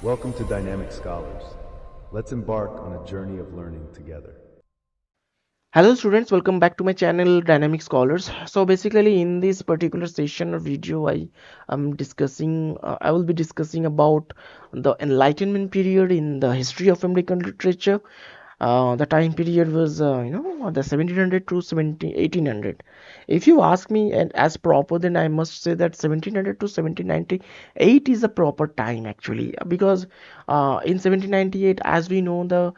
Welcome to Dynamic Scholars. Let's embark on a journey of learning together. Hello students, welcome back to my channel Dynamic Scholars. So basically in this particular session or video I will be discussing about the Enlightenment period in the history of American literature. The time period was the 1700 to 1800. If you ask me and as proper, then I must say that 1700 to 1798 is a proper time actually, because in 1798, as we know, the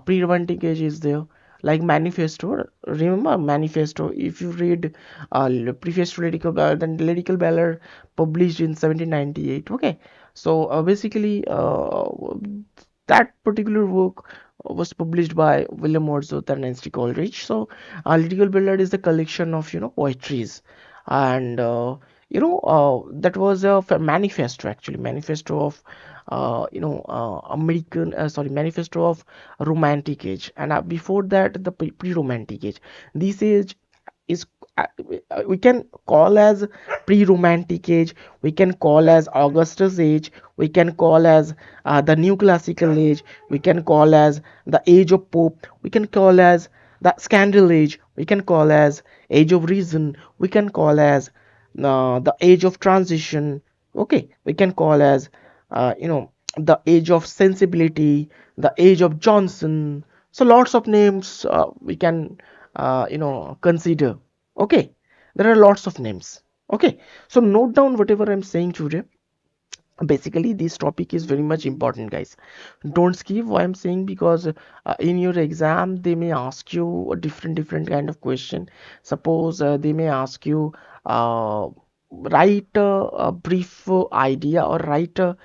pre-romantic age is there, like Manifesto. Remember Manifesto? If you read preface to Lyrical Ballad, then Lyrical Ballad published in 1798. Okay, so basically that particular work was published by William Wordsworth and Nancy Coleridge. So Lyrical Ballad is the collection of poetries, and that was a manifesto, actually manifesto of manifesto of romantic age, and before that the pre-romantic age. This age is we can call as pre-romantic age, we can call as Augustus age, we can call as the new classical age, we can call as the age of Pope, we can call as the scandal age, we can call as age of reason, we can call as the age of transition. Okay, we can call as the age of sensibility, the age of Johnson. So lots of names we can consider. Okay, there are lots of names. Okay, so note down whatever I'm saying today. Basically this topic is very much important, guys. Don't skip what I'm saying, because in your exam they may ask you a different kind of question. Suppose they may ask you write a brief idea, or write a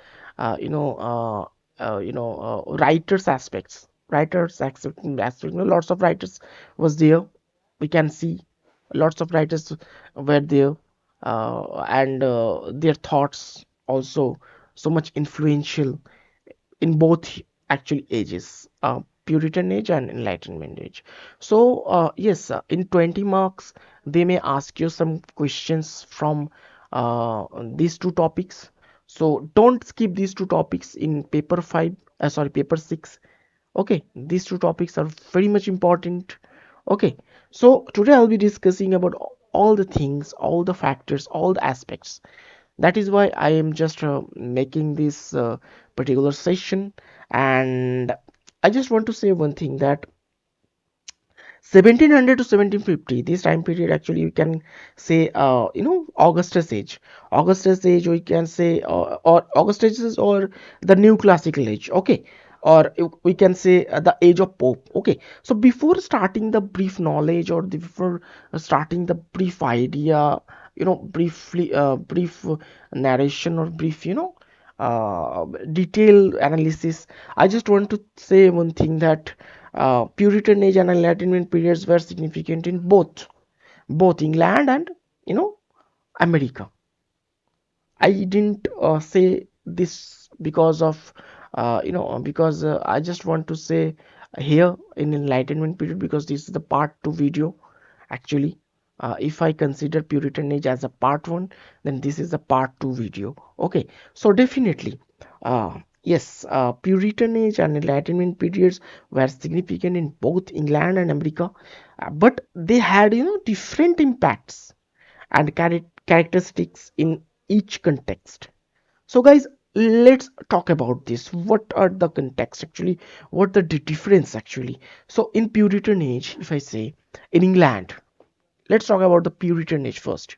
writers aspects, lots of writers was there. We can see lots of writers were there, and their thoughts also so much influential in both actual ages, Puritan age and Enlightenment age. So yes, in 20 marks they may ask you some questions from these two topics. So don't skip these two topics in paper 5, paper 6. Okay, these two topics are very much important. Okay, so today I'll be discussing about all the things, all the factors, all the aspects. That is why I am just making this particular session. And I just want to say one thing, that 1700 to 1750, this time period, actually you can say Augustus age. Augustus age, we can say, or Augustus age, or the new classical age. Okay, or we can say the age of Pope. Okay, so before starting the brief knowledge, or before starting the brief idea, brief narration, or brief detailed analysis, I just want to say one thing, that Puritan age and Enlightenment periods were significant in both England and you know America. I didn't say this because of because I just want to say here in Enlightenment period, because this is the part 2 video actually. If I consider Puritan age as a part 1, then this is a part 2 video. Okay, so definitely yes, Puritan age and Enlightenment periods were significant in both England and America, but they had different impacts and characteristics in each context. So guys, let's talk about this. What are the context actually? What the difference actually? So in Puritan age, if I say in England, let's talk about the Puritan age first,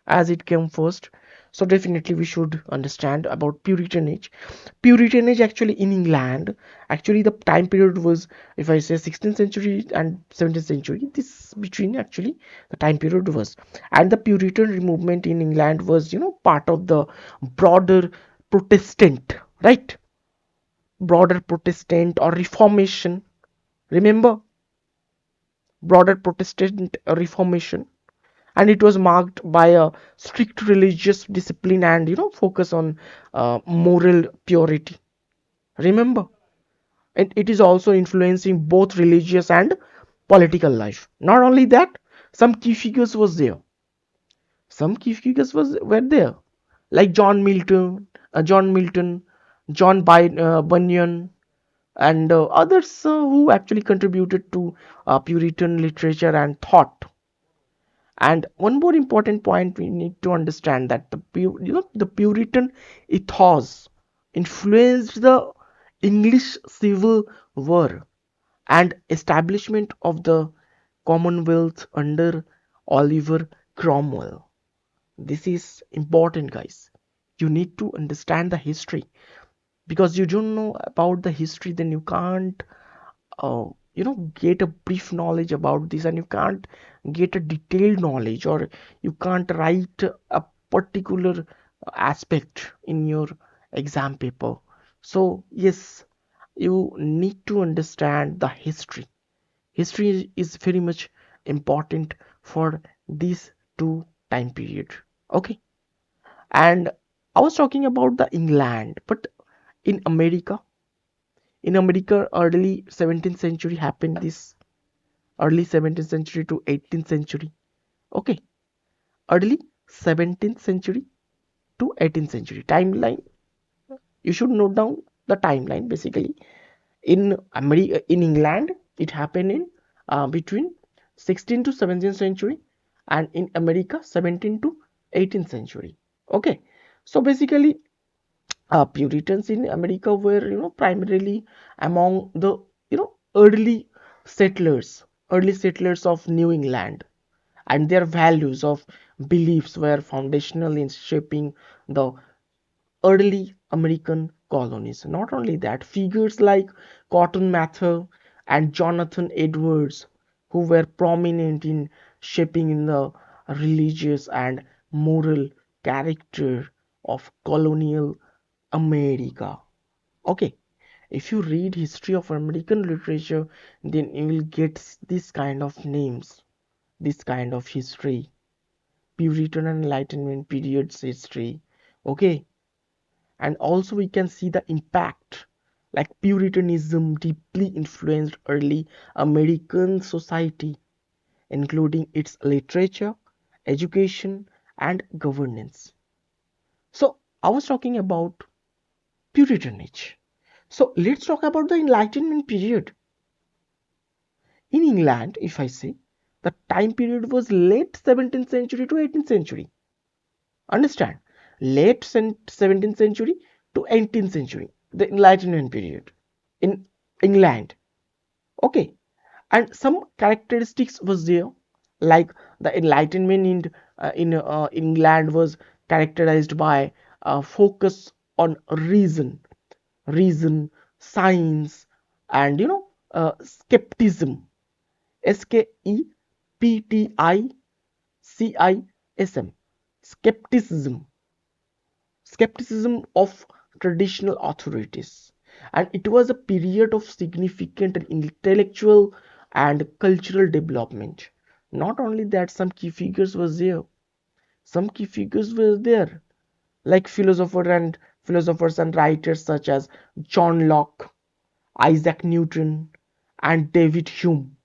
as it came first. So definitely we should understand about Puritan age. Puritan age actually in England, actually the time period was, if I say 16th century and 17th century, this between actually the time period was. And the Puritan movement in England was part of the broader Protestant, right? Broader Protestant or Reformation. Remember, broader Protestant Reformation, and it was marked by a strict religious discipline and focus on moral purity. Remember, and it is also influencing both religious and political life. Not only that, some key figures was there. Some key figures were there, like John Milton, Bunyan, and others who actually contributed to Puritan literature and thought. And one more important point we need to understand that the Puritan ethos influenced the English Civil War and establishment of the Commonwealth under Oliver Cromwell. This is important, guys. You need to understand the history, because you don't know about the history, then you can't get a brief knowledge about this, and you can't get a detailed knowledge, or you can't write a particular aspect in your exam paper. So yes, you need to understand the history. History is very much important for these two time period. Okay. And I was talking about the England, but in America, early 17th century happened, this early 17th century to 18th century. Okay, early 17th century to 18th century timeline. You should note down the timeline. Basically, in America, in England, it happened in between 16th to 17th century, and in America, 17th to 18th century. Okay, so basically, Puritans in America were, primarily among the, early early settlers of New England, and their values of beliefs were foundational in shaping the early American colonies. Not only that, figures like Cotton Mather and Jonathan Edwards, who were prominent in shaping in the religious and moral character of colonial America. Okay, if you read history of American literature, then you will get this kind of names, this kind of history, Puritan and Enlightenment periods history. Okay, and also we can see the impact, like Puritanism deeply influenced early American society, including its literature, education, and governance. So I was talking about Puritan age. So let's talk about the Enlightenment period. In England, if I say, the time period was late 17th century to 18th century. Understand? Late 17th century to 18th century, the Enlightenment period in England. Okay, and some characteristics was there, like the Enlightenment in England was characterized by a focus on reason, science, and skepticism. Skepticism, skepticism, skepticism of traditional authorities. And it was a period of significant intellectual and cultural development. Not only that, some key figures were there, like philosophers and writers such as John Locke, Isaac Newton, and David Hume.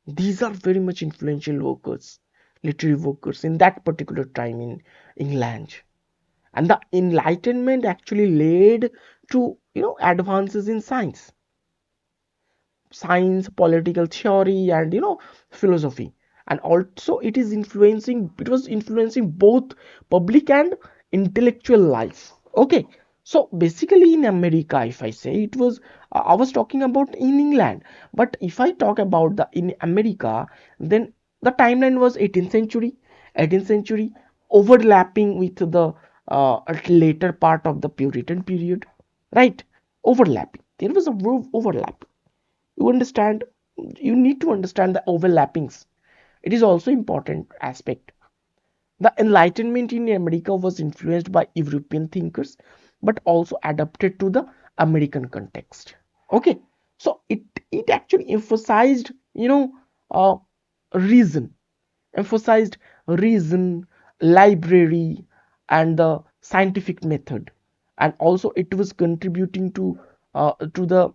These are very much influential workers, literary workers in that particular time in England. And the Enlightenment actually led to advances in science, political theory, and philosophy. And also it was influencing both public and intellectual life. Okay, so basically in America, if I say, it was I was talking about in England, but if I talk about the in America, then the timeline was 18th century, overlapping with the later part of the Puritan period, right? Overlapping, there was a overlap. You understand? You need to understand the overlappings. It is also important aspect. The Enlightenment in America was influenced by European thinkers, but also adapted to the American context. Okay, so it actually uh, reason, emphasized reason, library, and the scientific method, and also it was contributing to the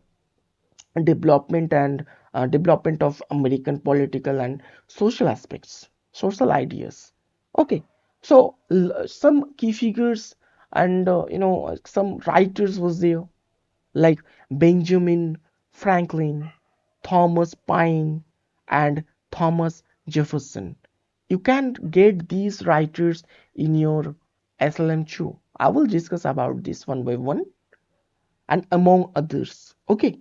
development of American political and social aspects, social ideas. Okay, so some key figures. and some writers was there like Benjamin Franklin, Thomas Paine, and Thomas Jefferson. You can get these writers in your SLM too. I will discuss about this one by one and among others. Okay,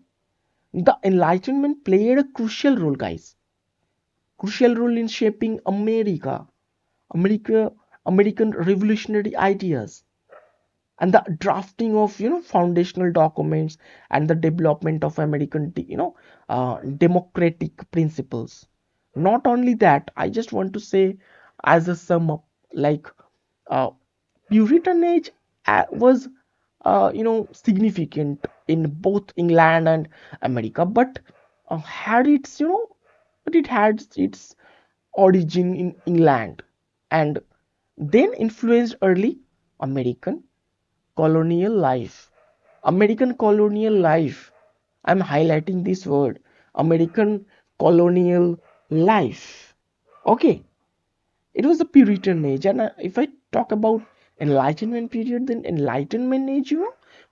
the Enlightenment played a crucial role, guys. Crucial role in shaping America, American revolutionary ideas and the drafting of foundational documents and the development of American democratic principles. Not only that, I just want to say as a sum up, like uh, Puritan age was significant in both England and America, but had its but it had its origin in England and then influenced early American colonial life. American colonial life. I'm highlighting this word. American colonial life. Okay, it was the Puritan age, and if I talk about Enlightenment period, then Enlightenment age,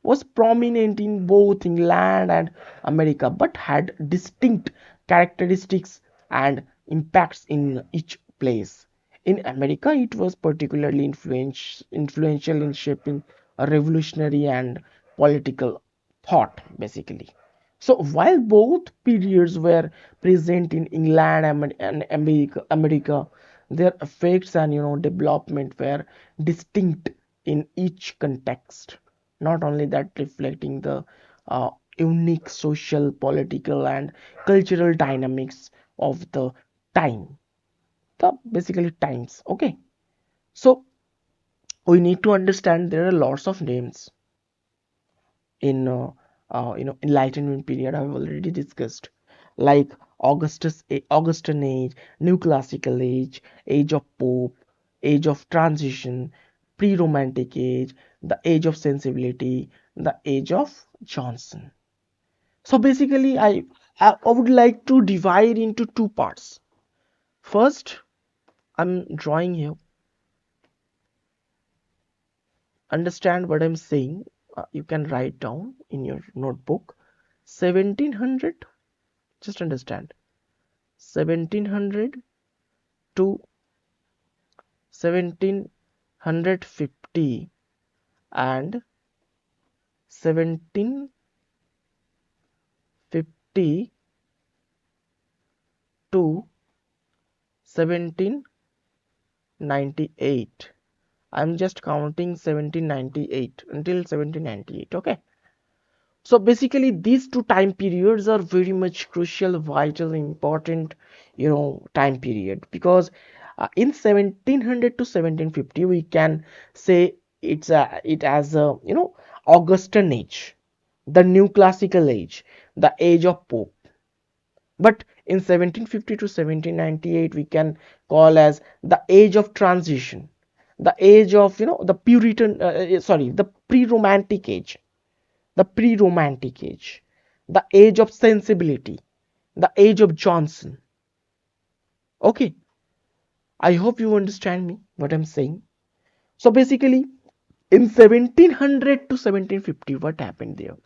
was prominent in both England and America, but had distinct characteristics and impacts in each place. In America, it was particularly influential in shaping a revolutionary and political thought, basically. So while both periods were present in England and America, their effects and development were distinct in each context. Not only that, reflecting the uh, unique social, political, and cultural dynamics of the time, the basically times. Okay, so we need to understand there are lots of names in Enlightenment period. I've already discussed, like Augustan age, New Classical age, Age of Pope, Age of Transition, Pre-Romantic age, the Age of Sensibility, the Age of Johnson. So basically, I would like to divide into two parts. First, I'm drawing here. Understand what I'm saying. You can write down in your notebook. 1700, just understand, 1700 to 1750 and 1750 to 1798. I'm just counting 1798 until 1798. Okay, so basically these two time periods are very much crucial, vital, important time period, because in 1700 to 1750 we can say it as a Augustan age, the New Classical age, the Age of Pope. But in 1750 to 1798 we can call as the Age of Transition, the age of the Puritan sorry, the pre-romantic age, the pre-romantic age, the Age of Sensibility, the Age of Johnson. Okay, I hope you understand me what I'm saying. So basically, in 1700 to 1750, what happened there?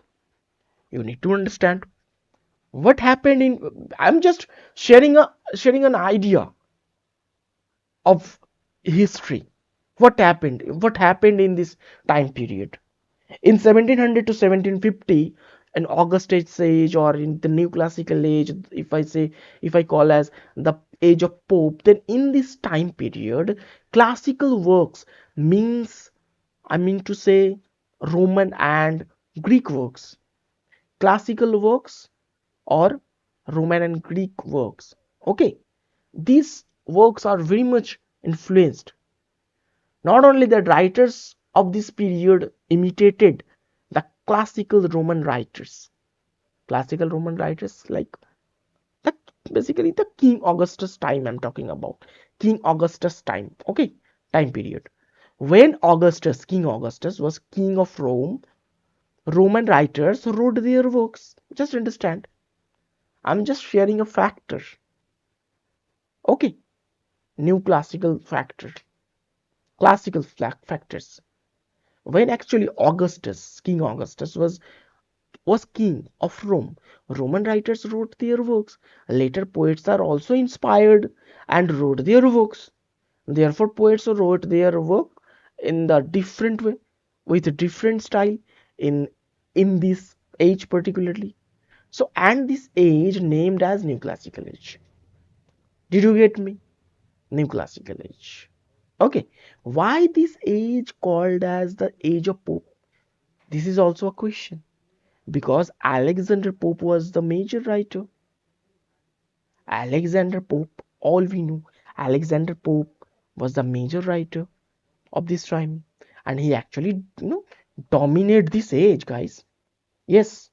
You need to understand what happened in. I'm just sharing an idea of history. What happened in this time period? In 1700 to 1750, an Augustan age, or in the New Classical age, if I call as the Age of Pope, then in this time period, classical works means, I mean to say, Roman and Greek works, classical works or Roman and Greek works. Okay, these works are very much influenced. Not only the writers of this period imitated the classical Roman writers like that, basically the King Augustus time I'm talking about, King Augustus time, okay, time period. When King Augustus was king of Rome, Roman writers wrote their works. Just understand. I'm just sharing a factor, okay, new classical factor, factors. when actually Augustus, King Augustus, was king of Rome. Roman writers wrote their works. Later, poets are also inspired and wrote their works. Therefore, poets wrote their work in the different way, with a different style in this age particularly. So, and this age named as New Classical Age. Did you get me? New Classical Age. Okay. Why this age called as the Age of Pope? This is also a question. Because Alexander Pope was the major writer. Alexander Pope, all we know, Alexander Pope was the major writer of this time, and he actually, dominate this age, guys. Yes,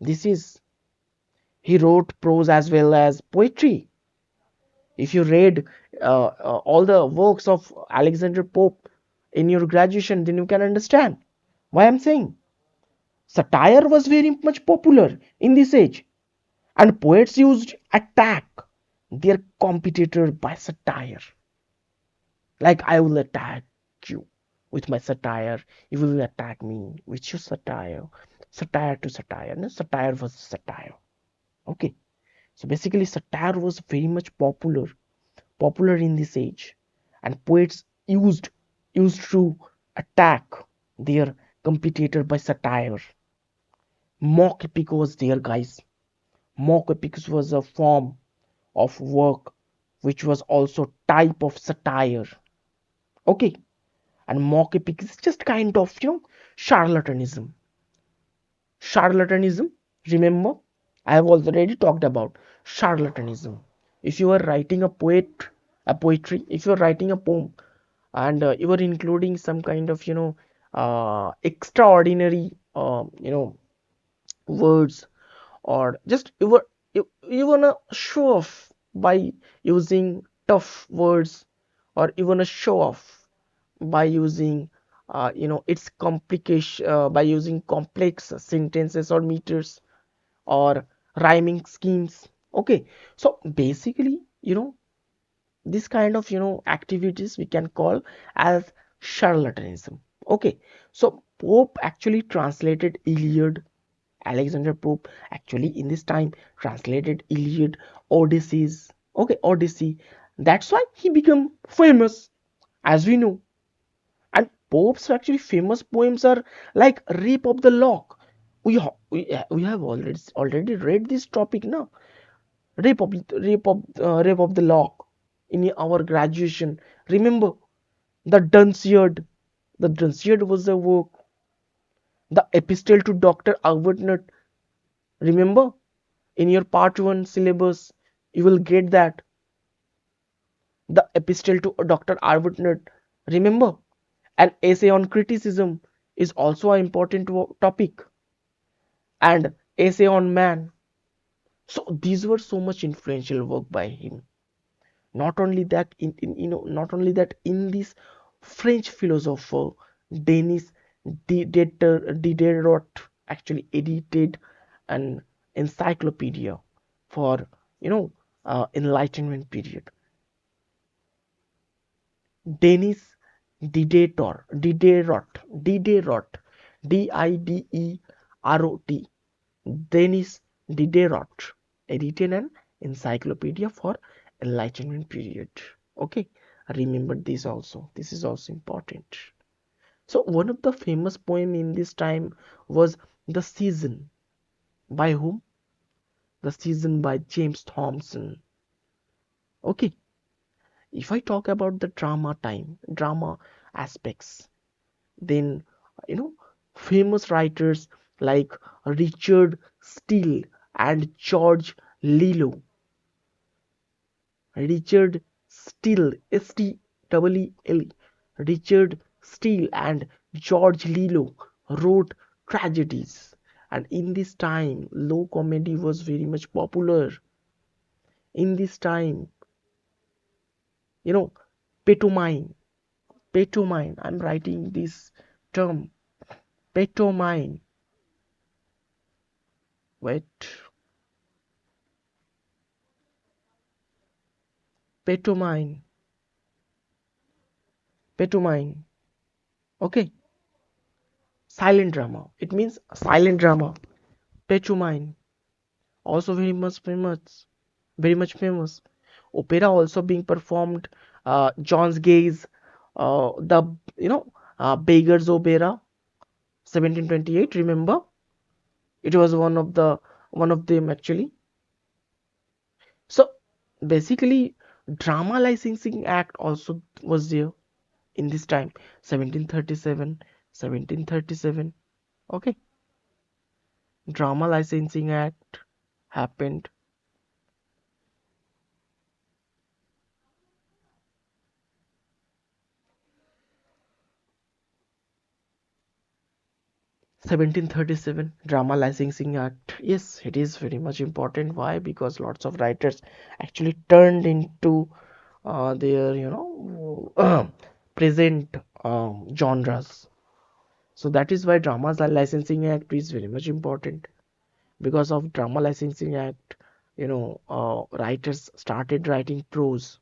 this is. He wrote prose as well as poetry. If you read all the works of Alexander Pope in your graduation, then you can understand why I'm saying satire was very much popular in this age. And poets used attack their competitor by satire. Like, I will attack you with my satire, you will attack me with your satire. Satire to satire. No, satire was satire. Okay. So basically satire was very much popular in this age. And poets used to attack their competitor by satire. Mock epic was there, guys. Mock epics was a form of work which was also type of satire. Okay. And mock epic is just kind of charlatanism. Charlatanism, remember, I have already talked about charlatanism. If you are writing a poetry, if you are writing a poem, and you are including some kind of extraordinary words, or just you wanna show off by using tough words, or you wanna show off by using its complication, by using complex sentences or meters or rhyming schemes. Okay, so basically this kind of activities we can call as charlatanism. Okay, so Pope actually translated Iliad. Alexander Pope actually in this time translated Iliad, Odysseys. Okay, Odyssey. That's why he became famous, as we know. And Pope's actually famous poems are like Rape of the Lock. We have already read this topic now. Rape of the Lock in our graduation. Remember the Dunciad. The Dunciad was the work. The Epistle to Dr. Arbuthnot. Remember, in your part 1 syllabus, you will get that. The Epistle to Dr. Arbuthnot. Remember, an essay on criticism is also an important topic, and essay on man. So these were so much influential work by him. Not only that, not only that, in this French philosopher Denis Diderot actually edited an encyclopedia for you know Enlightenment period. Denis Diderot, Diderot. Denis Diderot edited an encyclopedia for Enlightenment period. Okay, remember this also. This is also important. So one of the famous poem in this time was The Season. By whom? The Season by James Thompson. Okay, if I talk about the drama aspects, then you know famous writers like Richard Steele and George Lillo. Richard Steele, Steele, Richard Steele and George Lillo wrote tragedies, and in this time low comedy was very much popular. In this time, you know pantomime, I'm writing this term, pantomime. Wait, pantomime, pantomime. Okay, Silent drama. It means silent drama. Pechumine, also very much famous. Opera also being performed. John's Gaze, the you know Beggar's Opera, 1728. Remember, it was one of them actually. So basically, Drama Licensing Act also was there in this time, 1737, 1737. Okay, Drama Licensing Act happened. 1737 Drama Licensing Act. Yes, it is very much important. Why? Because lots of writers actually turned into their, present genres. So that is why Drama Licensing Act is very much important. Because of Drama Licensing Act, writers started writing prose.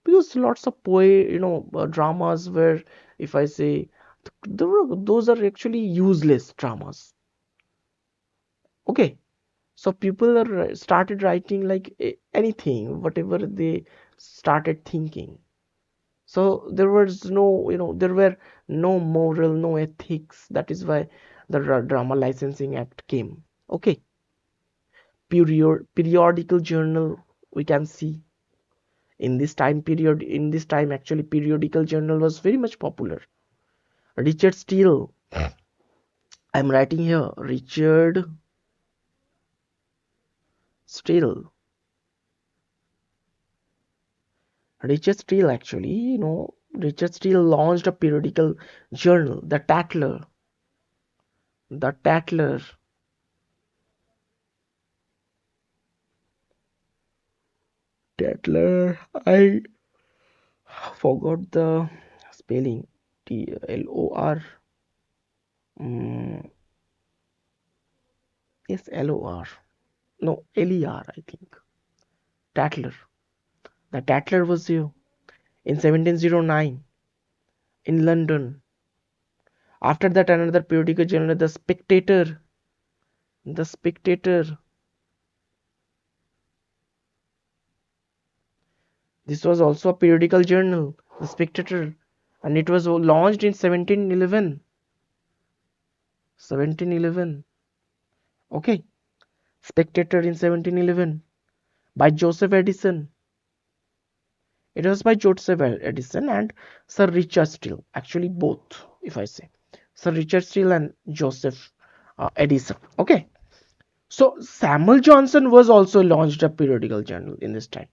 Because lots of dramas were, if I say, those are actually useless dramas. Okay, so people are started writing like anything, whatever they started thinking. So there was no, there were no moral, no ethics. That is why the Drama Licensing Act came. Okay, periodical journal we can see in this time period. In this time, actually, periodical journal was very much popular. Richard Steele, I'm writing here. Steele. Richard Steele actually, Richard Steele launched a periodical journal, the Tatler. The Tatler. Tatler. I forgot the spelling. T-L-O-R. Mm, yes, L-O-R. No, L-E-R, I think. Tatler. The Tatler was here in 1709 in London. After that, another periodical journal, The Spectator. The Spectator. This was also a periodical journal, The Spectator, and it was launched in 1711. 1711. Okay, Spectator in 1711 by Joseph Edison. It was by Joseph Edison and Sir Richard Steele. Actually, both, if I say. Sir Richard Steele and Joseph Edison. Okay, so Samuel Johnson was also launched a periodical journal in this time,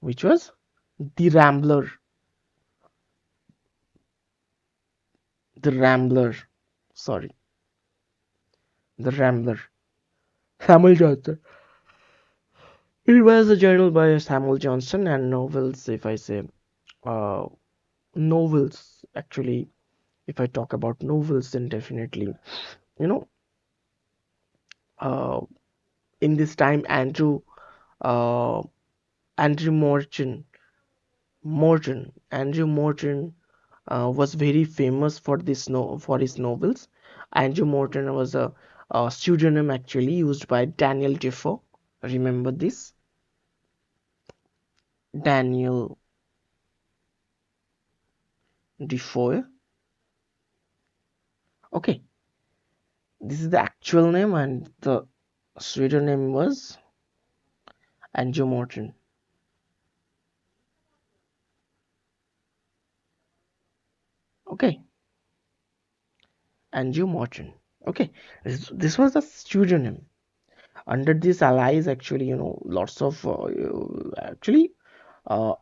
which was The Rambler. The Rambler. Sorry, The Rambler. Samuel Johnson. It was a journal by Samuel Johnson and novels, if I say, uh, novels, actually, if I talk about novels, then definitely, you know, uh, in this time, uh, Andrew Andrew Morton, was very famous for for his novels. Andrew Morton was a pseudonym actually used by Daniel Defoe. Remember this? Daniel Defoe. Okay, this is the actual name, and the pseudonym was Andrew Morton. Okay, Andrew Morton. Okay, this was the pseudonym. Under this allies, actually, lots of actually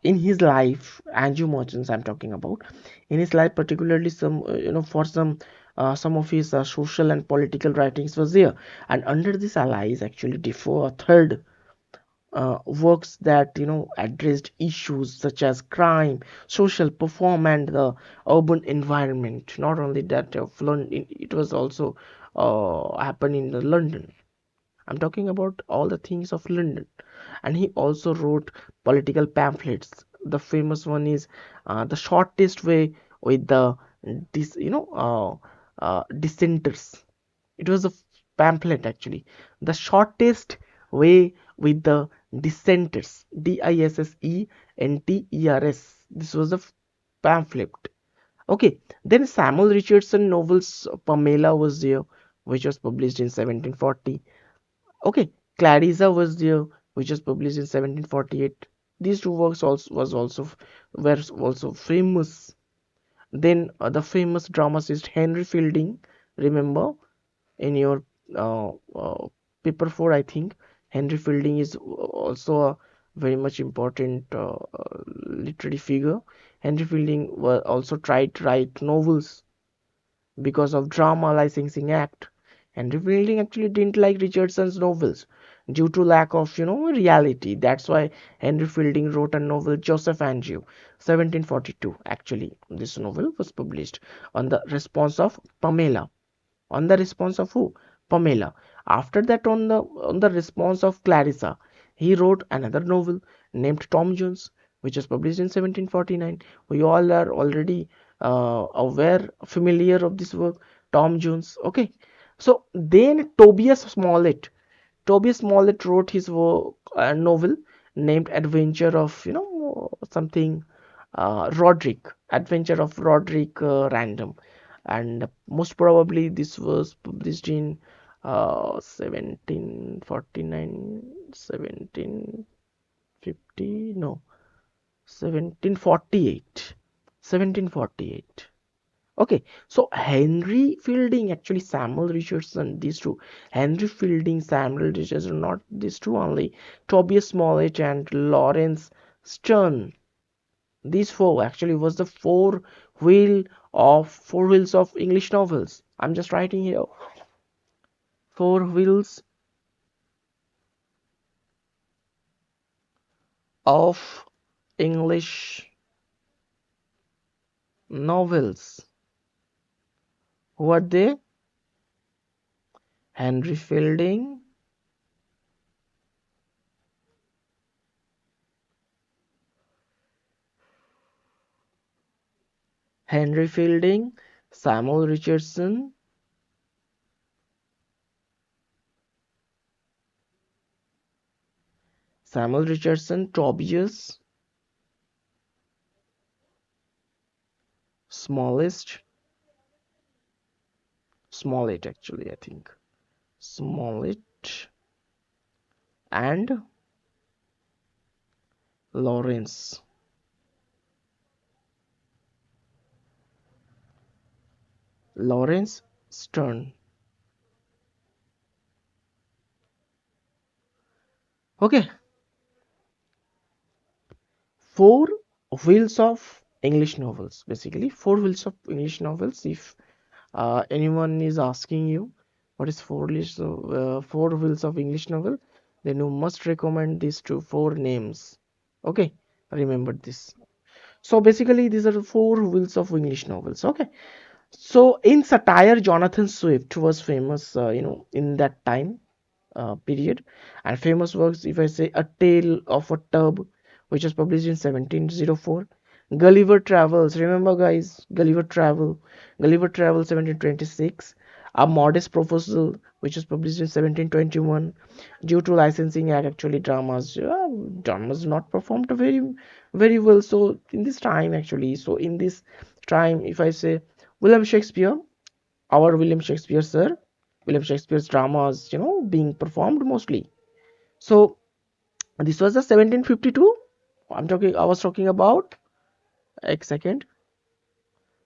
in his life, Andrew Morton, I'm talking about, in his life, particularly some, for some of his social and political writings was there, and under this allies, actually, Defoe, a third works that addressed issues such as crime, social reform, and the urban environment. Not only that of London, it was also happened in the London. I'm talking about all the things of London. And he also wrote political pamphlets. The famous one is The Shortest Way with the this dissenters. It was a pamphlet actually, the shortest way with the dissenters, Dissenters. This was a pamphlet. Okay, then Samuel Richardson novels Pamela was there, which was published in 1740. Okay, Clarissa was there, which was published in 1748. These two works were also famous. Then the famous dramatist Henry Fielding, remember in your paper 4, I think Henry Fielding is also a very much important literary figure. Henry Fielding also tried to write novels because of Drama Licensing Act. Henry Fielding actually didn't like Richardson's novels due to lack of reality. That's why Henry Fielding wrote a novel, Joseph and You, 1742. Actually, this novel was published on the response of Pamela. On the response of who? Pamela. After that, on the response of Clarissa, he wrote another novel named Tom Jones, which was published in 1749. We all are already aware, familiar of this work, Tom Jones. Okay, so then Tobias Smollett wrote his work, novel named Adventure of something Roderick, Adventure of Roderick Random, and most probably this was published in 1749, 1750, no, 1748, 1748. Okay, so Henry Fielding, actually Samuel Richardson, these two, Henry Fielding, Samuel Richardson, not these two only, Tobias Smollett and Lawrence Stern. These four actually was the four wheels of English novels. I'm just writing here. Four wheels of English novels. Who are they? Henry Fielding, Henry Fielding, Samuel Richardson, Tobias Smollett, Smollett actually I think, Smollett and Lawrence, Lawrence Stern. Okay, four wheels of English novels. Basically, four wheels of English novels. If anyone is asking you what is four wheels of English novel, then you must recommend these two four names. Okay, remember this. So basically, these are the four wheels of English novels. Okay. So in satire, Jonathan Swift was famous, in that time period, and famous works. If I say A Tale of a Tub, which was published in 1704, Gulliver Travels. Remember, guys, Gulliver Travels, 1726. A Modest Proposal, which was published in 1721. Due to licensing act, actually dramas not performed very well. So in this time, actually, so in this time, if I say William Shakespeare, our William Shakespeare, sir. William Shakespeare's dramas, being performed mostly. So this was the 1752. I was talking about, a second,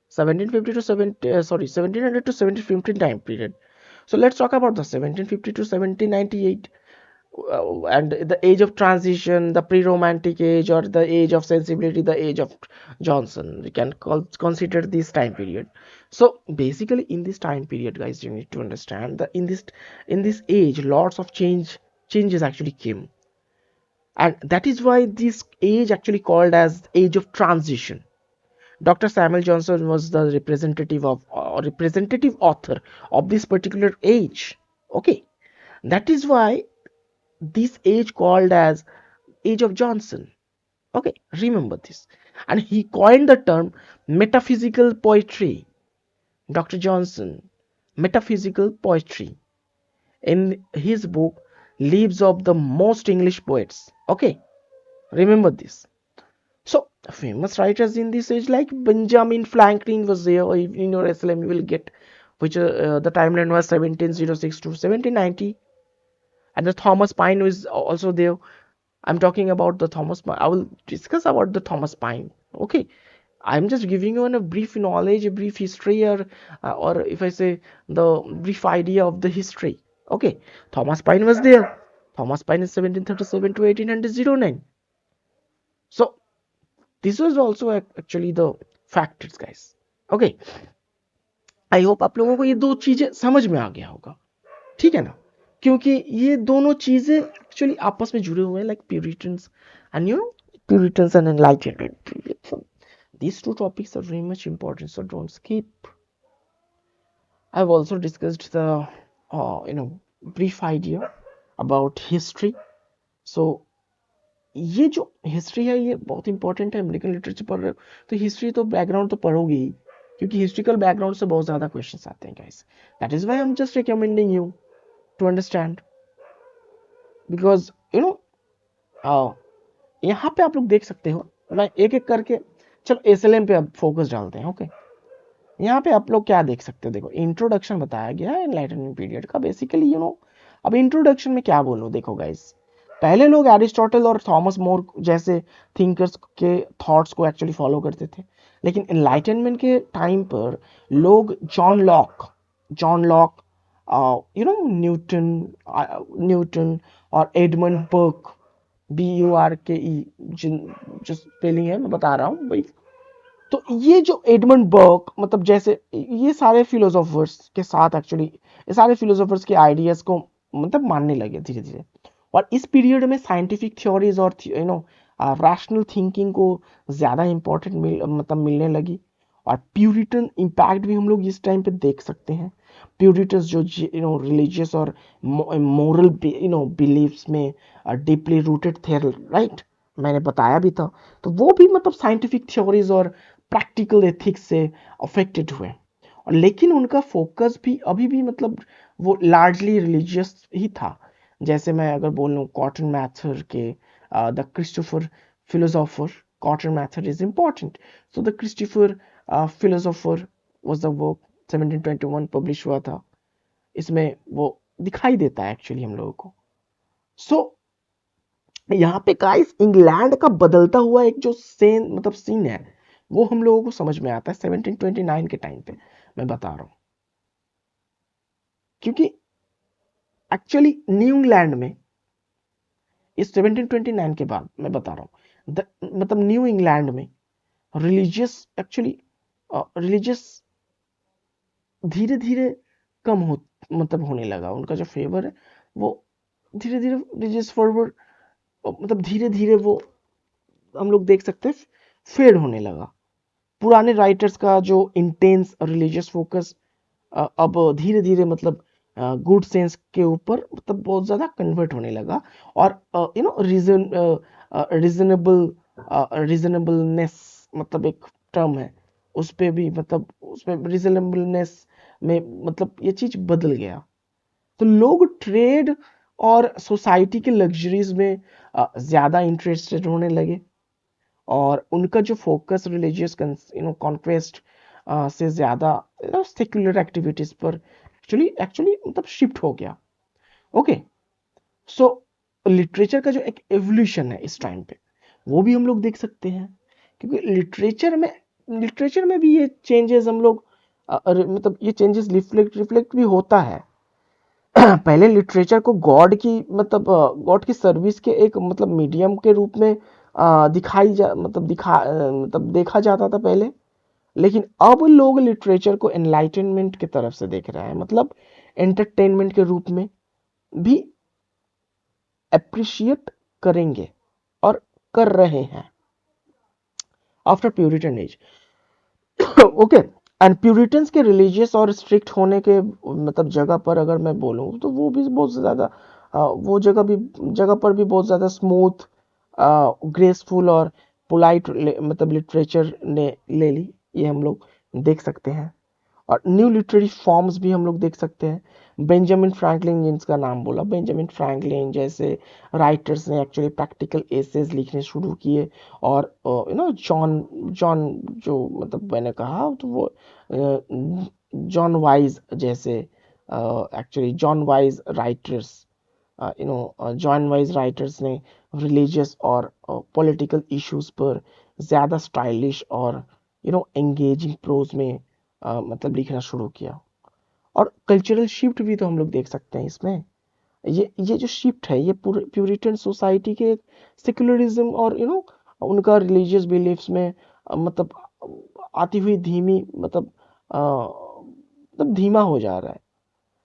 1750 to 1700 to 1750 time period. So let's talk about the 1750 to 1798, and the age of transition, the pre-romantic age, or the age of sensibility, the age of Johnson. We can consider this time period. So basically, in this time period, guys, you need to understand that in this age, lots of changes actually came, and that is why this age actually called as age of transition. Dr. Samuel Johnson was the representative author of this particular age. Okay, that is why this age called as age of Johnson. Okay, remember this. and he coined the term metaphysical poetry. Dr. Johnson, metaphysical poetry, in his book Lives of the Most English Poets. Okay, remember this. So famous writers in this age like Benjamin Franklin was there. Or in your SLM you will get which the timeline was 1706 to 1790, and the Thomas Paine was also there. I'm talking about the Thomas Paine. I will discuss about the Thomas Paine. Okay, I'm just giving you a brief knowledge, a brief history, or if I say the brief idea of the history. Okay, Thomas Paine was there. Thomas Paine is 1737 to 1809. So this was also actually the factors, guys. Okay, I hope आप लोगों को ये दो चीजें समझ में आ गया होगा, ठीक है ना, क्योंकि ये दोनों चीजें एक्चुअली आपस में जुड़े हुए हैं, like Puritans and Puritans and enlightenment. These two topics are very much important, so don't skip. I've also discussed the brief idea about history. So ये जो हिस्ट्री है ये बहुत इंपॉर्टेंट है. अमेरिकन लिटरेचर पढ़ रहे हो तो हिस्ट्री तो बैकग्राउंड तो पढ़ोगे ही, क्योंकि हिस्ट्रिकल बैकग्राउंड से बहुत ज़्यादा क्वेश्चंस आते हैं guys. That is why I am just recommending you to understand, because यहाँ पे आप लोग देख सकते हो. मैं एक एक करके चलो एसएलएम पे अब फोकस डालते हैं. ओके, यहाँ पे आप लोग क्या देख सकते हो. देखो इंट्रोडक्शन बताया गया है एनलाइटनमेंट पीरियड का. बेसिकली अब इंट्रोडक्शन में क्या बोलूँ. देखो गाइस, पहले लोग एरिस्टोटल और थॉमस मोर जैसे थिंकर्स के थॉट्स को एक्चुअली फॉलो करते थे, लेकिन एनलाइटनमेंट के टाइम पर लोग जॉन लॉक न्यूटन और एडमंड बर्क, BURKE, जो स्पेलिंग है मैं बता रहा हूँ भाई. तो ये जो एडमंड बर्क मतलब जैसे ये सारे फिलोसोफर्स के साथ एक्चुअली ये सारे फिलोसोफर्स के आइडियाज को मतलब मानने लगे धीरे धीरे. और इस पीरियड में साइंटिफिक थ्योरीज और रैशनल थिंकिंग को ज़्यादा इम्पोर्टेंट मतलब मिलने लगी. और प्यूरिटन इम्पैक्ट भी हम लोग इस टाइम पे देख सकते हैं. प्यूरिटन्स जो रिलीजियस और मोरल बिलीव्स में डीपली रूटेड थे, राइट, मैंने बताया भी था. तो वो भी मतलब साइंटिफिक थ्योरीज और प्रैक्टिकल एथिक्स से अफेक्टेड हुए. और लेकिन उनका फोकस भी अभी भी मतलब वो लार्जली रिलीजियस ही था. जैसे मैं अगर बोलूँ कॉटन मैथर के the Christopher philosopher, cotton मैथर is important. So the Christopher philosopher was the work 1721 publish हुआ था. इसमें वो दिखाई देता है एक्चुअली हम लोगों को. सो यहाँ पे गाइस इंग्लैंड का बदलता हुआ एक जो सीन है वो हम लोगों को समझ में आता है 1729 के टाइम पे. मैं बता रहा हूँ क्योंकि एक्चुअली न्यू इंग्लैंड में इस 1729 के बाद मैं बता रहा हूँ मतलब न्यू इंग्लैंड में रिलीजियस धीरे धीरे कम होने लगा. उनका जो फेवर है वो धीरे धीरे रिलीजियस फॉरवर्ड मतलब धीरे धीरे वो हम लोग देख सकते हैं फेड होने लगा. पुराने राइटर्स का जो इंटेंस रिलीजियस फोकस अब धीरे धीरे मतलब गुड सेंस के ऊपर मतलब बहुत ज़्यादा कन्वर्ट होने लगा. और रीजनेबलनेस मतलब एक टर्म है, उस पे भी मतलब उसमें रीजनेबलनेस में मतलब ये चीज़ बदल गया. तो लोग ट्रेड और सोसाइटी के लग्जरीज में ज़्यादा इंटरेस्टेड होने लगे. और उनका जो फोकस रिलीजियस कॉन्क्वेस्ट से ज़्यादा सेक्युलर एक्टिविटीज़ पर एक्चुअली मतलब शिफ्ट हो गया. ओके, सो लिटरेचर का जो एक एवोल्यूशन है इस टाइम पे वो भी हम लोग देख सकते हैं, क्योंकि लिटरेचर में भी ये चेंजेस हम लोग मतलब ये चेंजेस रिफ्लेक्ट भी होता है. पहले लिटरेचर को गॉड की सर्विस के एक मतलब मीडियम के रूप में मतलब देखा जाता था पहले. लेकिन अब लोग लिटरेचर को एनलाइटनमेंट की तरफ से देख रहे हैं, मतलब एंटरटेनमेंट के रूप में भी अप्रिशिएट करेंगे और कर रहे हैं after Puritan age. Okay, and Puritans के रिलीजियस और स्ट्रिक्ट होने के मतलब जगह पर अगर मैं बोलूँ तो वो भी बहुत ज़्यादा वो जगह पर भी बहुत ज़्यादा स्मूथ, ग्रेसफुल और पोलाइट मतलब लिटरेचर ने ले ली, ये हम लोग देख सकते हैं। और न्यू लिटरेरी फॉर्म्स भी हम लोग देख सकते हैं। बेंजामिन फ्रैंकलिन जिनका नाम बोला, बेंजामिन फ्रैंकलिन जैसे राइटर्स ने एक्चुअली प्रैक्टिकल एसेज लिखने शुरू किए। और जॉन जॉन जो मतलब मैंने कहा तो वो जॉन वाइज जैसे actually John wise writers John wise writers ने रिलीजियस और पॉलिटिकल इश्यूज पर ज़्यादा स्टाइलिश और एंगेजिंग प्रोज में मतलब लिखना शुरू किया। और कल्चरल शिफ्ट भी तो हम लोग देख सकते हैं इसमें। ये जो शिफ्ट है ये प्यूरिटन सोसाइटी के सेक्युलरिज्म और उनका रिलीजियस बिलीफ्स में मतलब आती हुई धीमी मतलब धीमा हो जा रहा है।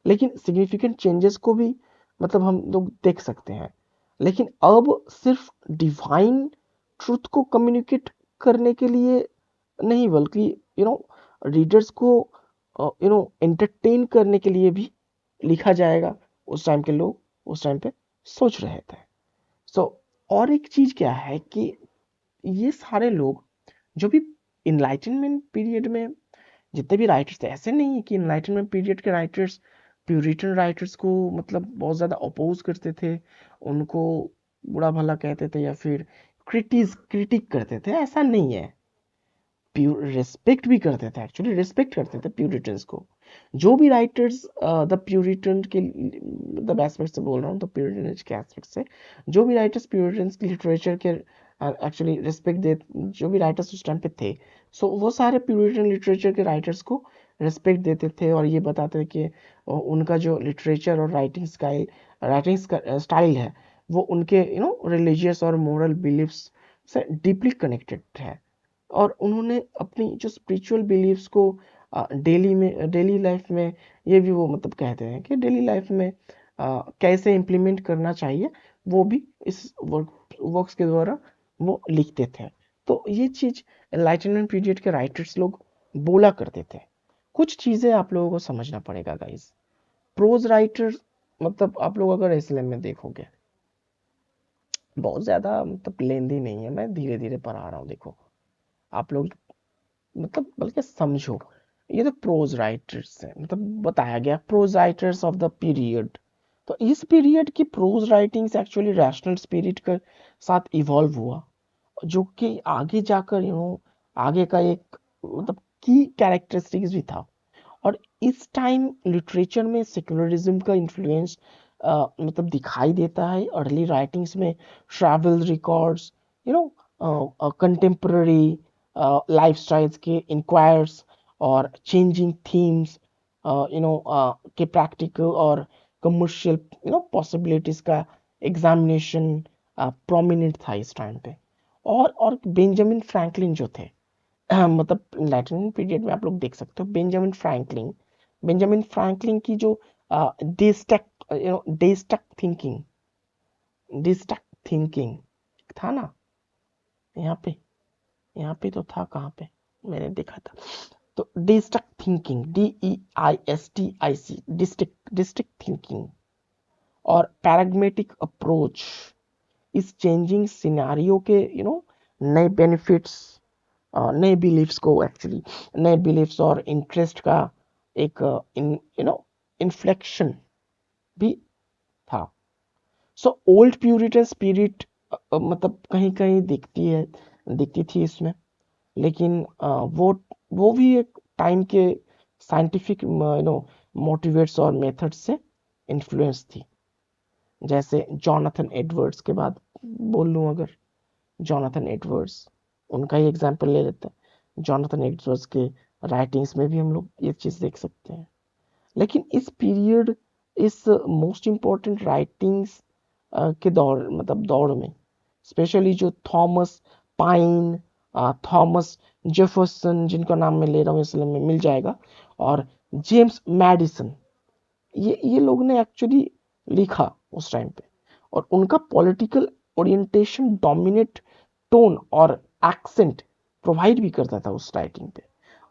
लेकिन सिग्निफिकेंट चेंजेस को भी मतलब हम लोग देख सकते हैं। लेकिन अब सिर्फ डिवाइन ट्रुथ को कम्युनिकेट करने के लिए नहीं, बल्कि रीडर्स को एंटरटेन करने के लिए भी लिखा जाएगा, उस टाइम के लोग उस टाइम पे सोच रहे थे। सो और एक चीज क्या है कि ये सारे लोग जो भी इनलाइटनमेंट पीरियड में जितने भी राइटर्स थे, ऐसे नहीं है कि इनलाइटनमेंट पीरियड के राइटर्स प्यूरिटन राइटर्स को मतलब बहुत ज़्यादा अपोज करते थे, उनको बुरा भला कहते थे या फिर क्रिटिक करते थे, ऐसा नहीं है। रेस्पेक्ट भी करते थे, एक्चुअली रेस्पेक्ट करते थे प्यूरिटन्स को। जो भी राइटर्स द प्यूरिटन के मतलब एस्पेक्ट से बोल रहा हूँ, द प्यूरिटन के एस्पेक्ट से, जो भी राइटर्स प्यूरिटन्स की लिटरेचर के एक्चुअली रिस्पेक्ट दे, जो भी राइटर्स उस टाइम पे थे, सो वो सारे प्यूरिटन लिटरेचर के राइटर्स को रिस्पेक्ट देते थे और ये बताते थे कि उनका जो लिटरेचर और राइटिंग स्टाइल है वो उनके रिलीजियस और मोरल बिलीफ्स से डीपली कनेक्टेड है। और उन्होंने अपनी जो स्पिरिचुअल बिलीफ्स को डेली लाइफ में, ये भी वो मतलब कहते हैं कि डेली लाइफ में कैसे इम्प्लीमेंट करना चाहिए, वो भी इस वर्क्स के द्वारा वो लिखते थे। तो ये चीज एनलाइटनमेंट पीरियड के राइटर्स लोग बोला करते थे। कुछ चीजें आप लोगों को समझना पड़ेगा गाइस। प्रोज राइटर मतलब आप लोग अगर एसएलएम में देखोगे, बहुत ज्यादा मतलब लेंदी नहीं है, मैं धीरे धीरे पढ़ा रहा हूँ, देखो आप लोग मतलब बल्कि समझो। ये तो प्रोज राइटर्स है, मतलब बताया गया prose writers of the period. तो इस पीरियड की prose writings actually rational spirit के साथ इवॉल्व हुआ, जो कि आगे जाकर आगे का एक मतलब की कैरेक्टरिस्टिक्स भी था। और इस टाइम लिटरेचर में सेक्युलरिज्म का इन्फ्लुएंस मतलब दिखाई देता है। अर्ली राइटिंग्स में travel records, you know contemporary lifestyles के इंक्वायर्स और चेंजिंग थीम्स के प्रैक्टिकल और कमर्शियल पॉसिबिलिटीज का एग्जामिनेशन प्रोमिनेंट था इस टाइम पे। और बेंजामिन फ्रैंकलिन जो थे मतलब लैटिन पीरियड में आप लोग देख सकते हो बेंजामिन फ्रैंकलिन की जो डेस्टक डेस्टक थिंकिंग डेस्टक थिंकिंग था ना, यहाँ पे यहाँ पे तो था, कहाँ पे मैंने देखा था। तो district thinking, DEISTIC, district thinking और पैराग्मेटिक अप्रोच इस चेंजिंग सिनेरियो के नए बेनिफिट्स, नए बिलीफ्स को एक्चुअली नए बिलीफ्स और इंटरेस्ट का एक इन्फ्लेक्शन भी था। सो ओल्ड प्यूरिटन स्पिरिट मतलब कहीं कहीं दिखती थी इसमें। लेकिन वो भी एक टाइम के साइंटिफिक मोटिवेट्स और मेथड्स से इन्फ्लुएंस थी। जैसे जॉनथन एडवर्ड्स के बाद बोल लूँ अगर, जॉनथन एडवर्ड्स उनका ही एग्जांपल ले लेते हैं। जॉनथन एडवर्ड्स के राइटिंग्स में भी हम लोग ये चीज़ देख सकते हैं। लेकिन इस पीरियड इस मोस्ट इम्पोर्टेंट राइटिंग्स के दौड़ में स्पेशली जो थॉमस पाइन, थॉमस जेफरसन जिनका नाम मैं ले रहा हूँ इसलिए में मिल जाएगा, और जेम्स मैडिसन, ये लोग ने एक्चुअली लिखा उस टाइम पे। और उनका पॉलिटिकल ओरिएंटेशन डोमिनेट टोन और एक्सेंट प्रोवाइड भी करता था उस राइटिंग पे।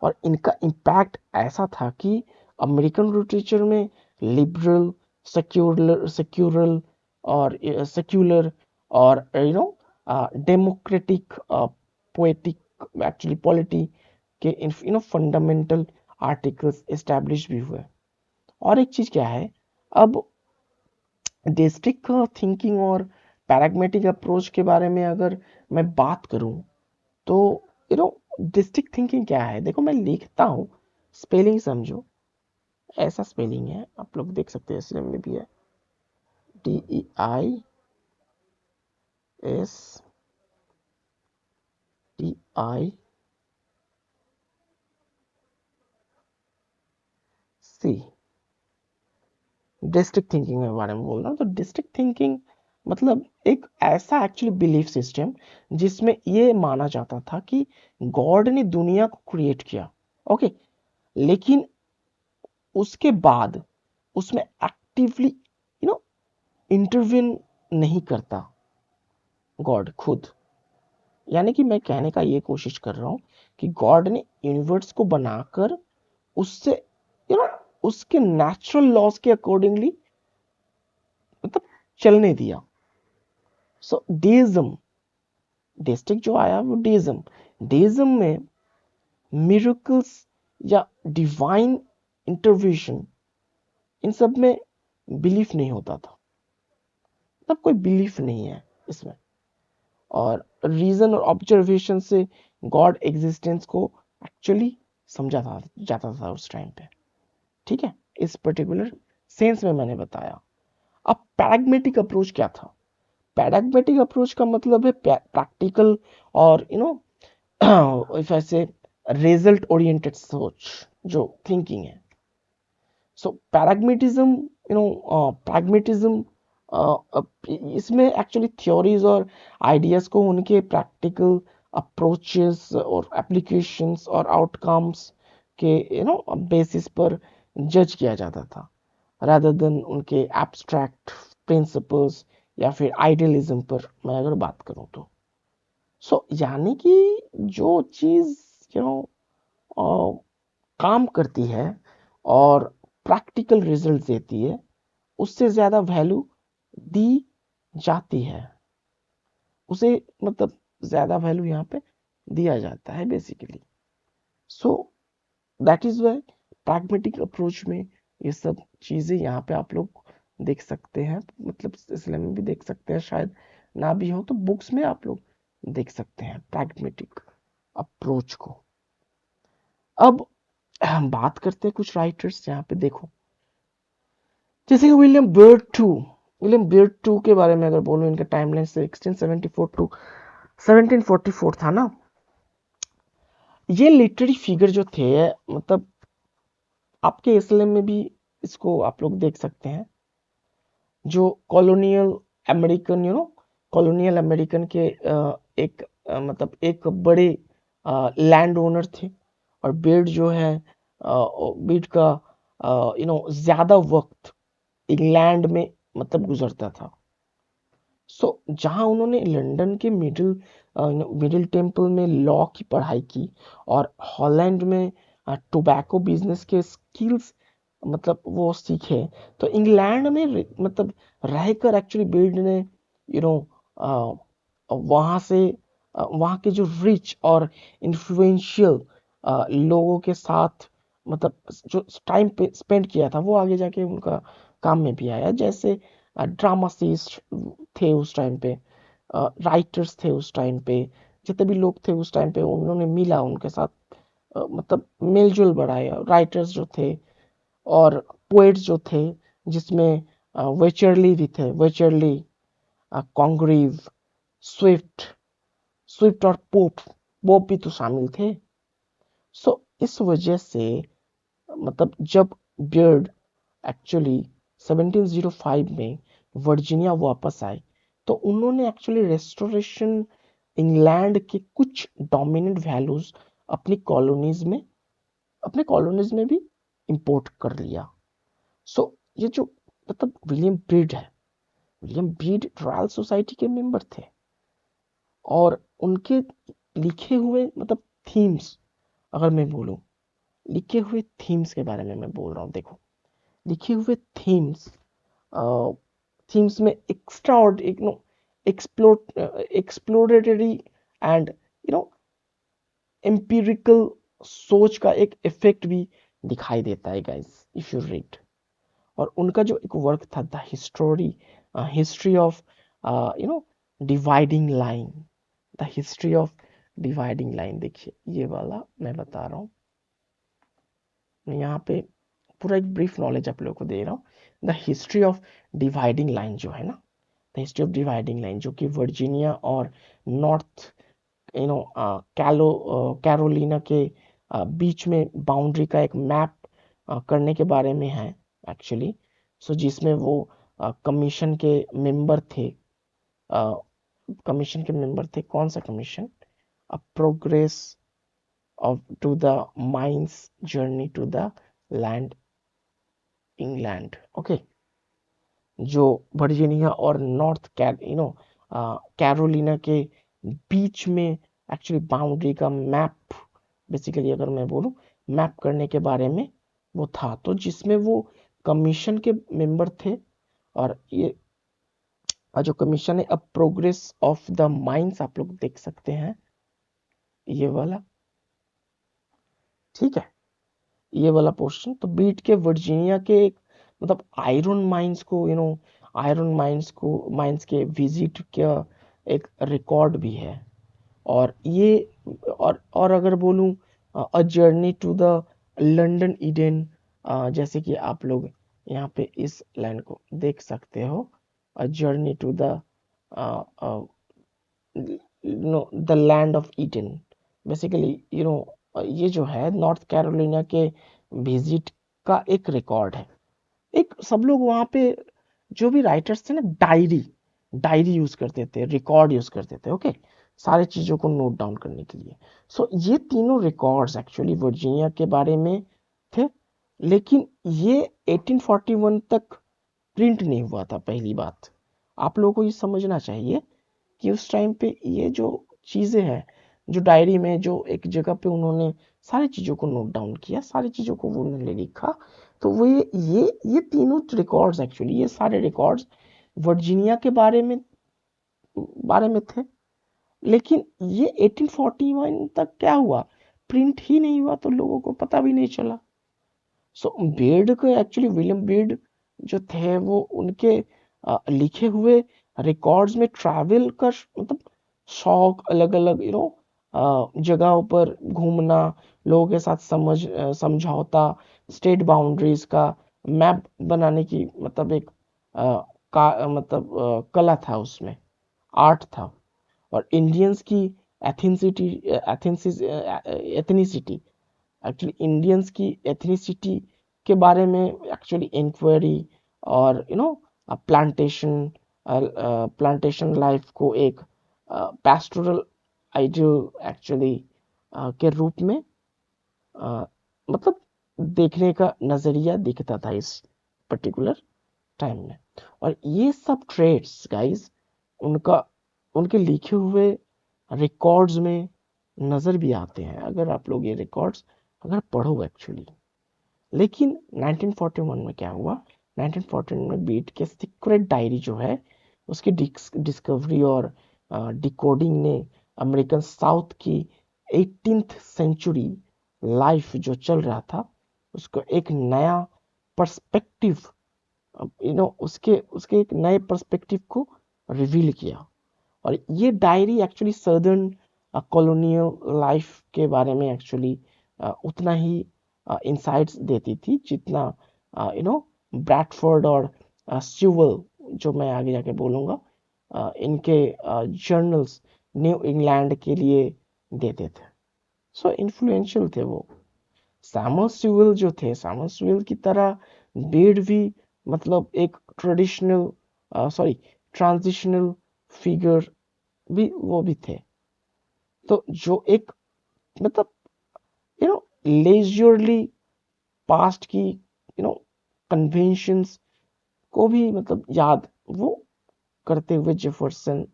और इनका इम्पैक्ट ऐसा था कि अमेरिकन लिटरेचर में लिबरल, सेक्युलर और डेमोक्रेटिक पोएटिक एक्चुअली पॉलिटी के फंडामेंटल आर्टिकल्स एस्टैब्लिश भी हुए। और एक चीज क्या है, अब डिस्ट्रिक्ट थिंकिंग और पैराग्मेटिक अप्रोच के बारे में अगर मैं बात करूं तो यू नो डिस्ट्रिक्ट थिंकिंग क्या है, देखो मैं लिखता हूं, स्पेलिंग समझो, ऐसा स्पेलिंग है, आप लोग देख सकते हैं, इसमें में भी है DISTIC, डिस्ट्रिक्ट थिंकिंग के बारे में बोल रहा हूँ। तो डिस्ट्रिक्ट थिंकिंग मतलब एक ऐसा एक्चुअली बिलीफ सिस्टम जिसमें ये माना जाता था कि गॉड ने दुनिया को क्रिएट किया, ओके, लेकिन उसके बाद उसमें एक्टिवली इंटरवीन नहीं करता गॉड खुद। यानी कि मैं कहने का ये कोशिश कर रहा हूँ कि गॉड ने यूनिवर्स को बनाकर उससे यू नो उसके नेचुरल लॉज के अकॉर्डिंगली मतलब चलने दिया। सो डेइज्म, डेस्टिक जो आया वो डेइज्म, डेइज्म में मिरेकल्स या डिवाइन इंटरवेंशन इन सब में बिलीफ नहीं होता था, तब कोई बिलीफ नहीं है इसमें। और रीजन और ऑब्जर्वेशन से गॉड एग्जिस्टेंस को एक्चुअली समझा था जाता था उस टाइम पे, ठीक है, इस पर्टिकुलर सेंस में मैंने बताया। अब पैराग्मेटिक अप्रोच क्या था? पैराग्मेटिक अप्रोच का मतलब है प्रैक्टिकल और इफ आई से रिजल्ट ओरिएंटेड सोच जो थिंकिंग है। सो पैराग्मेटिज्म pragmatism इसमें एक्चुअली थ्योरीज और आइडियाज को उनके प्रैक्टिकल अप्रोचेस और एप्लीकेशंस और आउटकम्स के बेसिस पर जज किया जाता था, rather देन उनके एब्स्ट्रैक्ट प्रिंसिपल्स या फिर आइडियलिज्म पर मैं अगर बात करूं तो। यानी कि जो चीज यू नो काम करती है और प्रैक्टिकल रिजल्ट देती है उससे ज्यादा वैल्यू दी जाती है, उसे मतलब ज्यादा वैल्यू यहाँ पे दिया जाता है basically. So that is why pragmatic approach में ये सब चीजें यहाँ पे आप लोग देख सकते हैं, मतलब इसलिए में भी देख सकते हैं, शायद ना भी हो तो बुक्स में आप लोग देख सकते हैं प्रैग्मेटिक अप्रोच को। अब हम बात करते हैं कुछ राइटर्स यहाँ पे, देखो जैसे कि विलियम बेर्ड टू के बारे में अगर बोलूं, इनका टाइमलाइन 1674 टू 1744 था ना। ये लिटरेरी फिगर जो थे, मतलब आपके इस्लाम में भी इसको आप लोग देख सकते हैं, जो कॉलोनियल अमेरिकन कॉलोनियल अमेरिकन के एक मतलब एक बड़े लैंड ओनर थे। और बेर्ड जो है बेर्ड का ज्यादा वक्त इंग्लैंड में मतलब गुजरता था। जहां उन्होंने लंदन के मिडिल टेम्पल में लॉ की पढ़ाई की और हॉलैंड में टोबैको बिजनेस के स्किल्स मतलब वो सीखे, तो इंग्लैंड में मतलब रहकर एक्चुअली बिल्ड ने यू नो वहां से वहां के जो रिच और इन्फ्लुएंशियल लोगों के साथ मतलब जो टाइम पे स्पेंड किया था वो आगे जाके उनका काम में भी आया। जैसे ड्रामासिस्ट थे उस टाइम पे, राइटर्स थे उस टाइम पे, जितने भी लोग थे उस टाइम पे उन्होंने मिला उनके साथ, मतलब मेलजोल बढ़ाया, राइटर्स जो थे और पोएट्स जो थे, जिसमें वेचरली भी थे, वेचरली, कॉन्ग्रीव, स्विफ्ट स्विफ्ट और पोप पोप भी तो शामिल थे। इस वजह से मतलब जब बियर्ड एक्चुअली 1705 में वर्जीनिया वापस आए तो उन्होंने एक्चुअली रेस्टोरेशन इंग्लैंड के कुछ डोमिनेंट वैल्यूज अपनी कॉलोनीज में भी इंपोर्ट कर लिया। ये जो मतलब विलियम ब्रीड है, विलियम ब्रीड रॉयल सोसाइटी के मेंबर थे और उनके लिखे हुए मतलब थीम्स, अगर मैं बोलूं लिखे हुए थीम्स के बारे में मैं बोल रहा हूँ, देखो लिखे हुए थीम्स थीम्स में एक्स्ट्रा एक्सप्लोरेटरी एंड एम्पिरिकल सोच का एक इफेक्ट भी दिखाई देता है गाइस इफ यू रीड। और उनका जो एक वर्क था the history of dividing line, the history of dividing line, देखिए ये वाला मैं बता रहा हूँ, मैं यहाँ पे पूरा एक ब्रीफ नॉलेज आप लोगों को दे रहा हूँ। The history of dividing line जो है ना, the history of dividing line जो कि वर्जीनिया और नॉर्थ कैरोलिना के बीच में बाउंड्री का एक मैप करने के बारे में है एक्चुअली। सो जिसमें वो कमीशन के मेंबर थे, कमीशन के मेंबर थे, कौन सा commission, a progress of to the mines journey to the land England, okay. जो वर्जीनिया और नॉर्थ कैरोलिना के बीच में एक्चुअली बाउंड्री का मैप, बेसिकली अगर मैं बोलूं मैप करने के बारे में वो था, तो जिसमें वो कमीशन के मेंबर थे। और ये जो कमीशन है अब प्रोग्रेस ऑफ द माइंस आप लोग देख सकते हैं, ये वाला, ठीक है, ये वाला पोर्शन तो बीट के वर्जीनिया के एक मतलब आयरन माइंस को आयरन माइंस के विजिट का एक रिकॉर्ड भी है। और ये और अगर बोलूं a journey to the London Eden, जैसे कि आप लोग यहाँ पे इस लाइन को देख सकते हो, a journey to the the land of Eden, basically ये जो है नॉर्थ कैरोलिना के विजिट का एक रिकॉर्ड है। एक सब लोग वहां पे जो भी राइटर्स थे ना, डायरी यूज करते थे, रिकॉर्ड यूज करते थे, ओके, सारे चीजों को नोट डाउन करने के लिए। सो ये तीनों रिकॉर्ड्स एक्चुअली वर्जीनिया के बारे में थे, लेकिन ये 1841 तक प्रिंट नहीं हुआ था। पहली बात आप लोगों को ये समझना चाहिए कि उस टाइम पे ये जो चीजें हैं, जो डायरी में जो एक जगह पे उन्होंने सारी चीजों को नोट डाउन किया, सारी चीजों को वो उन्होंने लिखा, तो वो ये तीनों रिकॉर्ड्स एक्चुअली, ये सारे रिकॉर्ड्स वर्जीनिया के बारे में थे। लेकिन ये 1841 तक क्या हुआ, प्रिंट ही नहीं हुआ, तो लोगों को पता भी नहीं चला। सो बेड को एक्चुअली विलियम बेड जो थे वो उनके लिखे हुए रिकॉर्ड्स में ट्रैवल का मतलब शौक, अलग अलग जगहों पर घूमना, लोगों के साथ समझौता, स्टेट बाउंड्रीज का मैप बनाने की मतलब एक कला था उसमें, आर्ट था। और इंडियंस की एथेंसिटी एथनिसिटी, एक्चुअली इंडियंस की एथनिसिटी के बारे में एक्चुअली इंक्वायरी, और प्लांटेशन प्लांटेशन लाइफ को एक पैस्टोरल आइडियल एक्चुअली के रूप में मतलब देखने का नजरिया दिखता था इस पर्टिकुलर टाइम में। और ये सब ट्रेड्स गाइस उनका उनके लिखे हुए रिकॉर्ड्स में नजर भी आते हैं, अगर आप लोग ये रिकॉर्ड्स अगर पढ़ो एक्चुअली। लेकिन 1941 में क्या हुआ, 1941 में बीट के सीक्रेट डायरी जो है उसकी डिस्कवरी और डिकोडिंग ने अमेरिकन साउथ की 18th सेंचुरी लाइफ जो चल रहा था उसको एक नया पर्सपेक्टिव, उसके उसके एक नए पर्सपेक्टिव को रिवील किया। और ये diary actually southern colonial life के बारे में एक्चुअली उतना ही इंसाइट्स देती थी जितना ब्रैडफोर्ड और स्यूवल, जो मैं आगे जाके बोलूँगा, इनके जर्नल्स न्यू इंग्लैंड के लिए देते थे। सो इन्फ्लुएंशियल थे वो। सैमुअल स्यूवेल जो थे, सैमुअल स्यूवेल की तरह बेड भी मतलब एक ट्रांजिशनल फिगर भी वो भी थे। तो जो एक मतलब लेजरली पास्ट की कन्वेंशंस को भी मतलब याद वो करते हुए Jefferson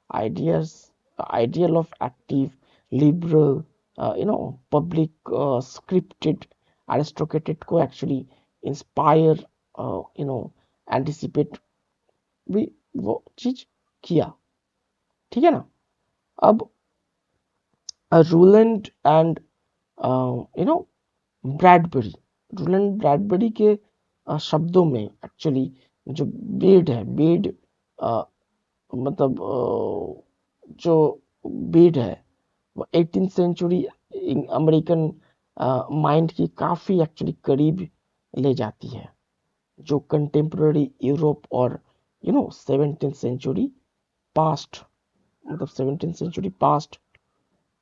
ideas ideal of active liberal public scripted aristocrated को एक्चुअली इंस्पायर एंटिसिपेट भी वो चीज किया, ठीक है ना। अब Rowland and you know Bradbury. Rowland Bradbury के शब्दों में एक्चुअली जो बेड है, बेड मतलब जो बेड है वो 18th सेंचुरी अमेरिकन माइंड की काफ़ी एक्चुअली करीब ले जाती है, जो कंटेम्प्रेरी यूरोप और 17th सेंचुरी पास्ट, मतलब 17th सेंचुरी पास्ट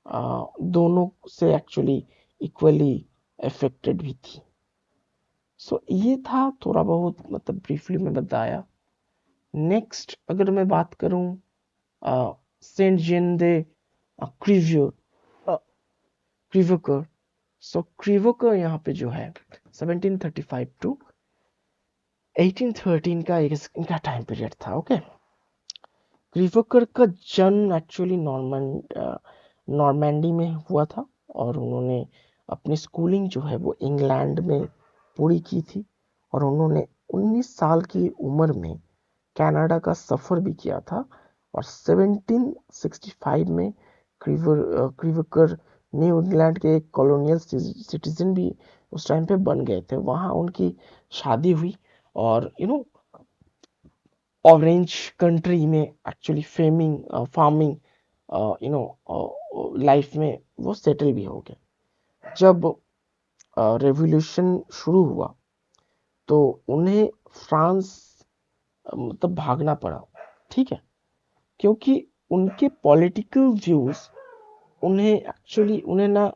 दोनों से एक्चुअली इक्वली अफेक्टेड भी थी। सो ये था थोड़ा बहुत, मतलब ब्रीफली मैं बताया। नेक्स्ट अगर मैं बात करूं सेंट जेन दे क्रीवियर क्रीवकर। सो क्रीवकर यहाँ पे जो है 1735 टू 1813 का एक इनका टाइम पीरियड था। ओके, क्रीवकर का जन्म एक्चुअली नॉर्मैंडी में हुआ था, और उन्होंने अपनी स्कूलिंग जो है वो इंग्लैंड में पूरी की थी, और उन्होंने 19 साल की उम्र में कनाडा का सफ़र भी किया था, और 1765 में क्रीवकर न्यू इंग्लैंड के एक कॉलोनियल सिटीजन भी उस टाइम पे बन गए थे। वहाँ उनकी शादी हुई, और ऑरेंज कंट्री में एक्चुअली फेमिंग फार्मिंग लाइफ में वो सेटल भी हो गए। जब रेवोल्यूशन शुरू हुआ तो उन्हें फ्रांस मतलब भागना पड़ा, ठीक है, क्योंकि उनके पॉलिटिकल व्यूज उन्हें ना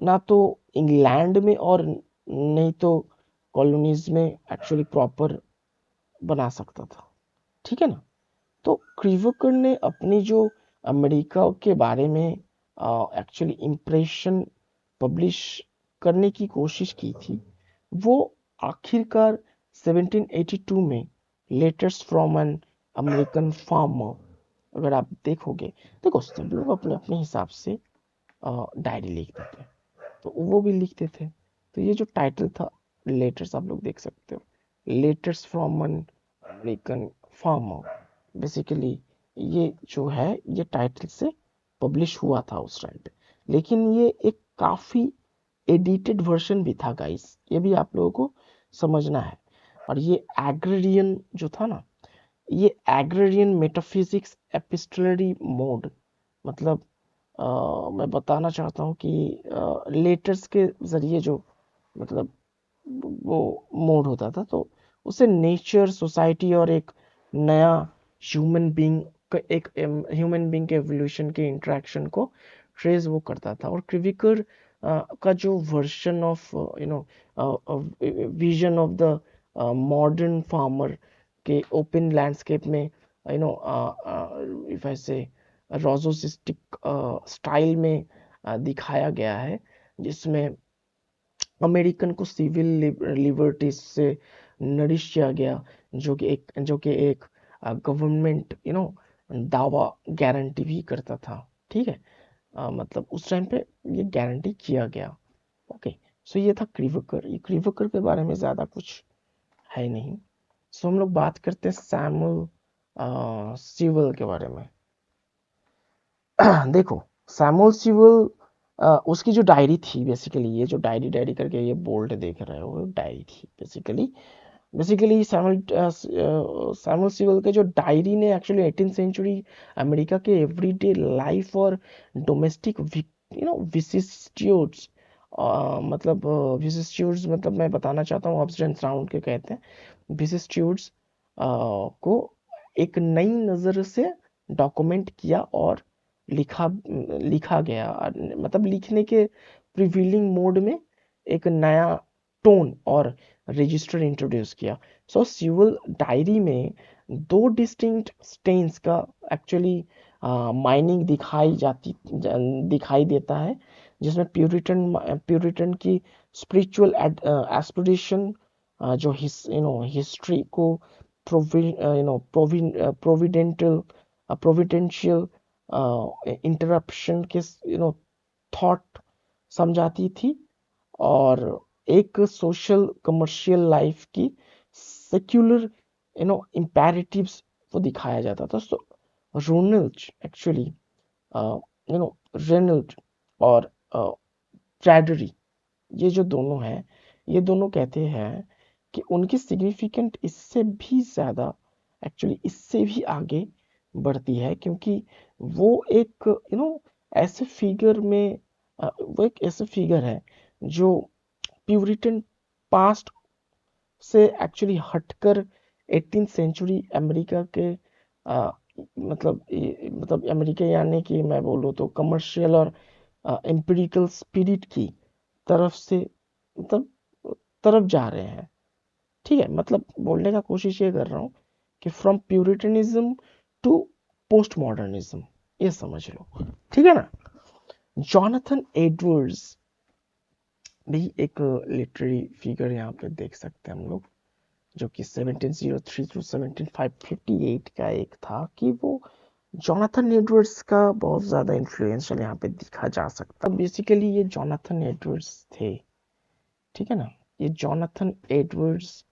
ना तो इंग्लैंड में और नहीं तो कॉलोनीज में एक्चुअली प्रॉपर बना सकता था, ठीक है ना। तो क्रीवकर ने अपनी जो अमेरिका के बारे में एक्चुअली इम्प्रेशन पब्लिश करने की कोशिश की थी, वो आखिरकार 1782 में letters from an American farmer, अगर आप देखोगे, देखो सब लोग अपने अपने हिसाब से डायरी लिखते थे, तो वो भी लिखते थे। तो ये जो टाइटल था लेटर्स, आप लोग देख सकते हो, letters from an American farmer, basically ये जो है ये टाइटल से पब्लिश हुआ था उस टाइम पे। लेकिन ये एक काफी एडिटेड वर्जन भी था गाइस, ये भी आप लोगों को समझना है। और ये एग्रेरियन जो था ना, ये एग्रेरियन मेटाफिजिक्स एपिस्टलरी मोड, मतलब मैं बताना चाहता हूँ कि लेटर्स के जरिए जो, मतलब वो मोड होता था, तो उसे नेचर, सोसाइटी और एक नया ह्यूमन बीइंग एक ह्यूमन बीइंग के एवोल्यूशन के इंटरेक्शन को ट्रेस वो करता था। और क्रिविकर का जो version of vision of the modern farmer के ओपन लैंडस्केप में, इफ आई से रोजोसिस्टिक स्टाइल में दिखाया गया है, जिसमें अमेरिकन को सिविल लिबर्टीज से नरिश किया गया, जो कि एक गवर्नमेंट दावा गारंटी भी करता था, ठीक है। मतलब उस टाइम पे ये गारंटी किया गया। ओके, सो ये था क्रीवकर। ये क्रीवकर के बारे में ज़्यादा कुछ है नहीं। सो हम लोग बात करते हैं सैमुअल सीवल के बारे में। देखो, सैमुअल सीवल उसकी जो डायरी थी, बेसिकली ये जो डायरी डायरी करके ये बोल्ड देख रहे हो, डायरी थी बेसिकली। बेसिकली सैमुअल सीवल के जो डायरी ने एक्चुअली 18th सेंचुरी अमेरिका के एवरीडे लाइफ और डोमेस्टिक विसिस्ट्यूड्स, मतलब विसिस्ट्यूड्स, मतलब मैं बताना चाहता हूँ अप्स एंड डाउन के कहते हैं विसिस्ट्यूड्स को एक नई नज़र से डॉक्यूमेंट किया और लिखा लिखा गया, मतलब लिखने के प्रिविलिंग मोड में एक नया टोन और रजिस्टर इंट्रोड्यूस किया। सो सिविल डायरी में दो डिस्टिंक्ट स्टेन्स का एक्चुअली माइनिंग दिखाई देता है, जिसमें प्यूरिटन की स्पिरिचुअल एस्पिरेशन, जो हिस्ट्री को प्रोविडेंटल प्रोविडेंशियल इंटरप्शन के थॉट समझाती थी, और एक सोशल कमर्शियल लाइफ की सेक्युलर इम्पेरेटिव्स को दिखाया जाता था। सो रोनल्ड एक्चुअली रेनल्ड और ट्रेडरी, ये जो दोनों हैं, ये दोनों कहते हैं कि उनकी सिग्निफिकेंट इससे भी ज़्यादा, एक्चुअली इससे भी आगे बढ़ती है, क्योंकि वो एक ऐसे फिगर में वो एक ऐसे फिगर है जो प्यूरिटन पास्ट से एक्चुअली हटकर 18th सेंचुरी अमेरिका के मतलब अमेरिका, यानी कि मैं बोलूँ तो कमर्शियल और एम्पिरिकल स्पिरिट की तरफ से मतलब तरफ जा रहे हैं। ठीक है, मतलब बोलने का कोशिश ये कर रहा हूँ कि फ्रॉम प्यूरिटनिज्म टू पोस्ट मॉडर्निज्म, ये समझ लो। ठीक है ना। जॉनथन एडवर्ड्स भी एक लिटरेरी फिगर यहाँ पे देख सकते हैं हम लोग, जो कि 1703 टू 1758 का एक था, कि वो जॉनथन एडवर्ड्स का बहुत ज़्यादा इन्फ्लुएंशियल यहाँ पे दिखा जा सकता। बेसिकली ये जॉनथन एडवर्ड्स थे, ठीक है ना। ये जॉनथन एडवर्ड्स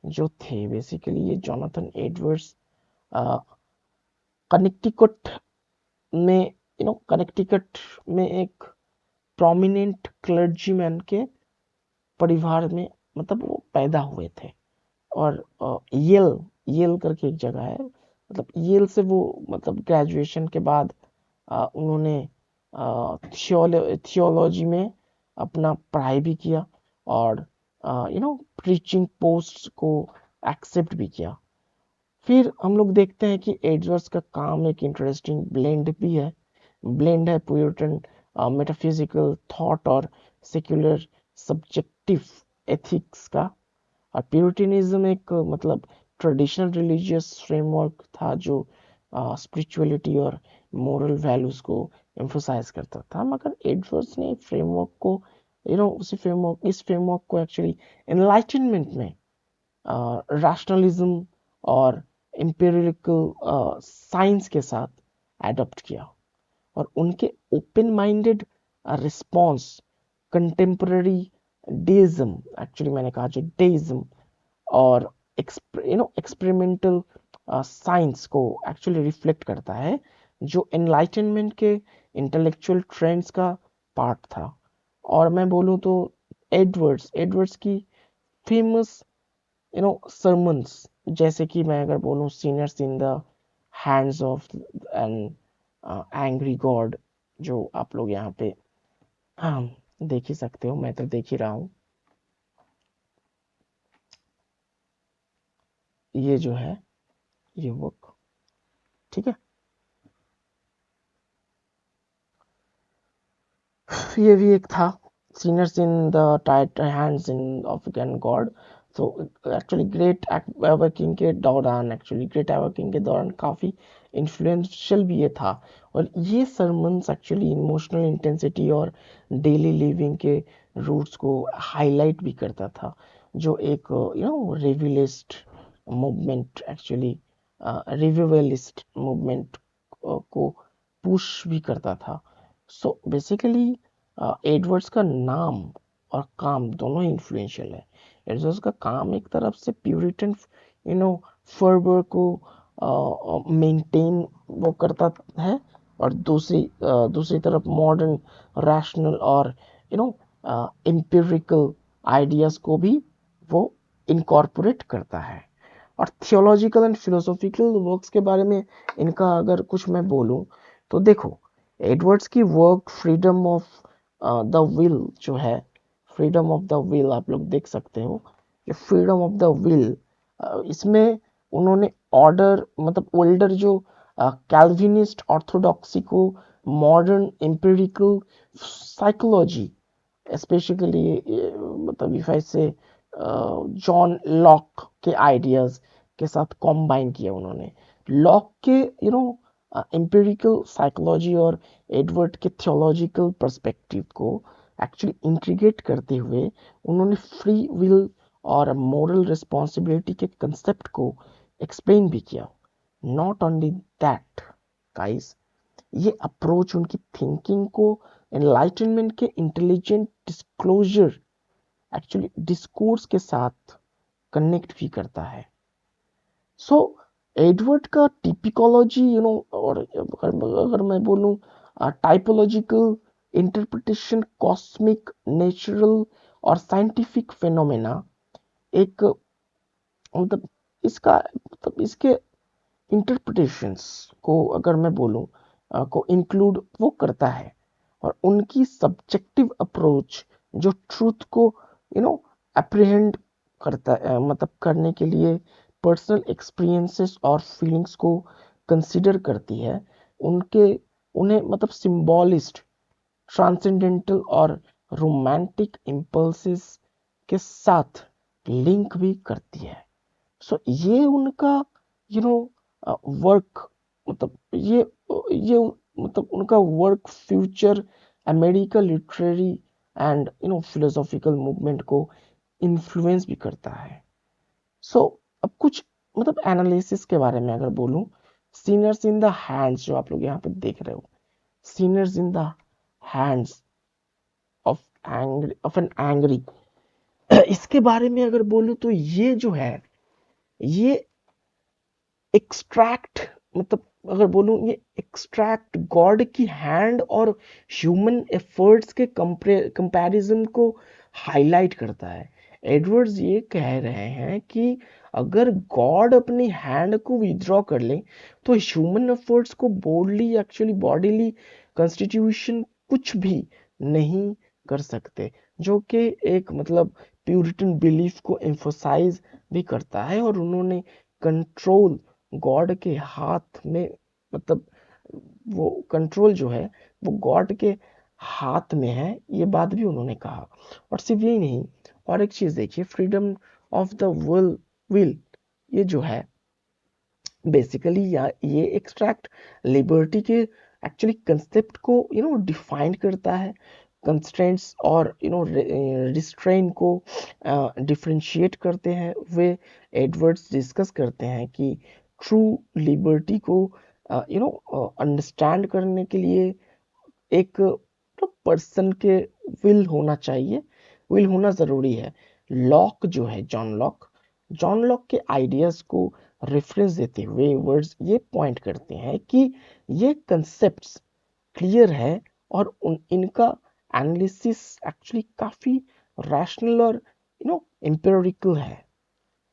जो थे, बेसिकली ये जॉनथन एडवर्ड्स कनेक्टिकट में कनेक्टिकट में एक प्रोमिनेंट क्लर्जीमैन के परिवार में मतलब वो पैदा हुए थे। और येल येल करके एक जगह है, मतलब येल से वो मतलब ग्रेजुएशन के बाद उन्होंने थियोलॉजी में अपना पढ़ाई भी किया, और प्रीचिंग पोस्ट को एक्सेप्ट भी किया। फिर हम लोग देखते हैं कि एडवर्ड्स का काम एक इंटरेस्टिंग ब्लेंड है प्यूरिटन मेटाफिजिकल थॉट और सेक्युलर सब्जेक्टिव एथिक्स का। और प्यूरिटनिज्म एक मतलब ट्रेडिशनल रिलीजियस फ्रेमवर्क था जो स्पिरिचुअलिटी और मोरल वैल्यूज को एम्फोसाइज करता था, मगर एडवर्ड्स ने फ्रेमवर्क को इस फ्रेमवर्क को एक्चुअली एनलाइटनमेंट में रैशनलिज्म और एम्पिरिकल साइंस के साथ एडॉप्ट किया। और उनके open minded response contemporary deism, actually मैंने कहा जो डेइज्म और एक्सपेरिमेंटल साइंस को एक्चुअली रिफ्लेक्ट करता है, जो एनलाइटनमेंट के इंटेलेक्चुअल ट्रेंड्स का पार्ट था। और मैं बोलूँ तो एडवर्ड्स की फेमस sermons, जैसे कि मैं अगर बोलूँ sinners in the hands of an angry God, जो आप लोग यहाँ पे देख ही सकते हो, मैं तो देख ही रहा हूँ। ये जो है ये वर्क, ठीक है। ये भी एक था, sinners in the tight hands in of an God। तो एक्चुअली ग्रेट वर्किंग के दौरान काफ़ी इन्फ्लुएंशियल भी ये था। और ये सरमन्स एक्चुअली इमोशनल इंटेंसिटी और डेली लिविंग के रूट्स को हाईलाइट भी करता था, जो एक रिविलिस्ट मूवमेंट एक्चुअली रिविवलिस्ट मूवमेंट को पुश भी करता था। सो बेसिकली एडवर्ड्स का नाम और काम दोनों ही इन्फ्लुएंशियल है। एडवर्ड्स का काम एक तरफ से प्यूरिटन फर्वर को मेंटेन वो करता है, और दूसरी तरफ मॉडर्न रैशनल और एम्पिरिकल आइडियाज को भी वो इनकॉर्पोरेट करता है। और थियोलॉजिकल एंड फिलोसॉफिकल वर्क्स के बारे में इनका अगर कुछ मैं बोलूं, तो देखो, एडवर्ड्स की work freedom of the will जो है, फ्रीडम ऑफ द विल आप लोग देख सकते हो, ये फ्रीडम ऑफ द विल, इसमें उन्होंने ऑर्डर मतलब ओल्डर जो कैल्विनिस्ट ऑर्थोडॉक्सी को मॉडर्न एम्पिरिकल साइकोलॉजी, स्पेशली मतलब इफ आई से जॉन लॉक के आइडियाज के साथ कॉम्बाइन किया उन्होंने। लॉक के एम्पिरिकल साइकोलॉजी और एडवर्ड के थियोलॉजिकल पर्सपेक्टिव को एक्चुअली इंटीग्रेट करते हुए उन्होंने फ्री विल और मोरल रिस्पॉन्सिबिलिटी के कंसेप्ट को एक्सप्लेन भी किया। नॉट ओनली दैट गाइस, ये अप्रोच उनकी थिंकिंग को एनलाइटनमेंट के इंटेलिजेंट डिस्क्लोजर एक्चुअली डिस्कोर्स के साथ कनेक्ट भी करता है। सो एडवर्ड का टिपिकोलॉजी और अगर मैं बोलूँ टाइपोलॉजिकल इंटरप्रिटेशन कॉस्मिक नेचुरल और साइंटिफिक फेनोमेना एक मतलब इसका मतलब इसके इंटरप्रिटेशंस को अगर मैं बोलूं को इंक्लूड वो करता है और उनकी सब्जेक्टिव अप्रोच जो ट्रूथ को अप्रिहेंड करता मतलब करने के लिए पर्सनल एक्सपीरियंसेस और फीलिंग्स को कंसिडर करती है उनके उन्हें मतलब सिंबॉलिस्ट ट्रांसेंडेंटल और रोमांटिक इम्पल्सेस के साथ लिंक भी करती है। सो ये उनका यू नो वर्क मतलब ये मतलब उनका work future American literary and philosophical movement को इन्फ्लुएंस भी करता है। सो अब कुछ मतलब एनालिसिस के बारे में अगर बोलूं, सीनर्स इन द हैंड्स जो आप लोग यहाँ पे देख रहे हो, sinners in the hands of an angry इसके बारे में अगर बोलूं तो ये जो है ये एक्सट्रैक्ट मतलब अगर बोलूं ये एक्सट्रैक्ट गॉड की हैंड और ह्यूमन एफर्ट्स के कंपैरिजन को हाईलाइट करता है। एडवर्ड्स ये कह रहे हैं कि अगर गॉड अपनी हैंड को विड्रॉ कर ले तो ह्यूमन एफर्ट्स को बोल्डली एक्चुअली बॉडीली कॉन्स्टिट्यूशन कुछ भी नहीं कर सकते, जो कि एक मतलब प्यूरिटन बिलीफ को एम्फोसाइज भी करता है। और उन्होंने कंट्रोल गॉड के हाथ में मतलब वो कंट्रोल जो है वो गॉड के हाथ में है, ये बात भी उन्होंने कहा। और सिर्फ यही नहीं, और एक चीज देखिए, फ्रीडम ऑफ द विल ये जो है बेसिकली ये एक्सट्रैक्ट लिबर्टी के एक्चुअली कंसेप्ट को डिफाइन करता है। कंस्ट्रेंट्स और रिस्ट्रेन को डिफरेंशिएट करते हैं। वे एडवर्ड्स डिस्कस करते हैं कि ट्रू लिबर्टी को अंडरस्टैंड करने के लिए एक पर्सन के विल होना चाहिए, विल होना जरूरी है। लॉक जो है, जॉन लॉक के आइडियाज को रेफरेंस देते हुए वर्ड्स ये पॉइंट करते हैं कि ये कंसेप्ट्स क्लियर है और इनका एनालिसिस एक्चुअली काफी रैशनल और एम्पिरिकल है।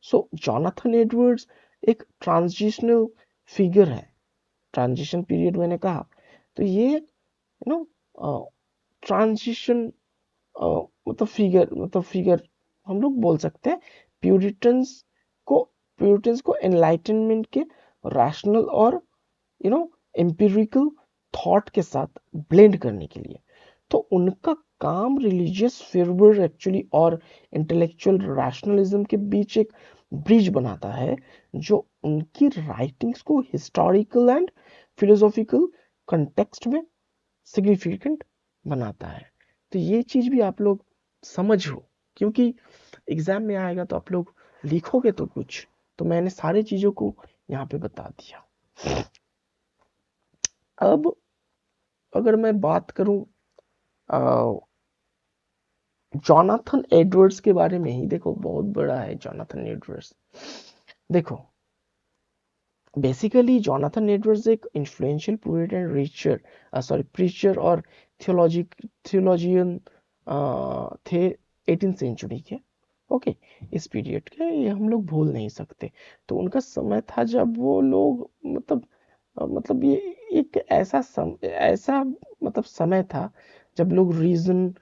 सो जॉनाथन एडवर्ड्स एक ट्रांजिशनल फिगर है। ट्रांजिशन पीरियड मैंने कहा, तो ये नो ट्रांजिशन मतलब फिगर हम लोग बोल सकते हैं प्यूरिटन्स को एनलाइटनमेंट के रैशनल और एम्पिरिकल थॉट के साथ ब्लेंड करने के लिए। तो उनका काम रिलीजियस फर्वर एक्चुअली और इंटेलेक्चुअल रैशनलिज्म के बीच एक ब्रिज बनाता है, जो उनकी राइटिंग्स को हिस्टोरिकल एंड फिलोसॉफिकल कंटेक्स्ट में सिग्निफिकेंट बनाता है। तो ये चीज भी आप लोग समझो, क्योंकि एग्जाम में आएगा तो आप लोग लिखोगे तो कुछ, तो मैंने सारी चीजों को यहाँ पे बता दिया। अब अगर मैं बात करूं जॉनाथन एडवर्ड्स के बारे में ही, देखो बहुत बड़ा है जॉनाथन एडवर्ड्स। देखो बेसिकली जॉनाथन एडवर्ड्स एक इन्फ्लुएंशियल पोएट एंड प्रीचर और थियोलॉजियन थे 18th सेंचुरी के। ओके, इस पीरियड के ये हम लोग भूल नहीं सकते। तो उनका समय था जब वो लोग मतलब ये एक ऐसा मतलब समय था जब लोग रीजन,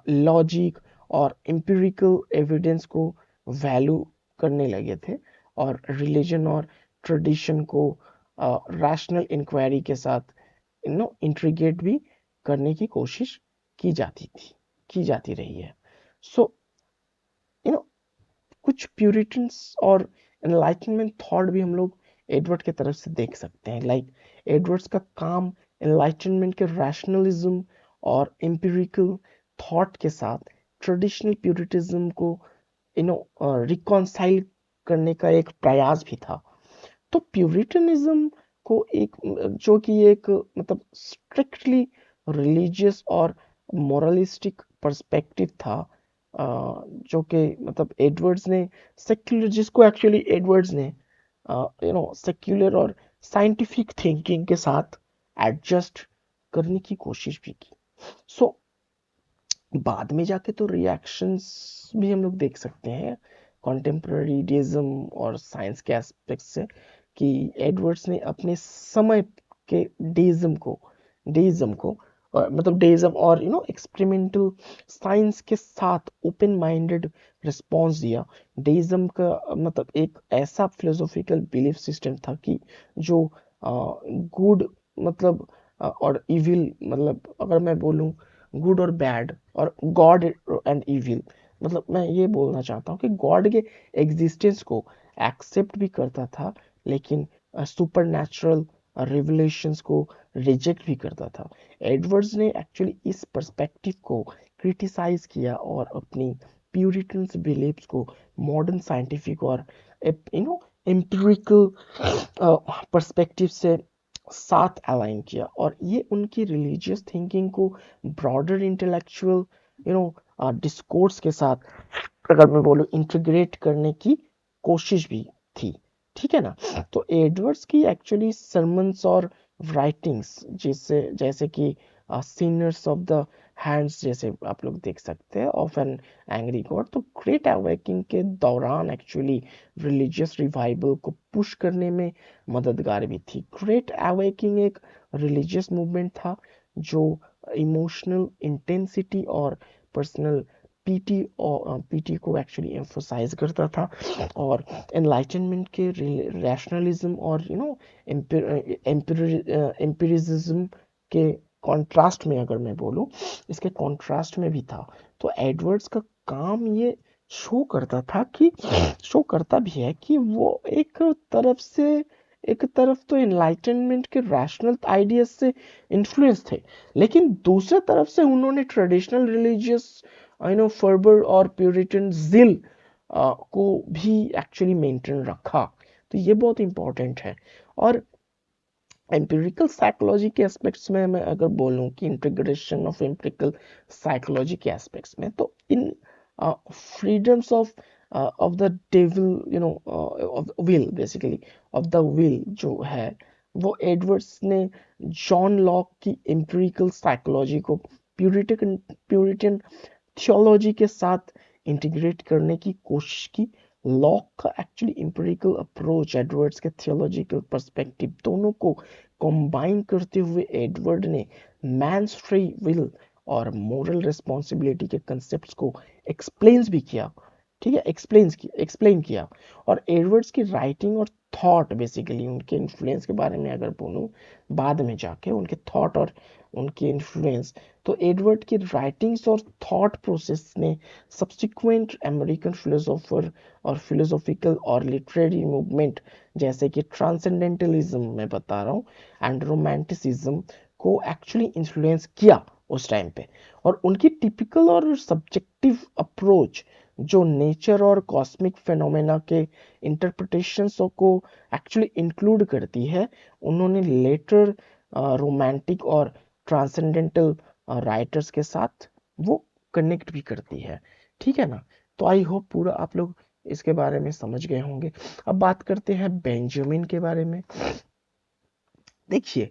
लॉजिक और एम्पिरिकल एविडेंस को वैल्यू करने लगे थे, और रिलीजन और ट्रेडिशन को रैशनल इंक्वायरी के साथ इंट्रीगेट भी करने की कोशिश की जाती रही है। सो यू नो कुछ प्यूरिटन्स और एनलाइटनमेंट थॉट भी हम लोग एडवर्ड के तरफ से देख सकते हैं। लाइक एडवर्ड्स का काम एनलाइटनमेंट के रैशनलिज्म और एम्पिरिकल थॉट के साथ ट्रेडिशनल प्यूरिटिज्म को रिकॉन्साइल करने का एक प्रयास भी था। तो प्यूरिटनिज्म को एक जो कि एक मतलब स्ट्रिक्टली रिलीजियस और मोरलिस्टिक पर्सपेक्टिव था, जो कि मतलब एडवर्ड्स ने सेक्युलर, जिसको एक्चुअली एडवर्ड्स ने सेक्युलर और साइंटिफिक थिंकिंग के साथ एडजस्ट करने की कोशिश भी की। सो बाद में जाके तो रिएक्शंस भी हम लोग देख सकते हैं कॉन्टेम्प्ररी डेइज्म और साइंस के एस्पेक्ट से, कि एडवर्ड्स ने अपने समय के डेइज्म को मतलब डेइज्म और एक्सपेरिमेंटल साइंस के साथ ओपन माइंडेड रिस्पॉन्स दिया। डेइज्म का मतलब एक ऐसा फिलोसॉफिकल बिलीफ सिस्टम था कि जो गुड मतलब और इविल, मतलब अगर मैं बोलूं गुड और बैड और गॉड एंड इविल, मतलब मैं ये बोलना चाहता हूँ कि गॉड के एग्जिस्टेंस को एक्सेप्ट भी करता था, लेकिन सुपर नेचुरल रिवलेशंस को रिजेक्ट भी करता था। एडवर्ड्स ने एक्चुअली इस पर्सपेक्टिव को क्रिटिसाइज किया और अपनी प्यूरिटन बिलीफ्स को मॉडर्न साइंटिफिक और एम्पिरिकल पर्सपेक्टिव से साथ अलाइन किया, और ये उनकी रिलीजियस थिंकिंग को ब्रॉडर इंटेलेक्चुअल डिस्कोर्स के साथ, अगर मैं बोलूँ, इंटीग्रेट करने की कोशिश भी थी। ठीक है ना। तो एडवर्ड्स की एक्चुअली सरमन्स और राइटिंग्स जैसे जैसे कि सिनर्स ऑफ द हैंड्स जैसे आप लोग देख सकते हैं ऑफ एन एंग्री गॉड, तो ग्रेट अवेकिंग के दौरान एक्चुअली रिलीजियस रिवाइवल को पुश करने में मददगार भी थी। ग्रेट अवेकिंग एक रिलीजियस मूवमेंट था जो इमोशनल इंटेंसिटी और पर्सनल पीटी को एक्चुअली एम्फोसाइज करता था, और एनलाइटनमेंट के रैशनलिज्म और एम्पिरिसिज्म के कॉन्ट्रास्ट में, अगर मैं बोलूं, इसके कॉन्ट्रास्ट में भी था। तो एडवर्ड्स का काम ये शो करता भी है कि वो एक तरफ तो एनलाइटनमेंट के रैशनल आइडियाज से इन्फ्लुएंस थे, लेकिन दूसरे तरफ से उन्होंने ट्रेडिशनल रिलीजियस फर्बर और प्यूरिटन जिल को भी एक्चुअली मेंटेन रखा। तो ये बहुत इंपॉर्टेंट है। और एम्पिरिकल साइकोलॉजी के एस्पेक्ट्स में मैं अगर बोलूं कि इंटीग्रेशन ऑफ एम्पिरिकल साइकोलॉजी के एस्पेक्ट्स में, तो in freedoms of the devil of will, basically of the will जो है, वो एडवर्ड्स ने जॉन लॉक की एम्पिरिकल साइकोलॉजी को प्यूरिटन थियोलॉजी के साथ इंटीग्रेट करने की कोशिश की। लॉक का एक्चुअली एम्पिरिकल अप्रोच, एडवर्ड्स के थियोलॉजिकल पर्सपेक्टिव, दोनों को कंबाइन करते हुए एडवर्ड ने मैन्स फ्री विल और मोरल रिस्पॉन्सिबिलिटी के कंसेप्ट्स को एक्सप्लेन्स भी किया। ठीक है, एक्सप्लेन किया। और एडवर्ड्स की राइटिंग और थॉट, बेसिकली उनके इन्फ्लुएंस के बारे में अगर बोलूं बाद में जाके, उनके थॉट और उनके इन्फ्लुएंस, तो एडवर्ड की राइटिंग्स और थॉट प्रोसेस ने सब्सिक्वेंट अमेरिकन फिलोसोफर और फिलोसॉफिकल और लिटरेरी मूवमेंट जैसे कि ट्रांसेंडेंटलिज्म मैं बता रहा हूँ एंड रोमांटिसिज्म को एक्चुअली इन्फ्लुएंस किया उस टाइम पे। और उनकी टिपिकल और सब्जेक्टिव अप्रोच जो नेचर और कॉस्मिक फेनोमेना के इंटरप्रिटेशंस को एक्चुअली इंक्लूड करती है, उन्होंने लेटर रोमांटिक और ट्रांसेंडेंटल राइटर्स के साथ वो कनेक्ट भी करती है। ठीक है ना। तो आई होप पूरा आप लोग इसके बारे में समझ गए होंगे। अब बात करते हैं बेंजामिन के बारे में। देखिए,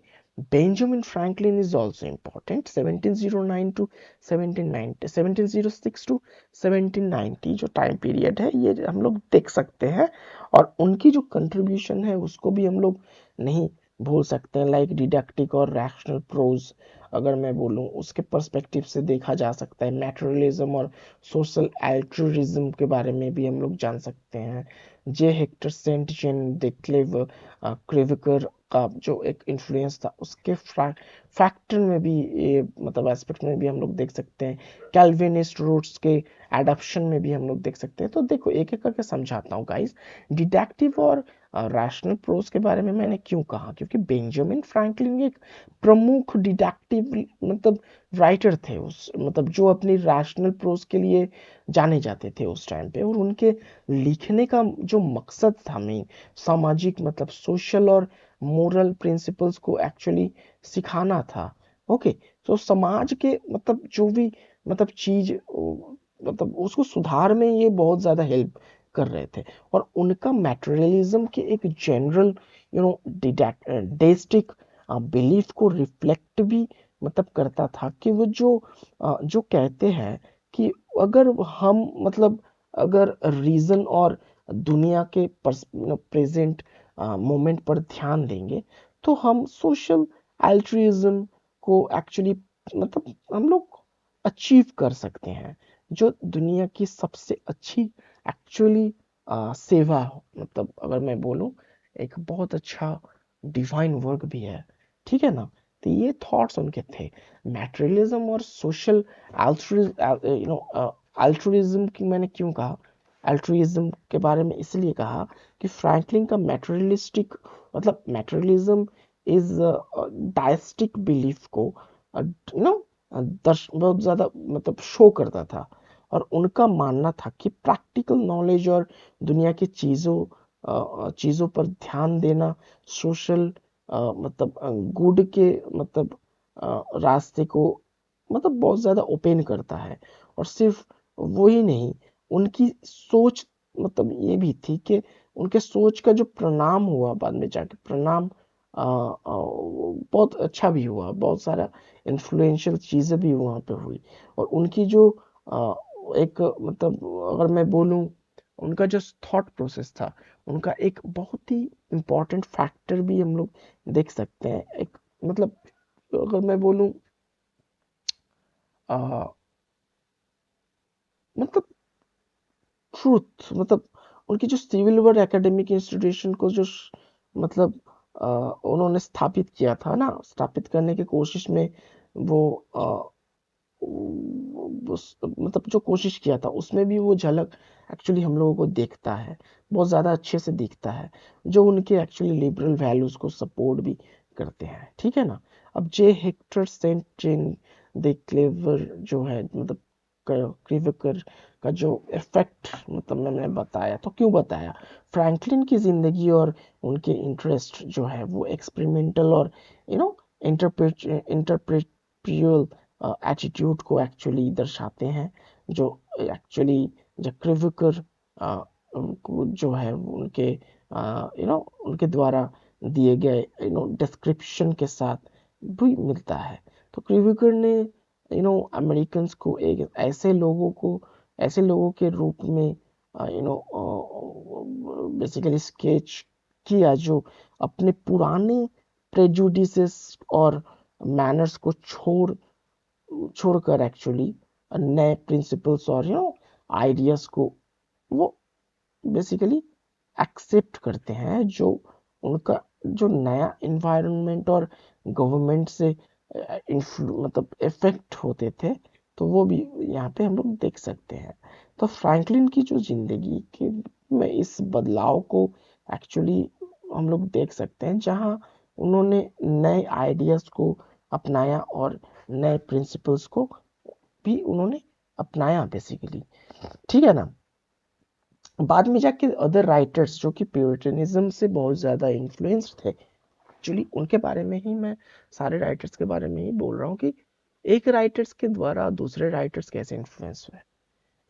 Benjamin Franklin is also important. 1709 to 1790, 1706 to 1790 जो टाइम पीरियड है, ये हम लोग देख सकते हैं, और उनकी जो कंट्रीब्यूशन है उसको भी हम लोग नहीं भूल सकते हैं। लाइक डिडक्टिक और रैशनल प्रोज, अगर मैं बोलूं, उसके पर्सपेक्टिव से देखा जा सकता है। मैटेरियलिज्म और सोशल एल्ट्रुइज्म के बारे में भी हम लोग जान सकते हैं। जे हेक्टर सेंट जेन डेक्लेव क्रेविकर का जो एक इन्फ्लुएंस था, उसके फैक्टर में भी ये मतलब एस्पेक्ट में भी हम लोग देख सकते हैं। कैल्विनिस्ट रूट्स के एडप्शन में भी हम लोग देख सकते हैं। तो देखो, एक एक करके समझाता हूँ गाइस। डिडक्टिव और रैशनल प्रोज के बारे में मैंने क्यों कहा, क्योंकि बेंजामिन फ्रैंकलिन एक प्रमुख डिडक्टिव मतलब राइटर थे, उस मतलब जो अपनी रैशनल प्रोज के लिए जाने जाते थे उस टाइम पे। और उनके लिखने का जो मकसद था मेन, सामाजिक मतलब सोशल और मोरल प्रिंसिपल्स को एक्चुअली सिखाना था। ओके। तो समाज के मतलब जो भी मतलब चीज मतलब उसको सुधार में ये बहुत ज्यादा हेल्प कर रहे थे। और उनका मैटेरियलिज्म के एक जनरल डेस्टिक बिलीफ को रिफ्लेक्ट भी मतलब करता था कि वो जो कहते हैं कि अगर हम मतलब अगर रीजन और दुनिया के प्रेजेंट मोमेंट पर ध्यान देंगे तो हम सोशल एल्ट्रुइज्म को एक्चुअली मतलब हम लोग अचीव कर सकते हैं, जो दुनिया की सबसे अच्छी एक्चुअली सेवा हो। मतलब अगर मैं बोलूं, एक बहुत अच्छा डिवाइन वर्क भी है, ठीक है ना। तो ये थॉट्स उनके थे। मैटेरियलिज्म और सोशल अल्ट्रुइज्म की मैंने क्यों कहा, अल्ट्रुइज्म के बारे में इसलिए कहा कि फ्रैंकलिन का मैटेरियलिस्टिक मतलब मैटेरियलिज्म इज डायस्टिक बिलीफ को यू नो बहुत ज्यादा मतलब शो करता था। और उनका मानना था कि प्रैक्टिकल नॉलेज और दुनिया की चीजों पर ध्यान देना सोशल मतलब गुड के मतलब रास्ते को मतलब बहुत ज्यादा ओपन करता है। और सिर्फ वो ही नहीं, उनकी सोच मतलब ये भी थी कि उनके सोच का जो परिणाम हुआ बाद में जाके परिणाम बहुत अच्छा भी हुआ, बहुत सारा इन्फ्लुएंशियल चीजें भी वहां पे हुई। और उनकी जो अ, एक मतलब अगर मैं बोलूं, उनका जो थॉट प्रोसेस था, उनका एक बहुत ही इम्पोर्टेंट फैक्टर भी हम लोग देख सकते हैं। एक मतलब अगर मैं बोलूं अ, मतलब ट्रूथ मतलब उनकी जो सिविल वर्ड एकेडमिक इंस्टीट्यूशन को मतलब उन्होंने स्थापित किया था ना, स्थापित करने की कोशिश में वो मतलब जो कोशिश किया था उसमें भी वो झलक एक्चुअली हम लोगों को देखता है, बहुत ज्यादा अच्छे से दिखता है, जो उनके एक्चुअली लिबरल वैल्यूज को सपोर्ट भी करते हैं, ठीक है ना। अब जे हेक्टर सेंट जेन दे क्लेवर जो है मतलब क्रीवेकर का जो इफेक्ट मतलब मैंने बताया, तो क्यों बताया, फ्रैंकलिन की जिंदगी और उनके इंटरेस्ट जो है वो एक्सपेरिमेंटल और यू नो इंटरप्रेटियल एटीट्यूड को एक्चुअली दर्शाते हैं। जो एक्चुअली जो क्रिविकर जो है उनके उनके द्वारा दिए गए डिस्क्रिप्शन के साथ भी मिलता है। तो क्रिविकर ने अमेरिकन्स को एक ऐसे लोगों के रूप में बेसिकली स्केच किया जो अपने पुराने प्रेजुडिसेस और मैनर्स को छोड़कर एक्चुअली नए प्रिंसिपल्स और आइडियाज को वो बेसिकली एक्सेप्ट करते हैं, जो उनका जो नया इन्वायरमेंट और गवर्नमेंट से मतलब इफेक्ट होते थे। तो वो भी यहाँ पे हम लोग देख सकते हैं। तो फ्रैंकलिन की जो जिंदगी के में इस बदलाव को एक्चुअली हम लोग देख सकते हैं, जहाँ उन्होंने नए आइडियाज को अपनाया और नए प्रिंसिपल्स को भी उन्होंने अपनाया बेसिकली, ठीक है ना। बाद में जाके अदर राइटर्स जो कि प्यूरिटनिज्म से बहुत ज़्यादा इन्फ्लुएंस्ड थे, एक्चुअली उनके बारे में ही मैं सारे राइटर्स के बारे में ही बोल रहा हूँ कि एक राइटर्स के द्वारा दूसरे राइटर्स कैसे इन्फ्लुएंस हुए।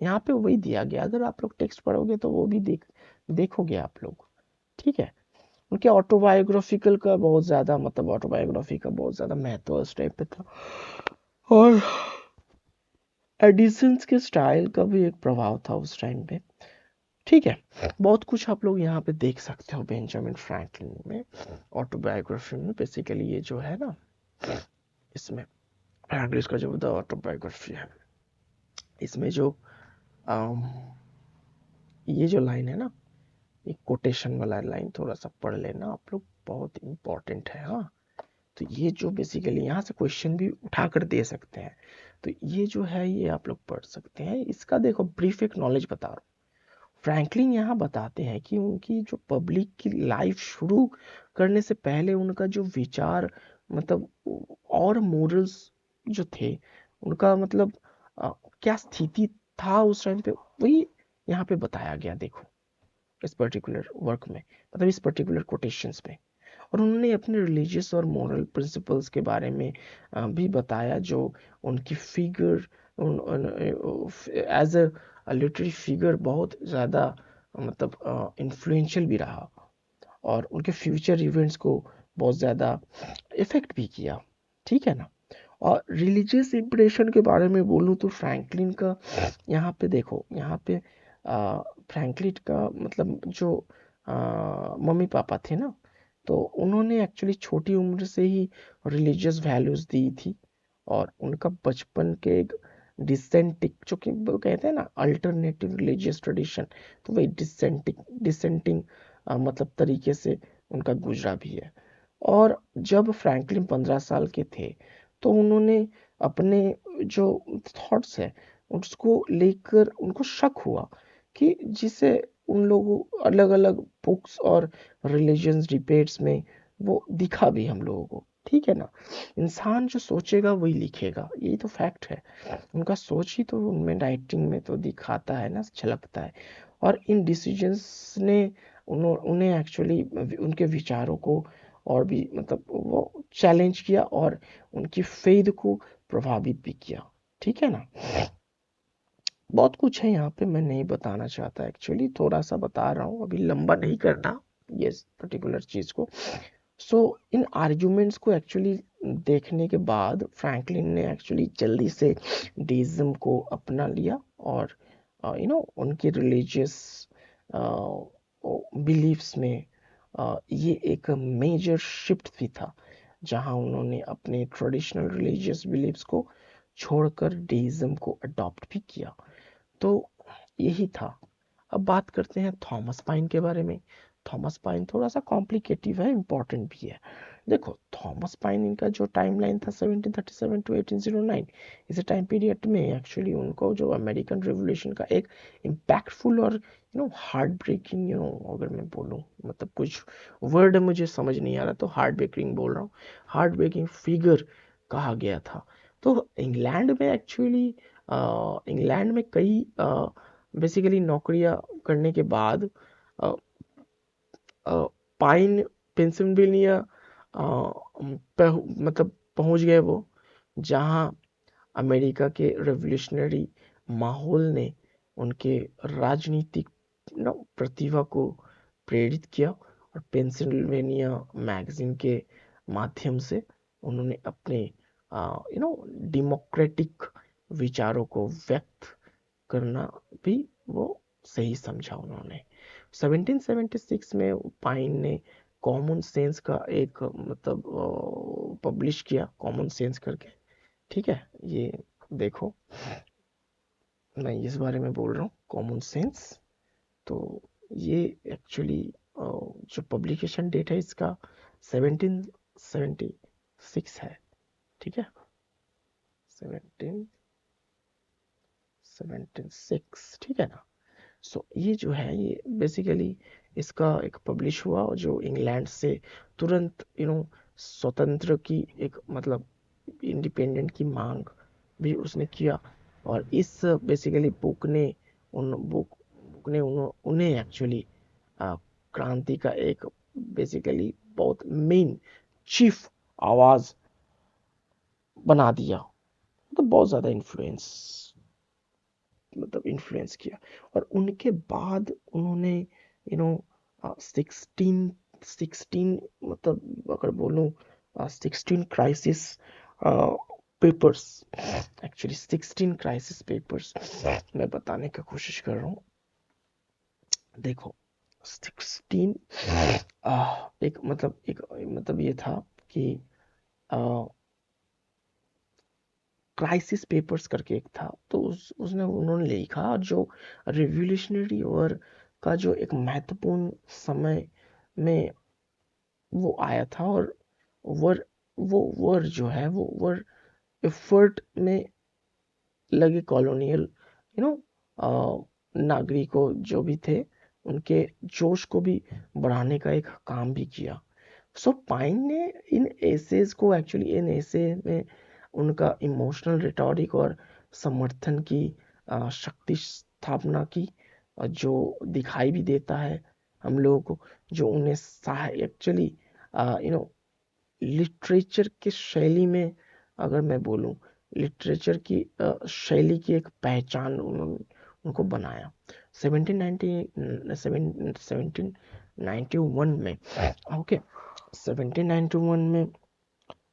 यहाँ पे वही दिया गया, अगर आप लोग टेक्स्ट पढ़ोगे तो वो भी देखोगे आप लोग, ठीक है। उनके ऑटोबायोग्राफिकल का बहुत ज़्यादा मतलब ऑटोबायोग्राफी का बहुत ज़्यादा महत्व उस टाइम पे था। और एडिसन्स के स्टाइल का भी एक प्रभाव था उस टाइम पे, ठीक है। बहुत कुछ आप लोग यहाँ पे देख सकते हो बेंजामिन फ्रैंकलिन में, ऑटोबायोग्राफी में बेसिकली ये जो है ना, इसमें फ्रैंकलिन का जो ऑटोबायोग्राफी है, इसमें जो अम, ये जो लाइन है ना, ये कोटेशन वाला लाइन थोड़ा सा पढ़ लेना आप लोग, बहुत इंपॉर्टेंट है, हाँ। तो ये जो बेसिकली यहाँ से क्वेश्चन भी उठा कर दे सकते हैं, तो ये जो है ये आप लोग पढ़ सकते हैं। इसका देखो ब्रीफ एक नॉलेज बता रहा हूँ। फ्रैंकलिन यहाँ बताते हैं कि उनकी जो पब्लिक की लाइफ शुरू करने से पहले उनका जो विचार मतलब और मोरल्स जो थे, उनका मतलब क्या स्थिति था उस टाइम पे, वही यहाँ पे बताया गया देखो, इस पर्टिकुलर वर्क में मतलब इस पर्टिकुलर कोटेशंस में। और उन्होंने अपने रिलीजियस और मॉरल प्रिंसिपल्स के बारे में भी बताया, जो उनकी figure as a literary figure बहुत ज़्यादा मतलब इन्फ्लुएंशियल भी रहा, और उनके फ्यूचर इवेंट्स को बहुत ज़्यादा इफेक्ट भी किया, ठीक है ना। और रिलीजियस इम्प्रेशन के बारे में बोलूँ तो फ्रैंकलिन का यहाँ पे देखो, यहाँ पे फ्रैंकलिन का मतलब जो मम्मी पापा थे ना, तो उन्होंने एक्चुअली छोटी उम्र से ही रिलीजियस वैल्यूज दी थी। और उनका बचपन के एक डिसेंटिंग, जो कि वो कहते हैं ना अल्टरनेटिव रिलीजियस ट्रेडिशन, तो वही डिसेंटिंग मतलब तरीके से उनका गुजरा भी है। और जब फ्रैंकलिन 15 साल के थे, तो उन्होंने अपने जो थॉट्स है उसको लेकर उनको शक हुआ कि जिसे उन लोगों अलग अलग बुक्स और रिलीजियस डिबेट्स में वो दिखा भी हम लोगों को, ठीक है ना। इंसान जो सोचेगा वही लिखेगा, यही तो फैक्ट है। उनका सोच ही तो उनमें राइटिंग में तो दिखाता है ना, झलकता है। और इन डिसीजंस ने उन्हें एक्चुअली उनके विचारों को और भी मतलब वो चैलेंज किया और उनकी फेथ को प्रभावित भी किया, ठीक है ना। बहुत कुछ है यहाँ पे, मैं नहीं बताना चाहता एक्चुअली, थोड़ा सा बता रहा हूँ, अभी लंबा नहीं करना ये पर्टिकुलर चीज़ को। सो इन आर्ग्यूमेंट्स को एक्चुअली देखने के बाद फ्रैंकलिन ने एक्चुअली जल्दी से डेइज्म को अपना लिया। और उनके रिलीजियस बिलीफ्स में ये एक मेजर शिफ्ट भी था, जहां उन्होंने अपने ट्रेडिशनल रिलीजियस बिलीफ्स को छोड़कर डेइज्म को अडॉप्ट भी किया। तो यही था। अब बात करते हैं थॉमस पाइन के बारे में। थॉमस पाइन थोड़ा सा कॉम्प्लिकेटिव है, इम्पोर्टेंट भी है। देखो, थॉमस पाइन इनका जो टाइमलाइन था 1737 टू 1809, इस टाइम पीरियड में एक्चुअली उनको जो अमेरिकन रिवॉल्यूशन का एक इम्पैक्टफुल और हार्ट ब्रेकिंग, अगर मैं बोलूँ मतलब कुछ वर्ड मुझे समझ नहीं आ रहा तो हार्ट ब्रेकिंग बोल रहा हूँ, हार्ट ब्रेकिंग फिगर कहा गया था। तो इंग्लैंड में एक्चुअली इंग्लैंड में कई बेसिकली नौकरियां करने के बाद अ, पाइन पेंसिल्वेनिया मतलब पहुंच गए वो, जहां अमेरिका के रेवोल्यूशनरी माहौल ने उनके राजनीतिक प्रतिभा को प्रेरित किया। और पेंसिल्वेनिया मैगजीन के माध्यम से उन्होंने अपने डेमोक्रेटिक विचारों को व्यक्त करना भी वो सही समझा उन्होंने। 1776 में पाइन ने कॉमन सेंस का एक मतलब पब्लिश किया, कॉमन सेंस करके, ठीक है। ये देखो, मैं इस बारे में बोल रहा हूँ, कॉमन सेंस। तो ये एक्चुअली जो पब्लिकेशन डेट है इसका 1776 है, ठीक है। 1776, ठीक है ना। सो ये जो है ये बेसिकली इसका एक पब्लिश हुआ, जो इंग्लैंड से तुरंत स्वतंत्र की एक मतलब इंडिपेंडेंट की मांग भी उसने किया। और इस बेसिकली बुक ने उन्हें एक्चुअली क्रांति का एक बेसिकली बहुत मेन चीफ आवाज बना दिया। तो बहुत ज्यादा इन्फ्लुएंस किया। और उनके बाद उन्होंने 16 मतलब अगर बोलूं 16 crisis papers, actually 16 crisis papers मैं बताने का कोशिश कर रहा हूँ। देखो, 16 एक मतलब ये था कि क्राइसिस पेपर्स करके एक था, तो उसने उन्होंने लिखा जो रिवॉल्यूशनरी वॉर का जो एक महत्वपूर्ण समय में वो आया था। और वर वो वर जो है वो वर एफर्ट में लगे कॉलोनियल नागरिकों जो भी थे, उनके जोश को भी बढ़ाने का एक काम भी किया। सो पाइन ने इन एसे में उनका इमोशनल रिटॉरिक और समर्थन की शक्ति स्थापना की, जो दिखाई भी देता है हम लोगों को, जो उन्हें एक्चुअली लिटरेचर की शैली में, अगर मैं बोलूं लिटरेचर की शैली की एक पहचान उन्होंने उनको बनाया। 1791 में, ओके, 1791 में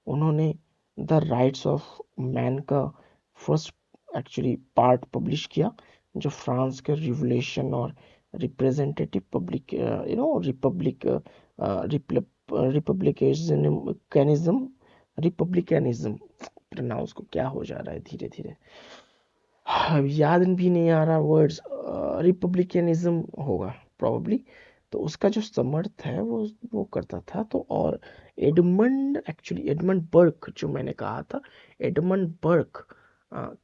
उन्होंने द राइट्स ऑफ मैन का फर्स्ट एक्चुअली पार्ट पब्लिश किया, जो फ्रांस के रिवोल्यूशन और representative public Republic republicanism republicanism pronounce को क्या हो जा रहा है धीरे धीरे, याद भी नहीं आ रहा वर्ड्स, रिपब्लिकनिज्म होगा प्रोबेबली। तो उसका जो समर्थ है वो करता था। तो और एडमंड बर्क जो मैंने कहा था, एडमंड बर्क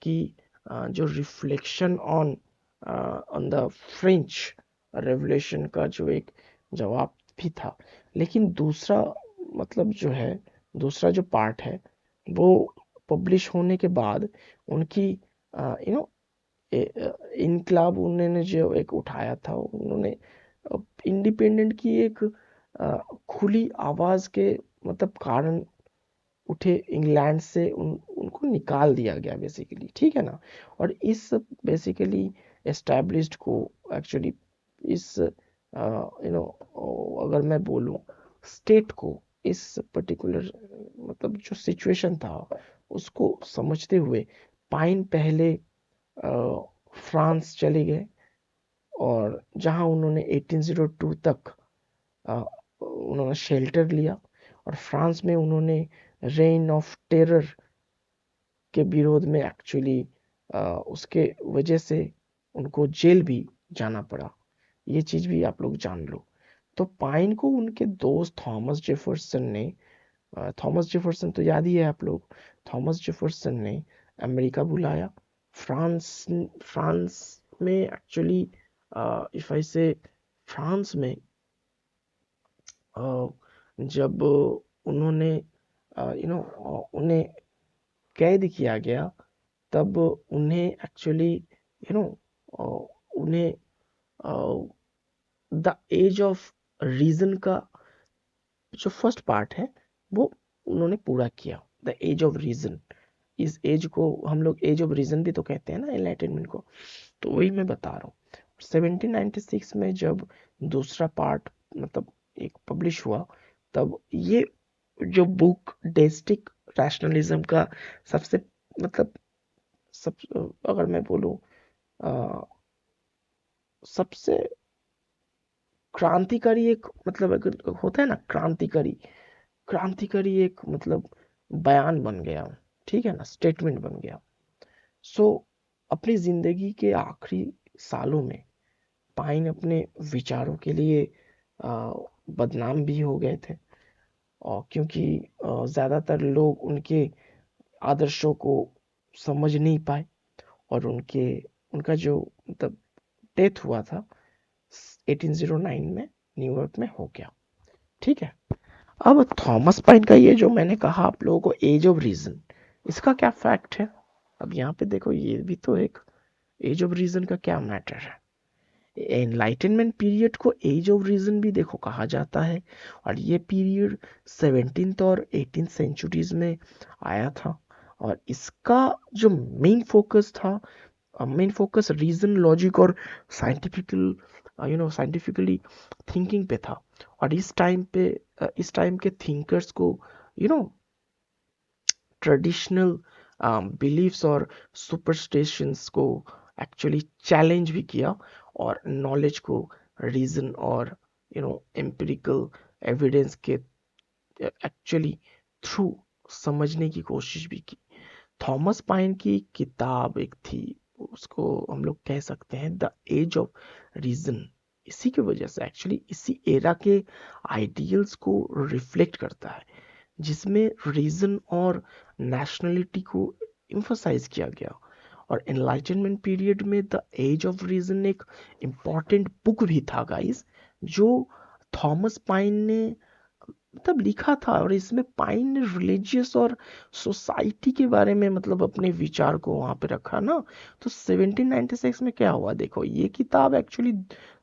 की जो reflection on on the French revolution का जो एक जवाब भी था। लेकिन दूसरा मतलब जो है, दूसरा जो पार्ट है वो पब्लिश होने के बाद उनकी यू नो इनकलाब उन्होंने जो एक उठाया था, उन्होंने इंडिपेंडेंट की एक खुली आवाज के मतलब कारण उठे इंग्लैंड से उनको निकाल दिया गया बेसिकली, ठीक है ना। और इस बेसिकली एस्टैब्लिश्ड को एक्चुअली इस अगर मैं बोलूं स्टेट को, इस पर्टिकुलर मतलब जो सिचुएशन था उसको समझते हुए पाइन पहले फ्रांस चले गए, और जहां उन्होंने 1802 तक अ, उन्होंने शेल्टर लिया। और फ्रांस में उन्होंने रेन ऑफ टेरर के विरोध में एक्चुअली उसके वजह से उनको जेल भी जाना पड़ा। ये चीज भी आप लोग जान लो। तो पाइन को उनके दोस्त थॉमस जेफरसन तो याद ही है आप लोग, थॉमस जेफरसन ने अमेरिका बुलाया। फ्रांस फ्रांस में एक्चुअली इफ आई से फ्रांस में अ, जब उन्होंने उन्हें कैद किया गया, तब उन्हें एक्चुअली नो उन्हें द एज ऑफ रीजन का जो फर्स्ट पार्ट है वो उन्होंने पूरा किया, द एज ऑफ रीजन। इस एज को हम लोग एज ऑफ रीजन भी तो कहते हैं ना एनलाइटनमेंट को। तो वही मैं बता रहा हूँ। 1796 में जब दूसरा पार्ट मतलब एक पब्लिश हुआ, तब ये जो बुक डेस्टिक रैशनलिज्म का सबसे मतलब सब अगर मैं बोलूँ सबसे क्रांतिकारी एक मतलब अगर होता है ना क्रांतिकारी, क्रांतिकारी एक मतलब बयान बन गया, ठीक है ना, स्टेटमेंट बन गया। सो अपनी जिंदगी के आखिरी सालों में पाइन अपने विचारों के लिए आ, बदनाम भी हो गए थे, और क्योंकि ज्यादातर लोग उनके आदर्शों को समझ नहीं पाए, और उनका जो मतलब डेथ हुआ था 1809 में न्यूयॉर्क में हो गया, ठीक है। अब थॉमस पाइन का ये जो मैंने कहा आप लोगों को एज ऑफ रीजन, इसका क्या फैक्ट है। अब यहाँ पे देखो ये भी तो एक एज ऑफ रीजन का क्या मैटर है। एनलाइटनमेंट पीरियड को एज ऑफ रीजन भी देखो कहा जाता है, और ये पीरियड 17th और 18th सेंचुरीज में आया था। और इसका जो मेन फोकस रीजन लॉजिक और साइंटिफिकली थिंकिंग पे था। और इस टाइम के थिंकर्स को यू नो ट्रेडिशनल बिलीफ्स और सुपरस्टिशंस को एक्चुअली चैलेंज भी किया, और नॉलेज को रीजन और एम्पिरिकल एविडेंस के एक्चुअली थ्रू समझने की कोशिश भी की। थॉमस पाइन की किताब एक थी, उसको हम लोग कह सकते हैं द एज ऑफ रीजन। इसी की वजह से एक्चुअली इसी एरा के आइडियल्स को रिफ्लेक्ट करता है, जिसमें रीजन और नेशनलिटी को इम्फोसाइज किया गया। और एनलाइटनमेंट पीरियड में द एज ऑफ रीजन एक इम्पॉर्टेंट बुक भी था गाइस, जो थॉमस पाइन ने मतलब लिखा था। और इसमें पाइन ने रिलीजियस और सोसाइटी के बारे में मतलब अपने विचार को वहां पे रखा ना। तो 1796 में क्या हुआ देखो, ये किताब एक्चुअली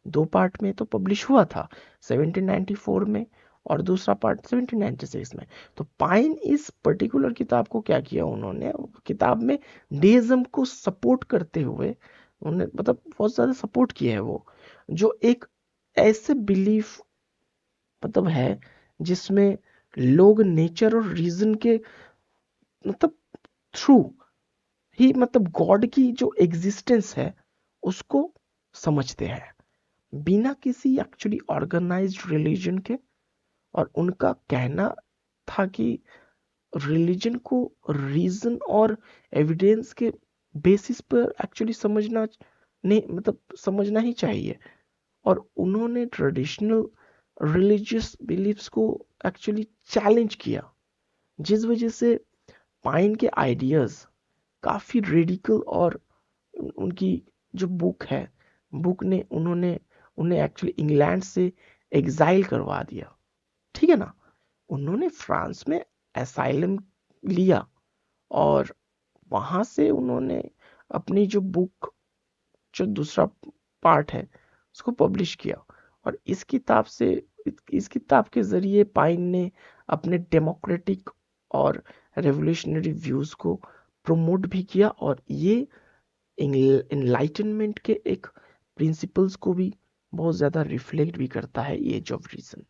दो पार्ट में तो पब्लिश हुआ था, 1794 में और दूसरा पार्ट 1796 में। तो पाइन इस पर्टिकुलर किताब को क्या किया, उन्होंने किताब में डेइज्म को सपोर्ट करते हुए उन्होंने मतलब बहुत ज्यादा सपोर्ट किया है वो, जो एक ऐसे बिलीफ मतलब है जिसमें लोग नेचर और रीजन के मतलब थ्रू ही मतलब गॉड की जो एग्जिस्टेंस है उसको समझते हैं, बिना किसी एक्चुअली ऑर्गेनाइज्ड रिलीजन के। और उनका कहना था कि रिलीजन को रीजन और एविडेंस के बेसिस पर एक्चुअली समझना नहीं, मतलब समझना ही चाहिए। और उन्होंने ट्रेडिशनल रिलीजियस बिलीफ्स को एक्चुअली चैलेंज किया, जिस वजह से पाइन के आइडियाज काफी रेडिकल। और उनकी जो बुक है, बुक ने उन्होंने उन्हें एक्चुअली इंग्लैंड से एग्जाइल करवा दिया, ठीक है ना। उन्होंने फ्रांस में एसाइलम लिया और वहां से उन्होंने अपनी जो बुक, जो दूसरा पार्ट है, उसको पब्लिश किया। और इस किताब के जरिए पाइन ने अपने डेमोक्रेटिक और रेवोल्यूशनरी व्यूज को प्रमोट भी किया, और ये इनलाइटनमेंट के एक प्रिंसिपल्स को भी बहुत ज़्यादा रिफ्लेक्ट भी करता है, एज ऑफ रीजन।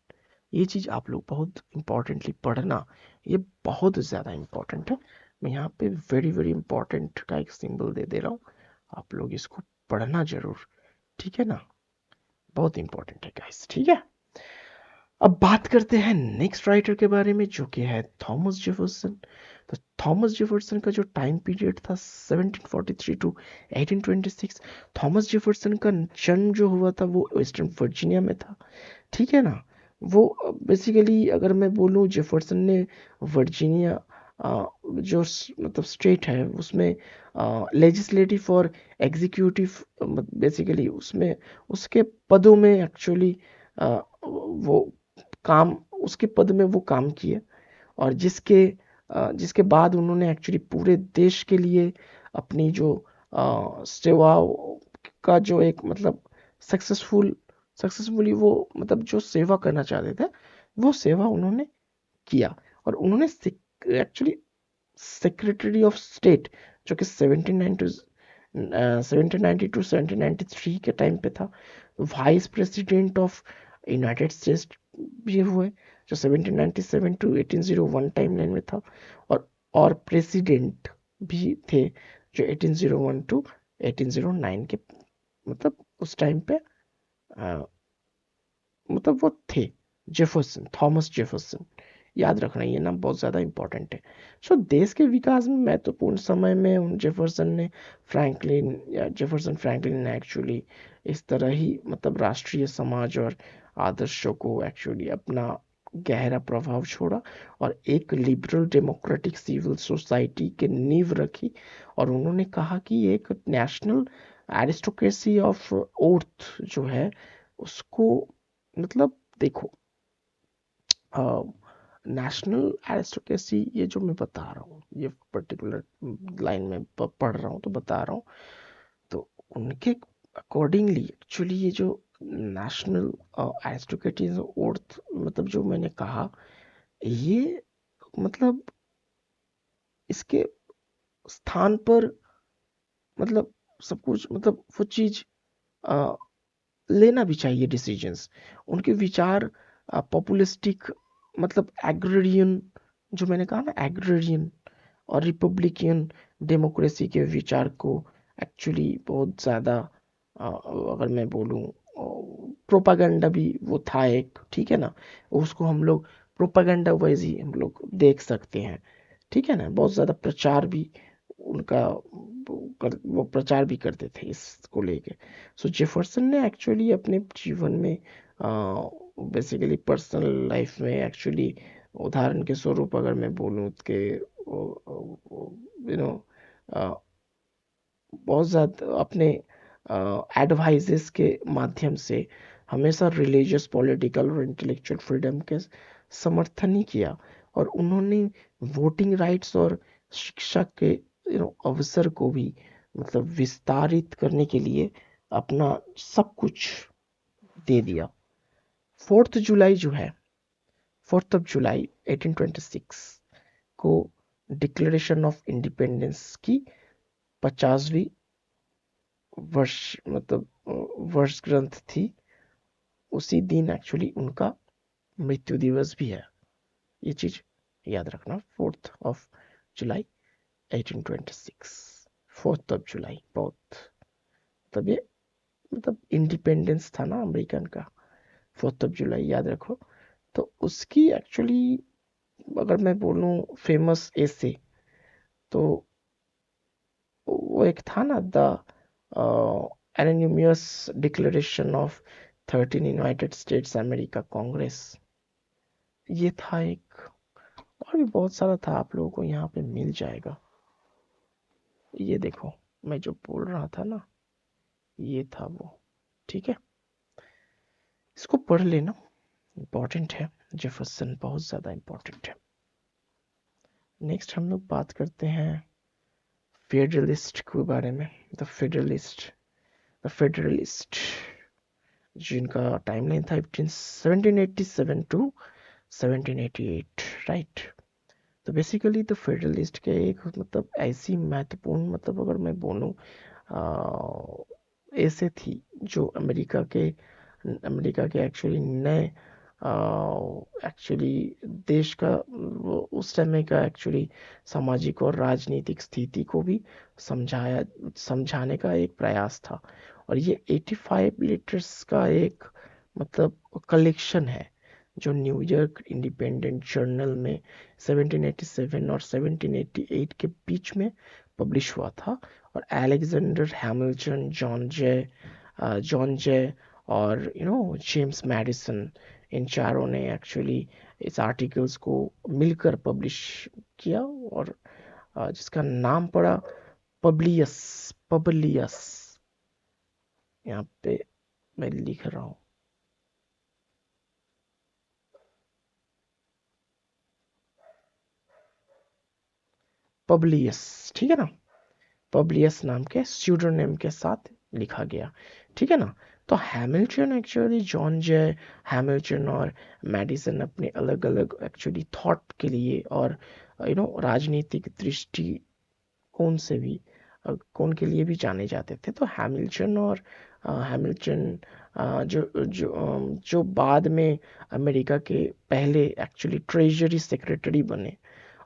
ये चीज़ आप लोग बहुत इंपॉर्टेंटली पढ़ना, ये बहुत ज़्यादा इंपॉर्टेंट है। मैं यहाँ पे वेरी वेरी इंपॉर्टेंट का एक सिंबल दे रहा हूँ, आप लोग इसको पढ़ना जरूर, ठीक है ना। बहुत इंपॉर्टेंट है गाइस, ठीक है। अब बात करते हैं नेक्स्ट राइटर के बारे में, जो कि है थॉमस जेफरसन। तो थॉमस जेफरसन का जो टाइम पीरियड था 1743 टू 1826। थॉमस जेफरसन का जन्म जो हुआ था वो वेस्टर्न वर्जीनिया में था, ठीक है ना। वो बेसिकली अगर मैं बोलूँ, जेफरसन ने वर्जीनिया जो मतलब स्टेट है उसमें लेजिस्लेटिव और एग्जीक्यूटिव, बेसिकली उसमें उसके पदों में एक्चुअली वो काम, उसके पद में वो काम किए। और जिसके बाद उन्होंने एक्चुअली पूरे देश के लिए अपनी जो सेवाओं का जो एक मतलब सक्सेसफुली वो मतलब जो सेवा करना चाहते थे, वो सेवा उन्होंने किया। और उन्होंने एक्चुअली सेक्रेटरी ऑफ स्टेट, जो कि 1790 टू 1793 के टाइम पे था। Vice president of United states भी हुए, जो 1797 टू 1801 टाइमलाइन में था। और प्रेसिडेंट भी थे, जो 1801 टू 1809 के मतलब उस टाइम पे अ, मतलब वो थे, जेफरसन, थॉमस जेफरसन। याद रखना, ये नाम बहुत ज़्यादा इंपॉर्टेंट है। सो देश के विकास में महत्वपूर्ण समय में उन जेफरसन फ्रैंकलिन ने एक्चुअली इस तरह ही मतलब राष्ट्रीय समाज और आदर्शों को एक्चुअली अपना गहरा प्रभाव छोड़ा, और एक लिबरल डेमोक्रेटिक सिविल सोसाइटी के नींव रखी। और उन्होंने कहा कि एक नेशनल एरिस्टोक्रेसी ऑफ ओर्थ जो है उसको, मतलब देखो, नेशनल एरिस्टोक्रेसी, ये जो मैं बता रहा हूँ, ये पर्टिकुलर लाइन में पढ़ रहा हूँ तो बता रहा हूँ। तो उनके अकॉर्डिंगली एक्चुअली ये जो नेशनल एरिस्टोक्रेसी ओर्थ, मतलब जो मैंने कहा, ये मतलब इसके स्थान पर मतलब सब कुछ, मतलब वो चीज अ, लेना भी चाहिए डिसीजंस। उनके विचार पॉपुलिस्टिक, मतलब एग्रेरियन, जो मैंने कहा ना, एग्रेरियन और रिपब्लिकन डेमोक्रेसी के विचार को एक्चुअली बहुत ज़्यादा, अगर मैं बोलूँ, प्रोपागेंडा भी वो था एक, ठीक है ना। उसको हम लोग प्रोपागेंडा वाइज ही हम लोग देख सकते हैं, ठीक है ना। बहुत ज़्यादा प्रचार भी उनका वो प्रचार भी करते थे इसको लेके। सो जेफरसन ने एक्चुअली अपने जीवन में बेसिकली पर्सनल लाइफ में एक्चुअली, उदाहरण के स्वरूप अगर मैं बोलूँ कि यू नो बहुत ज़्यादा अपने एडवाइजेस के माध्यम से हमेशा रिलीजियस, पॉलिटिकल और इंटेलेक्चुअल फ्रीडम के समर्थन ही किया। और उन्होंने वोटिंग राइट्स और शिक्षा के अवसर को भी मतलब विस्तारित करने के लिए अपना सब कुछ दे दिया। 4 जुलाई जो है, 4 जुलाई 1826 को डिक्लेरेशन ऑफ इंडिपेंडेंस की 50वीं वर्ष मतलब वर्ष ग्रंथ थी। उसी दिन एक्चुअली उनका मृत्यु दिवस भी है, ये चीज याद रखना, 4 जुलाई 1826, 4 जुलाई, बहुत तब ये मतलब इंडिपेंडेंस था ना अमेरिकन का, 4 जुलाई याद रखो। तो उसकी एक्चुअली अगर मैं बोलूं फेमस ऐसे, तो वो एक था ना, the anonymous declaration of 13 United states America Congress, ये था एक। और भी बहुत सारा था, आप लोगों को यहाँ पे मिल जाएगा। ये देखो, मैं जो बोल रहा था ना, ये था वो। ठीक है, इसको पढ़ लेना, इम्पोर्टेंट है। जेफरसन बहुत ज़्यादा इम्पोर्टेंट है। नेक्स्ट हम लोग बात करते हैं फेडरलिस्ट के बारे में। द फेडरलिस्ट जिनका टाइमलाइन था 1787 टू 1788, राइट। तो बेसिकली द फेडरलिस्ट के एक मतलब ऐसी महत्वपूर्ण, मतलब अगर मैं बोलूँ ऐसे थी जो अमेरिका के एक्चुअली नए एक्चुअली देश का उस समय का एक्चुअली सामाजिक और राजनीतिक स्थिति को भी समझाने का एक प्रयास था। और ये 85 लीटर्स का एक मतलब कलेक्शन है, जो न्यूयॉर्क इंडिपेंडेंट जर्नल में 1787 और 1788 के बीच में पब्लिश हुआ था। और अलेक्जेंडर हैमिल्टन, जॉन जे और जेम्स मैडिसन, इन चारों ने एक्चुअली इस आर्टिकल्स को मिलकर पब्लिश किया। और जिसका नाम पड़ा पब्लियस। यहाँ पे मैं लिख रहा हूँ पब्लियस, ठीक है ना। पब्लियस नाम के स्यूडोनेम के साथ लिखा गया, ठीक है ना। तो हैमिल्टन एक्चुअली, जॉन जे हैमिल्टन और मैडिसन अपने अलग अलग एक्चुअली थॉट के लिए और राजनीतिक दृष्टिकोण से भी कौन के लिए भी जाने जाते थे। तो हैमिल्टन जो बाद में अमेरिका के पहले एक्चुअली ट्रेजरी सेक्रेटरी बने,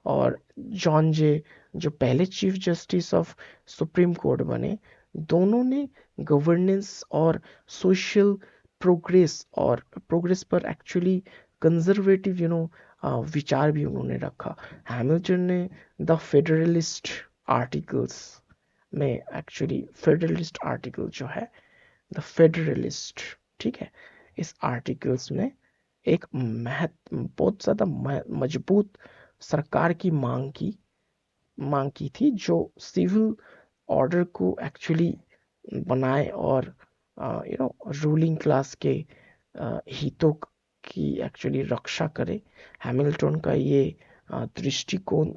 और जॉन जे जो पहले chief justice of supreme court बने, दोनों ने गवर्नेंस और सोशल प्रोग्रेस पर एक्चुअली कंजर्वेटिव विचार भी उन्होंने रखा। हैमिल्टन ने द फेडरलिस्ट आर्टिकल्स में एक्चुअली, फेडरलिस्ट आर्टिकल जो है, द फेडरलिस्ट, ठीक है, इस आर्टिकल्स में एक बहुत ज़्यादा मजबूत सरकार की मांग की थी, जो सिविल ऑर्डर को एक्चुअली बनाए और रूलिंग क्लास के हितों की एक्चुअली रक्षा करे। हैमिल्टन का ये दृष्टिकोण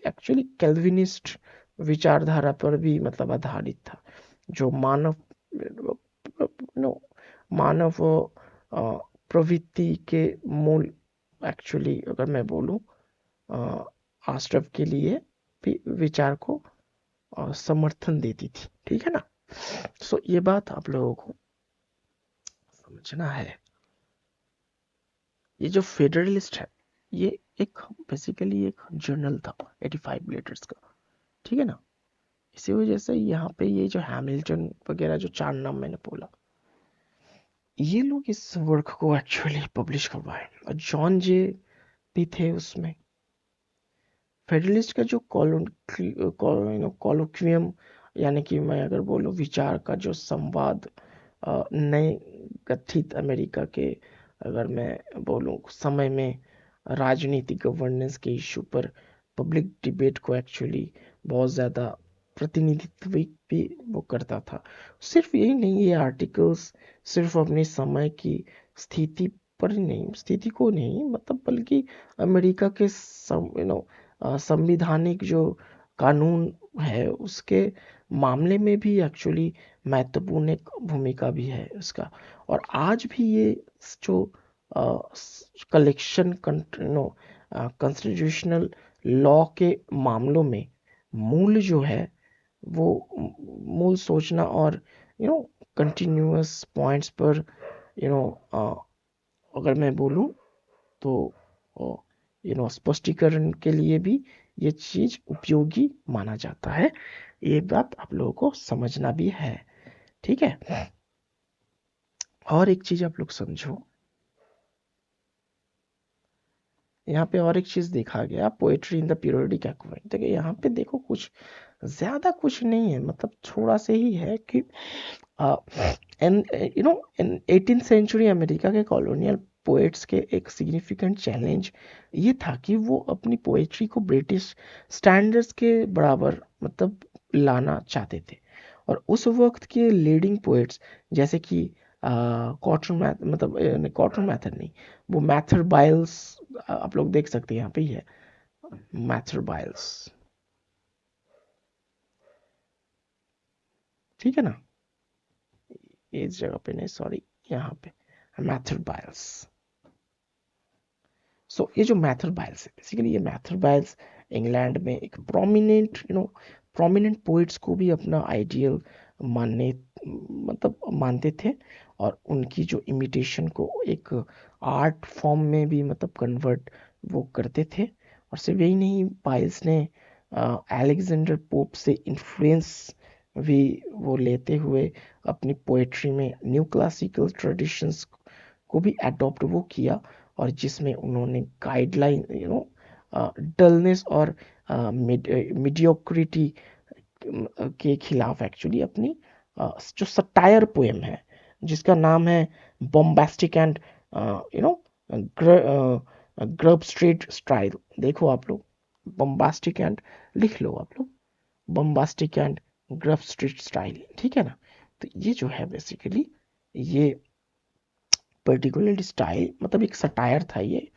एक्चुअली कैल्विनिस्ट विचारधारा पर भी मतलब आधारित था, जो नो मानव अ, प्रवृत्ति के मूल एक्चुअली अगर मैं बोलूं आश्रव के लिए भी विचार को समर्थन देती थी, ठीक है ना। सो ये बात आप लोगों को समझना है। ये जो फेडरलिस्ट है, ये एक बेसिकली एक जर्नल था 85 लीटर्स का, ठीक है ना। इसी वजह से यहाँ पे ये जो हैमिल्टन वगैरह जो चार नाम मैंने बोला, ये लोग इस वर्क को एक्चुअली पब्लिश करवाए। और जॉन जे भी थे उसमें। फेडरलिस्ट का जो कॉलोक्वियम, यानी कि मैं अगर बोलूँ विचार का जो संवाद, नए गठित अमेरिका के अगर मैं बोलूँ समय में राजनीतिक गवर्नेंस के इशू पर पब्लिक डिबेट को एक्चुअली बहुत ज़्यादा प्रतिनिधित्व भी वो करता था। सिर्फ यही नहीं, ये आर्टिकल्स सिर्फ अपने समय की स्थिति पर ही नहीं, स्थिति को नहीं मतलब, बल्कि अमेरिका के संविधानिक जो कानून है उसके मामले में भी एक्चुअली महत्वपूर्ण एक भूमिका भी है उसका। और आज भी ये जो कलेक्शन कॉन्स्टिट्यूशनल लॉ के मामलों में मूल जो है वो मूल सोचना और कंटिन्यूअस पॉइंट्स पर अगर मैं बोलूँ तो स्पष्टीकरण के लिए भी ये चीज उपयोगी माना जाता है। ये बात आप लोगों को समझना भी है, ठीक है। और एक चीज आप लोग समझो, यहाँ पे और एक चीज देखा गया, पोएट्री इन द पीरियोडिक एक्वाइन। देखिए यहाँ पे देखो, कुछ ज्यादा कुछ नहीं है, मतलब थोड़ा से ही है कि and in 18th century America के कॉलोनियल पोएट्स के एक सिग्निफिकेंट चैलेंज ये था कि वो अपनी पोएट्री को ब्रिटिश स्टैंडर्ड्स के बराबर मतलब लाना चाहते थे। और उस वक्त के लीडिंग पोएट्स जैसे कि कॉटन मैथ मतलब कॉटन मैथर नहीं, वो मैथर बाइल्स, आप लोग देख सकते हैं यहाँ पे ही है, मैथर बाइल्स, ठीक है ना, इस जगह पे नहीं, सॉरी, यहाँ पे मैथर बाइल्स। सो ये जो मैथर बाइल्स है, बेसिकली ये मैथर बाइल्स इंग्लैंड में एक प्रोमिनेंट प्रोमिनेंट पोइट्स को भी अपना आइडियल मानने मतलब मानते थे, और उनकी जो इमिटेशन को एक आर्ट फॉर्म में भी मतलब कन्वर्ट वो करते थे। और सिर्फ यही नहीं, बाइल्स ने अलेक्जेंडर पोप से इन्फ्लुएंस भी वो लेते हुए अपनी पोएट्री में न्यू क्लासिकल ट्रेडिशंस को भी अडॉप्ट वो किया, और जिसमें उन्होंने गाइडलाइन डलनेस और मीडियोक्रिटी के खिलाफ एक्चुअली अपनी जो सटायर पोएम है जिसका नाम है bombastic and you no grub street style, देखो आप लोग, बॉम्बास्टिक एंड लिख लो आप लोग, bombastic and grub street style, ठीक है ना। तो ये जो है बेसिकली, ये पर्टिकुलर स्टाइल मतलब एक सटायर था ये।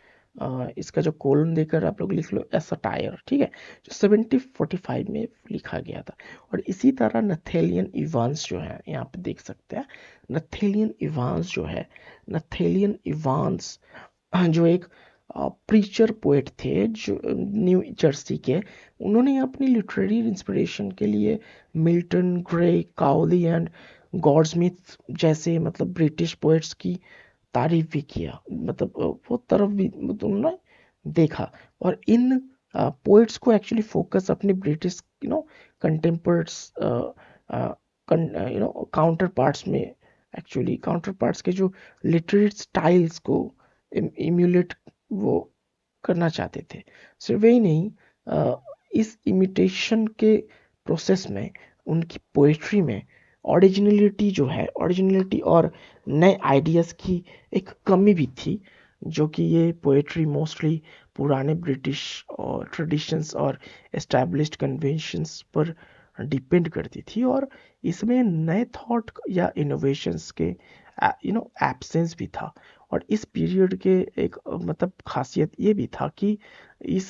इसका जो कोलन देकर आप लोग लिख लो ए सटायर, ठीक है, जो 1745 में लिखा गया था। और इसी तरह नथेलियन इवांस जो है, यहाँ पे देख सकते हैं, नथेलियन इवांस जो है, नथेलियन इवांस जो एक प्रीचर पोएट थे जो न्यू जर्सी के, उन्होंने अपनी लिटरेरी इंस्पिरेशन के लिए मिल्टन, ग्रे, काउली एंड गॉडस्मिथ जैसे मतलब ब्रिटिश पोएट्स की तारीफ भी किया, मतलब वो तरफ भी मतलब उन्होंने देखा। और इन पोइट्स को एक्चुअली फोकस अपने ब्रिटिश कंटेम्पर्स काउंटर पार्ट्स में, एक्चुअली काउंटर पार्ट्स के जो लिटरेरी स्टाइल्स को इम्यूलेट वो करना चाहते थे। सिर्फ वही नहीं, इस इमिटेशन के प्रोसेस में उनकी पोएट्री में ओरिजिनलिटी जो है, ओरिजिनलिटी और नए आइडियाज़ की एक कमी भी थी, जो कि ये पोएट्री मोस्टली पुराने ब्रिटिश और ट्रेडिशंस और एस्टैब्लिश्ड कन्वेंशंस पर डिपेंड करती थी, और इसमें नए थॉट या इनोवेशंस के एब्सेंस भी था। और इस पीरियड के एक मतलब खासियत ये भी था कि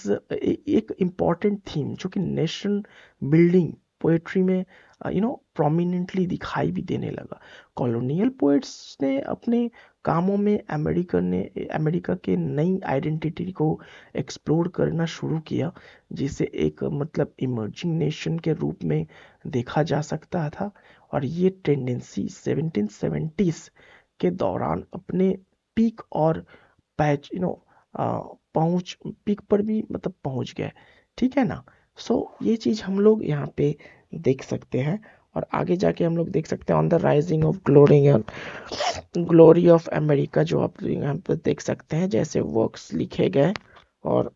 एक इम्पॉर्टेंट थीम जो कि नेशन बिल्डिंग पोएट्री में प्रोमिनेंटली दिखाई भी देने लगा। कॉलोनियल पोएट्स ने अपने कामों में अमेरिका के नई आइडेंटिटी को एक्सप्लोर करना शुरू किया, जिसे एक मतलब इमर्जिंग नेशन के रूप में देखा जा सकता था। और ये टेंडेंसी 1770s के दौरान अपने पीक और पैच पहुंच पीक पर भी मतलब पहुंच गए, ठीक है ना। सो ये चीज हम लोग यहाँ पे देख सकते हैं। और आगे जाके हम लोग देख सकते हैं on the rising of glory of America, जो आप यहाँ पे देख सकते हैं जैसे वर्क्स लिखे गए, और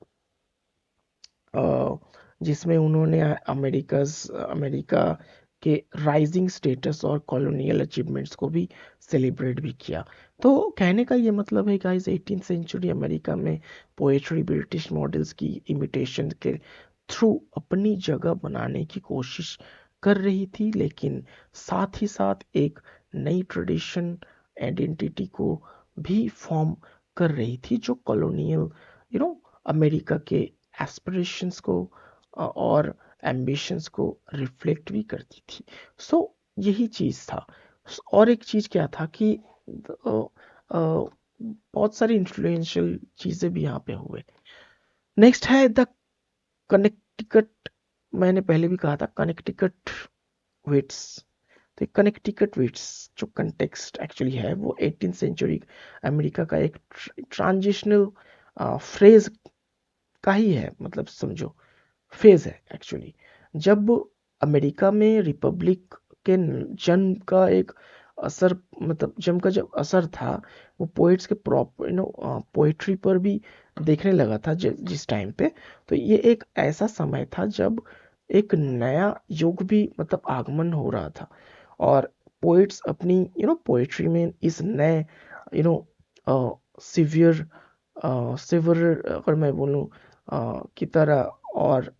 जिसमें उन्होंने अमेरिका के राइजिंग स्टेटस और कॉलोनियल अचीवमेंट्स को भी सेलिब्रेट भी किया। तो कहने का ये मतलब है गाइस, 18th सेंचुरी अमेरिका में पोएट्री ब्रिटिश मॉडल्स की इमिटेशन के थ्रू अपनी जगह बनाने की कोशिश कर रही थी, लेकिन साथ ही साथ एक नई ट्रेडिशन आइडेंटिटी को भी फॉर्म कर रही थी, जो कॉलोनियल अमेरिका के एस्पिरेशंस को और एम्बिशंस को रिफ्लेक्ट भी करती थी। सो यही चीज था। और एक चीज क्या था कि बहुत सारी इंफ्लुएंशियल चीजें भी यहाँ पे हुए। नेक्स्ट है द कनेक्टिकट, मैंने पहले भी कहा था कनेक्टिकट वेट्स। तो कनेक्टिकट वेट्स जो कंटेक्स्ट एक्चुअली है वो 18th सेंचुरी अमेरिका का एक ट्रांजिशनल फ्रेज का ही है, मतलब समझो फेज है एक्चुअली। जब अमेरिका में रिपब्लिक के जन्म का एक असर, मतलब जन्म का जब असर था, वो पोइट्स के पोइट्री पर भी देखने लगा था जिस टाइम पे। तो ये एक ऐसा समय था जब एक नया युग भी मतलब आगमन हो रहा था, और पोइट्स अपनी पोइट्री में इस नए यू नो सिवियर सिवियर अगर मैं बोलूँ की तरह, और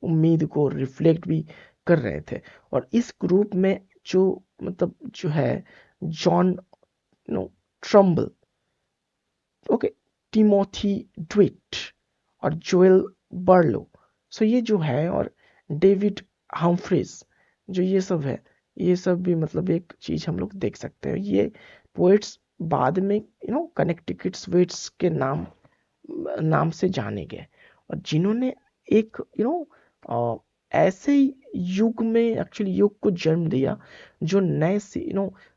उम्मीद को रिफ्लेक्ट भी कर रहे थे। और इस ग्रुप में जो मतलब जो है John tremble, okay, Timothy Dwight और जोएल बर्लो, सो ये जो है, और डेविड हम्फ्रीज, जो ये सब है, ये सब भी मतलब एक चीज हम लोग देख सकते हैं। ये पोएट्स बाद में कनेक्टिकट वेट्स के नाम से जाने गए, और जिन्होंने एक ऐसे युग में एक्चुअली युग को जन्म दिया, जो नए से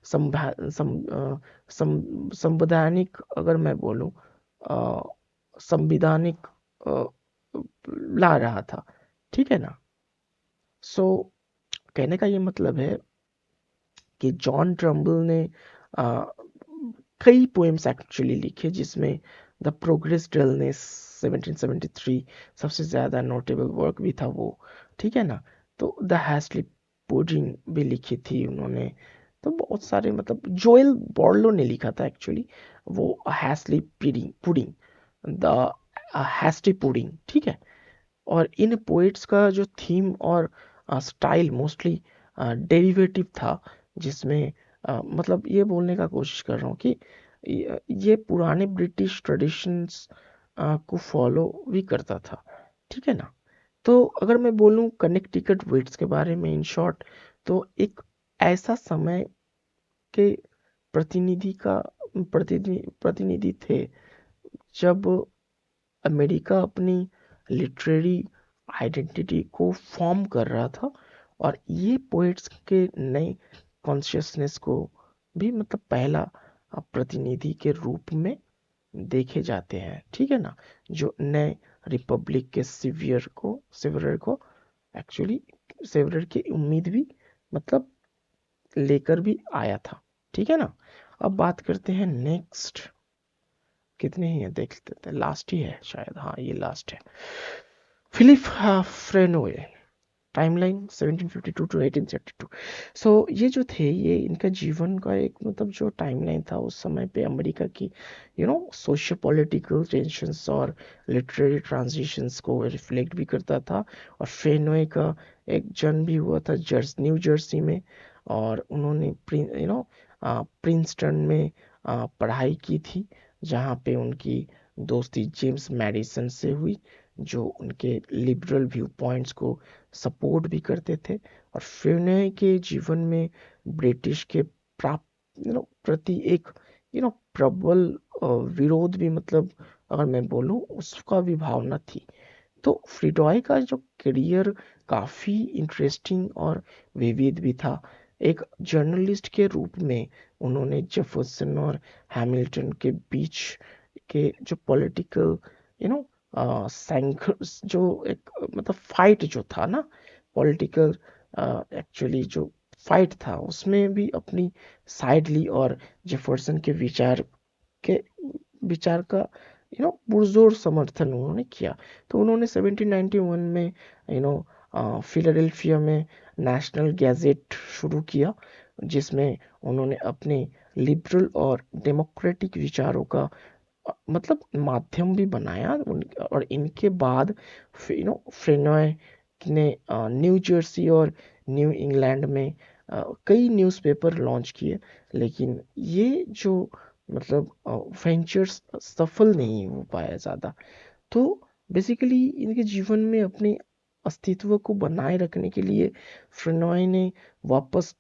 संभा सं, अ, संवैधानिक अगर मैं बोलूं संविधानिक अ, ला रहा था, ठीक है ना। सो कहने का ये मतलब है कि जॉन ट्रम्बल ने अ, कई पोएम्स एक्चुअली लिखे, जिसमें द प्रोग्रेस डलनेस 1773 सबसे ज़्यादा नोटेबल वर्क भी था वो, ठीक है ना। तो द हैस्ली पुडिंग भी लिखी थी उन्होंने। तो बहुत सारे मतलब जोएल बॉर्लो ने लिखा था एक्चुअली वो hasty pudding pudding the hasty pudding, ठीक है। और इन पोइट्स का जो थीम और स्टाइल मोस्टली डेरिवेटिव था, जिसमें मतलब ये बोलने का कोशिश कर रहा हूँ कि ये पुराने ब्रिटिश ट्रेडिशंस को फॉलो भी करता था, ठीक है ना। तो अगर मैं बोलूँ कनेक्टिकट वेट्स के बारे में इन शॉर्ट, तो एक ऐसा समय के प्रतिनिधि का प्रतिनिधि थे जब अमेरिका अपनी लिटरेरी आइडेंटिटी को फॉर्म कर रहा था, और ये पोएट्स के नए कॉन्शियसनेस को भी मतलब पहला प्रतिनिधि के रूप में देखे जाते हैं, ठीक है ना। जो नए रिपब्लिक के सिवियर को एक्चुअली सिवियर की उम्मीद भी मतलब लेकर भी आया था, ठीक है ना। अब बात करते हैं नेक्स्ट, कितने ही है देख लेते हैं, लास्ट ही है शायद, हाँ ये लास्ट है। Philip Freneau, timeline 1752 to 1832। So ये जो थे, ये इनका जीवन का एक मतलब जो टाइमलाइन था उस समय पे अमेरिका की सोशियो पॉलिटिकल टेंशन्स और लिटरेरी ट्रांजिशंस को रिफ्लेक्ट भी करता था। और फ्रेनोए का एक जन्म भी हुआ था न्यू जर्सी में, और उन्होंने प्रिंसटन में पढ़ाई की थी, जहाँ पे उनकी दोस्ती जेम्स मैडिसन से हुई, जो उनके लिबरल व्यू पॉइंट्स को सपोर्ट भी करते थे। और फिरने के जीवन में ब्रिटिश के प्राप्त प्रति एक प्रबल विरोध भी मतलब अगर मैं बोलूं उसका भी भावना थी। तो फ्रीडॉय का जो करियर काफी इंटरेस्टिंग और विविध भी था। एक जर्नलिस्ट के रूप में उन्होंने जेफरसन और हैमिल्टन के बीच के जो पॉलिटिकल यू नो जो एक मतलब फाइट जो था ना, पॉलिटिकल एक्चुअली जो फाइट था, उसमें भी अपनी साइड ली, और जेफरसन के विचार का पुरजोर समर्थन उन्होंने किया। तो उन्होंने 1791 में फिलाडेल्फिया में नेशनल गैजेट शुरू किया, जिसमें उन्होंने अपने लिबरल और डेमोक्रेटिक विचारों का मतलब माध्यम भी बनाया। और इनके बाद फ्रेनॉय ने न्यू जर्सी और न्यू इंग्लैंड में कई न्यूज़पेपर लॉन्च किए, लेकिन ये जो मतलब वेंचर्स सफल नहीं हो पाया ज़्यादा। तो बेसिकली इनके जीवन में अपने अस्तित्व को बनाए रखने के लिए फ्रेनॉय ने वापस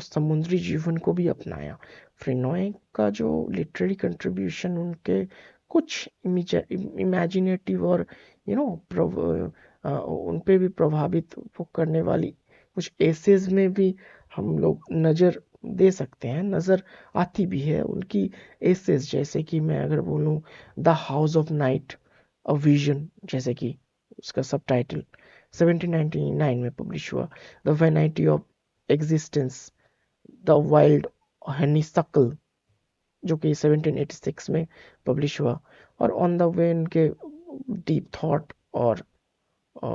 समुद्री जीवन को भी अपनाया। फ्रेनॉय का जो लिटरेरी कंट्रीब्यूशन, उनके कुछ इमेजिनेटिव और यू नो उन पे भी प्रभावित वो करने वाली कुछ एसेज में भी हम लोग नज़र दे सकते हैं, नज़र आती भी है उनकी एसेज। जैसे कि मैं अगर बोलूँ the House of Night, a vision, जैसे कि उसका सबटाइटल 1799 में पब्लिश हुआ। The vanity of existence, the wild honeysuckle जो कि 1786 में पब्लिश हुआ। और ऑन द वे उनके डीप थॉट और अ,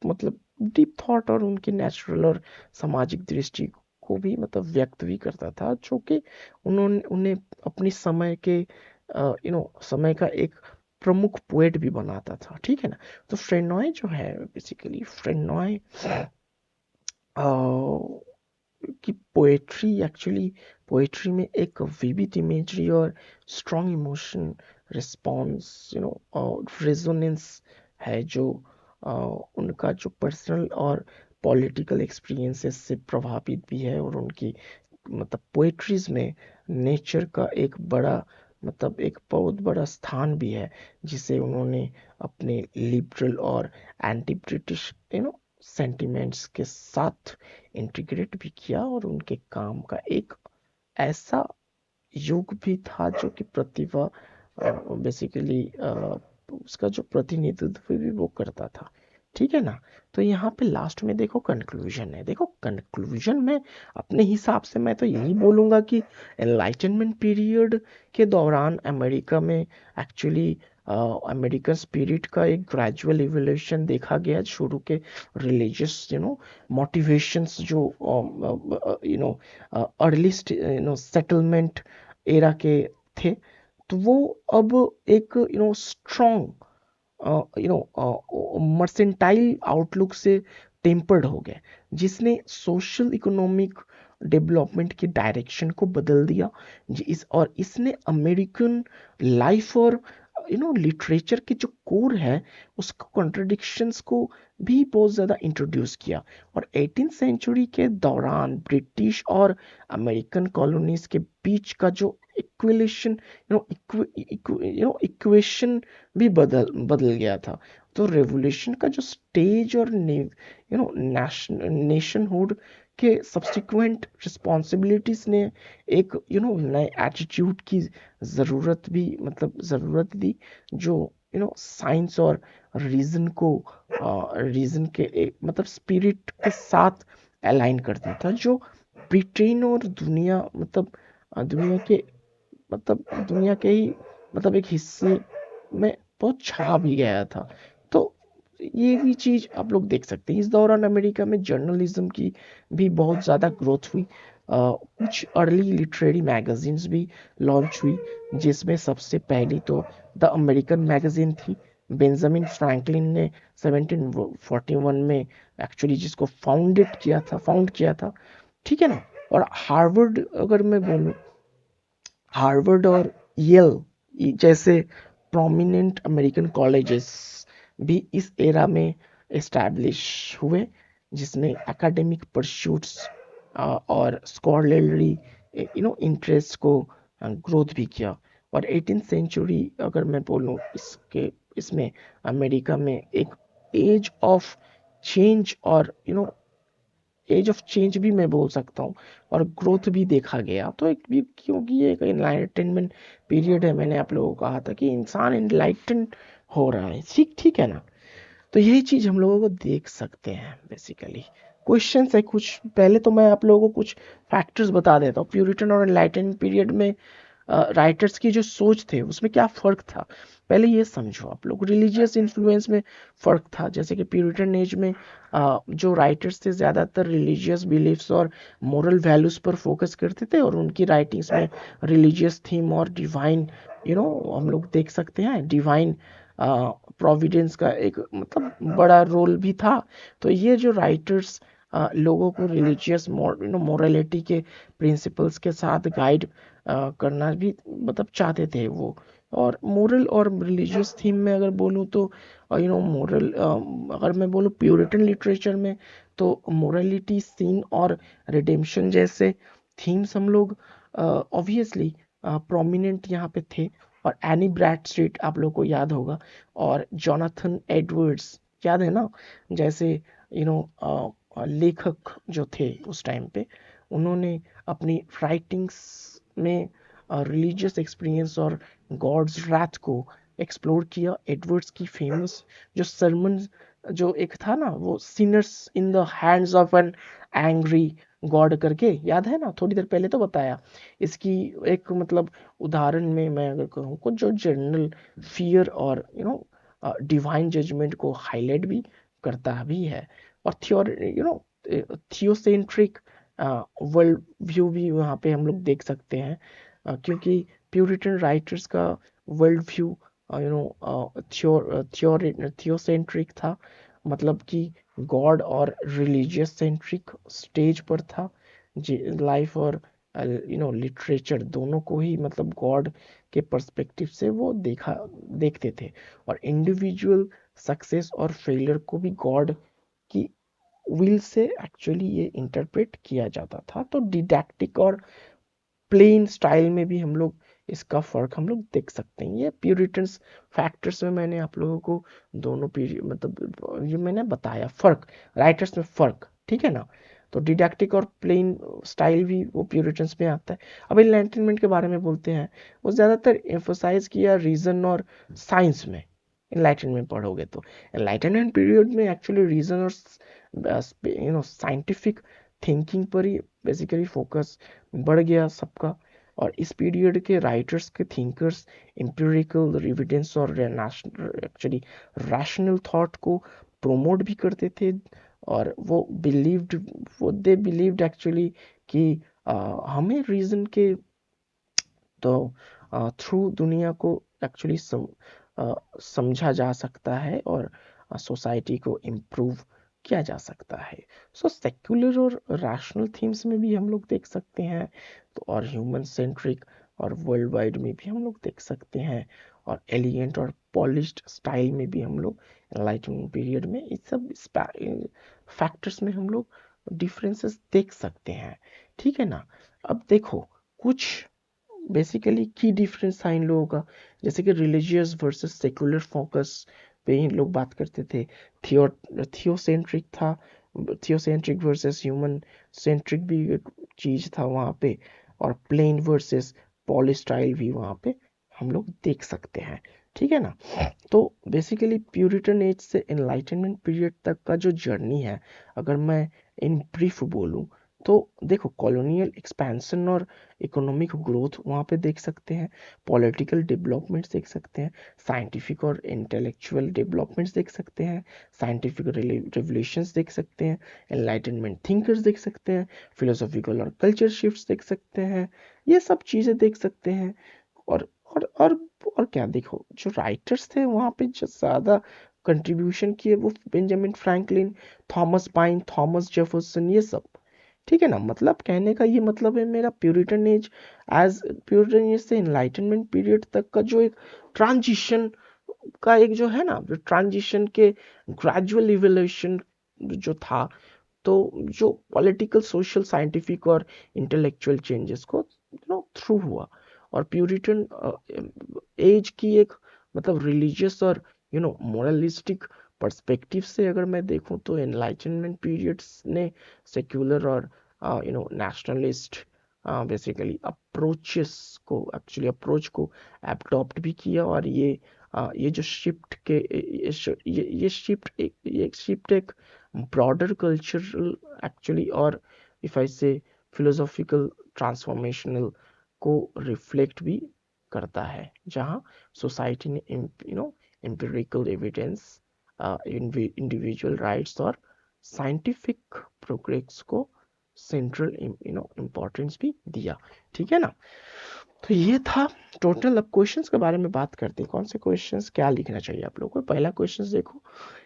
मतलब डीप थॉट और उनकी नेचुरल और सामाजिक दृष्टि को भी मतलब व्यक्त भी करता था, जो कि उन्होंने उन्हें अपनी समय के समय का एक प्रमुख पोएट भी बनाता था, ठीक है ना। तो फ्रेनॉय जो है, बेसिकली फ्रेनॉय की पोएट्री, एक्चुअली पोएट्री में एक विविड इमेजरी और स्ट्रॉन्ग इमोशन रिस्पॉन्स रेजोनेंस है, जो अ, उनका जो पर्सनल और पॉलिटिकल एक्सपीरियंसेस से प्रभावित भी है। और उनकी मतलब पोएट्रीज में नेचर का एक बड़ा मतलब एक बहुत बड़ा स्थान भी है, जिसे उन्होंने अपने लिबरल और एंटी ब्रिटिश सेंटिमेंट्स के साथ इंटीग्रेट भी किया। और उनके काम का एक ऐसा युग भी था जो कि प्रतिभा बेसिकली उसका जो प्रतिनिधित्व भी वो करता था, ठीक है ना। तो यहाँ पे लास्ट में देखो कंक्लूजन है। देखो कंक्लूजन में अपने हिसाब से मैं तो यही बोलूँगा कि एनलाइटनमेंट पीरियड के दौरान अमेरिका में एक्चुअली अमेरिकन स्पिरिट का एक ग्रेजुअल इवोल्यूशन देखा गया। शुरू के रिलीजियस मोटिवेशंस जो अर्ली सेटलमेंट एरा के थे, तो वो अब एक स्ट्रॉन्ग मर्सेंटाइल आउटलुक से टेम्पर्ड हो गए, जिसने सोशल इकोनॉमिक डेवलपमेंट की डायरेक्शन को बदल दिया। और इसने अमेरिकन लाइफ और लिटरेचर के जो कोर है उसको कॉन्ट्रडिक्शंस को भी बहुत ज़्यादा इंट्रोड्यूस किया। और 18th सेंचुरी के दौरान ब्रिटिश और अमेरिकन कॉलोनीज के बीच का जो इक्विलेशन इक्वेशन भी बदल बदल गया था। तो रेवोल्यूशन का जो स्टेज और नेशनहुड के सब्सिक्वेंट रिस्पॉन्सिबिलिटीज ने एक नए एटीट्यूड की ज़रूरत दी, जो साइंस और रीजन को रीजन के एक मतलब स्पिरिट के साथ अलाइन करता था, जो ब्रिटेन और दुनिया के दुनिया के ही एक हिस्से में बहुत छा भी गया था। तो ये भी चीज आप लोग देख सकते हैं। इस दौरान अमेरिका में जर्नलिज्म की भी बहुत ज़्यादा ग्रोथ हुई। कुछ अर्ली लिटरेरी मैगजीन्स भी लॉन्च हुई, जिसमें सबसे पहली तो द अमेरिकन मैगजीन थी। बेंजामिन फ्रैंकलिन ने 1741 में एक्चुअली जिसको फाउंड किया था, ठीक है ना। और हार्वर्ड, अगर मैं बोलूँ, हार्वर्ड और येल जैसे प्रोमिनेंट अमेरिकन कॉलेजेस भी इस एरा में एस्टैब्लिश हुए, जिसने एकेडमिक परस्यूट्स और स्कॉलरली इंटरेस्ट को ग्रोथ भी किया। और 18th सेंचुरी, अगर मैं बोलूँ, इसमें अमेरिका में एक एज ऑफ चेंज और एज ऑफ चेंज भी मैं बोल सकता हूँ, और ग्रोथ भी देखा गया। तो एक भी, क्योंकि ये एक एनलाइटनमेंट पीरियड है, मैंने आप लोगों को कहा था कि इंसान एनलाइटन हो रहा है, ठीक ठीक है ना। तो यही चीज हम लोगों को देख सकते हैं। बेसिकली क्वेश्चंस है कुछ, पहले तो मैं आप लोगों को कुछ फैक्टर्स बता देता हूँ। प्यूरिटन और एनलाइटन पीरियड में राइटर्स की जो सोच थे उसमें क्या फर्क था, पहले ये समझो आप लोग। रिलीजियस इन्फ्लुएंस में फर्क था, जैसे कि प्यूरिटन एज में जो राइटर्स थे ज़्यादातर रिलीजियस बिलीफ्स और मोरल वैल्यूज पर फोकस करते थे, और उनकी राइटिंग्स में रिलीजियस थीम और डिवाइन हम लोग देख सकते हैं डिवाइन प्रोविडेंस का एक बड़ा रोल भी था। तो ये जो राइटर्स लोगों को रिलीजियस मोरालिटी के प्रिंसिपल्स के साथ गाइड करना भी चाहते थे वो। और मोरल और रिलीजियस थीम में अगर बोलूँ तो मोरल, अगर मैं बोलूँ प्यूरिटन लिटरेचर में, तो मोरालिटी, सीन और रिडेम्पशन जैसे थीम्स हम लोग ऑब्वियसली प्रोमिनेंट यहाँ पे थे। और एनी ब्रैडस्ट्रीट आप लोग को याद होगा, और जोनाथन एडवर्ड्स याद है ना, जैसे यू नो लेखक जो थे उस टाइम पे, उन्होंने अपनी राइटिंग्स में रिलीजियस एक्सपीरियंस और गॉड्स रैथ को एक्सप्लोर किया एडवर्ड्स की फेमस जो सरमन, जो एक था ना वो Sinners in the hands of an angry God करके, याद है ना, थोड़ी देर पहले तो बताया। इसकी एक मतलब उदाहरण में मैं अगर कहूँ को जो जनरल फियर और डिवाइन जजमेंट को हाईलाइट भी करता भी है। और थियोसेंट्रिक वर्ल्ड व्यू भी वहाँ पे हम लोग देख सकते हैं, क्योंकि प्यूरिटन राइटर्स का वर्ल्ड व्यू थियोसेंट्रिक था, मतलब कि गॉड और रिलीजियस सेंट्रिक स्टेज पर था। लाइफ और लिटरेचर दोनों को ही मतलब गॉड के पर्सपेक्टिव से वो देखते थे, और इंडिविजुअल सक्सेस और फेलियर को भी गॉड की विल से एक्चुअली ये इंटरप्रेट किया जाता था। तो डिडैक्टिक और प्लेन स्टाइल में भी हम लोग इसका फर्क हम लोग देख सकते हैं। ये प्यूरिटन्स फैक्टर्स में मैंने आप लोगों को दोनों पीरियड मतलब ये मैंने बताया फर्क, राइटर्स में फर्क, ठीक है ना। तो डिडैक्टिक और प्लेन स्टाइल भी वो प्यूरिटन्स में आता है। अब एनलाइटनमेंट के बारे में बोलते हैं, वो ज़्यादातर एम्फोसाइज किया रीजन और साइंस में। एनलाइटनमेंट पढ़ोगे तो एनलाइटनमेंट पीरियड में एक्चुअली रीजन और साइंटिफिक थिंकिंग पर ही बेसिकली फोकस बढ़ गया सबका। और इस पीरियड के राइटर्स के थिंकर्स एम्पिरिकल एविडेंस और एक्चुअली रैशनल थॉट को प्रोमोट भी करते थे। और वो दे बिलीव्ड एक्चुअली कि हमें रीजन के तो थ्रू दुनिया को एक्चुअली समझा जा सकता है और सोसाइटी को इम्प्रूव किया जा सकता है। सो सेक्युलर और रैशनल थीम्स में भी हम लोग देख सकते हैं, तो और ह्यूमन सेंट्रिक और वर्ल्ड वाइड में भी हम लोग देख सकते हैं, और एलिगेंट और पॉलिश्ड स्टाइल में भी हम लोग एनलाइटनिंग पीरियड में इस सब फैक्टर्स में हम लोग डिफरेंसेस देख सकते हैं, ठीक है ना। अब देखो कुछ बेसिकली की डिफरेंस था इन लोगों का, जैसे कि रिलीजियस वर्सेस सेकुलर फोकस पे इन लोग बात करते थे। थियोसेंट्रिक था, थियोसेंट्रिक वर्सेस ह्यूमन सेंट्रिक भी एक चीज था वहाँ पे, और प्लेन वर्सेस पॉलीस्टाइल भी वहाँ पे हम लोग देख सकते हैं, ठीक है ना। तो बेसिकली प्यूरिटन एज से एनलाइटनमेंट पीरियड तक का जो जर्नी है, अगर मैं इन ब्रीफ बोलूँ तो देखो कॉलोनियल एक्सपेंशन और इकोनॉमिक ग्रोथ वहाँ पे देख सकते हैं, पॉलिटिकल डेवलपमेंट्स देख सकते हैं, साइंटिफिक और इंटेलेक्चुअल डेवलपमेंट्स देख सकते हैं, साइंटिफिक रेवोल्यूशंस देख सकते हैं, एनलाइटनमेंट थिंकर्स देख सकते हैं, फिलोसॉफिकल और कल्चर शिफ्ट्स देख सकते हैं, ये सब चीज़ें देख सकते हैं। और और और और क्या देखो जो राइटर्स थे वहाँ पे जो ज़्यादा कंट्रीब्यूशन किए वो Benjamin Franklin, Thomas pine, Thomas Jefferson, ये सब, ठीक है ना। मतलब कहने का ये मतलब है मेरा Puritan age age Puritan age से एनलाइटनमेंट पीरियड तक का जो एक ट्रांजिशन का एक जो है ना, जो ट्रांजिशन के ग्रेजुअल इवोल्यूशन जो था, तो जो पॉलिटिकल सोशल साइंटिफिक और इंटेलेक्चुअल चेंजेस को थ्रू हुआ। और प्यूरिटन एज की एक मतलब रिलीजियस और मोरलिस्टिक पर्सपेक्टिव से अगर मैं देखूं तो एनलाइटनमेंट पीरियड्स ने सेक्युलर और नेशनलिस्ट बेसिकली अप्रोच को एडॉप्ट भी किया। और ये जो शिफ्ट के ये शिफ्ट एक ब्रॉडर कल्चरल एक्चुअली और इफ आई से फिलोसॉफिकल ट्रांसफॉर्मेशनल को रिफ्लेक्ट भी करता है, जहाँ सोसाइटी ने एम्पिरिकल एविडेंस, इंडिविजुअल राइट्स और साइंटिफिक प्रोग्रेस को सेंट्रल इम्पोर्टेंस भी दिया, ठीक है ना। तो ये था टोटल। अब क्वेश्चंस के बारे में बात करते हैं, कौन से क्वेश्चंस क्या लिखना चाहिए आप लोगों को। पहला क्वेश्चन देखो,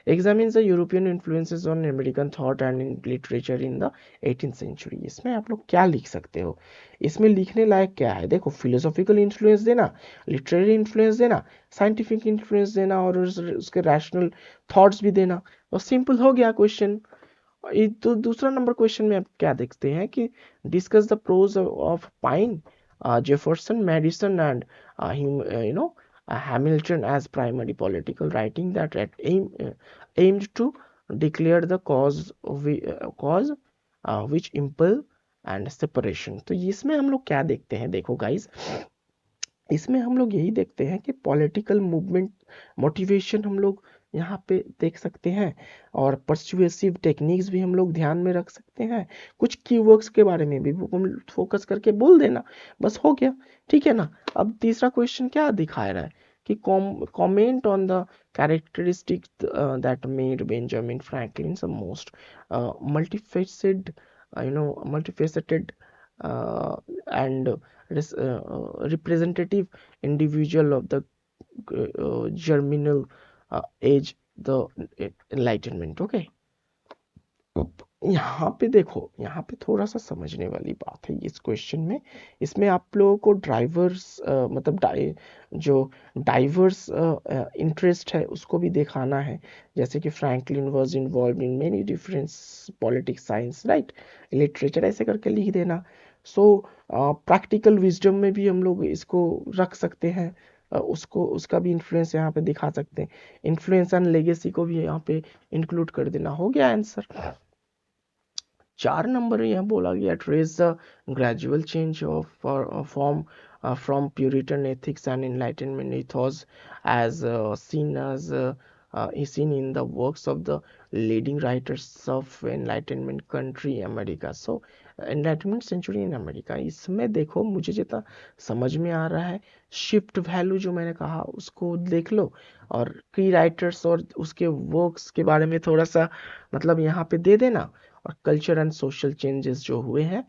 examine the European influences on American thought and in literature in the 18th century. इसमें आप लोग क्या लिख सकते हो, इसमें लिखने लायक क्या है। देखो फिलोसॉफिकल इन्फ्लुएंस देना, लिटरेरी इन्फ्लुएंस देना, साइंटिफिक इन्फ्लुएंस देना, और उसके रैशनल थॉट्स भी देना, और सिंपल हो गया क्वेश्चन। तो दूसरा नंबर क्वेश्चन में आप क्या देखते हैं कि discuss the prose of Paine, Jefferson, Madison and Hamilton as primary political writing that aimed to declare the cause which impel and separation। तो इसमें हम लोग क्या देखते हैं, देखो गाइस इसमें हम लोग यही देखते हैं कि पॉलिटिकल मूवमेंट मोटिवेशन हम लोग यहाँ पे देख सकते हैं, और परसुएसिव टेक्निक्स भी हम लोग ध्यान में रख सकते हैं। कुछ कीवर्ड्स के बारे में भी हम फोकस करके बोल देना, बस हो गया, ठीक है ना। अब तीसरा क्वेश्चन क्या दिखा रहा है कि comment on the characteristic that made Benjamin Franklin the most multifaced multifaceted and representative individual of the germinal age, the enlightenment. Okay, यहाँ पे देखो, यहाँ पे थोड़ा सा समझने वाली बात है इस क्वेश्चन में। इसमें आप लोगों को ड्राइवर्स मतलब जो डाइवर्स इंटरेस्ट है उसको भी दिखाना है, जैसे कि Franklin was involve in many different politics, science, right, literature, ऐसे करके लिख देना। सो प्रैक्टिकल विजडम में भी हम लोग इसको रख सकते हैं, उसको उसका भी इन्फ्लुएंस यहाँ पे दिखा सकते हैं। इन्फ्लुएंस एंड लेगेसी को भी यहाँ पे इंक्लूड कर देना, हो गया आंसर। 4 नंबर यहाँ बोला गया trace the gradual change of form from Puritan ethics and Enlightenment ethos is seen in the works of the leading writers of Enlightenment country America. So Enlightenment century in America, इसमें देखो मुझे जितना समझ में आ रहा है, शिफ्ट वैल्यू जो मैंने कहा उसको देख लो, और की राइटर्स और उसके वर्क्स के बारे में थोड़ा सा मतलब यहाँ पे दे देना, और कल्चर एंड सोशल चेंजेस जो हुए हैं,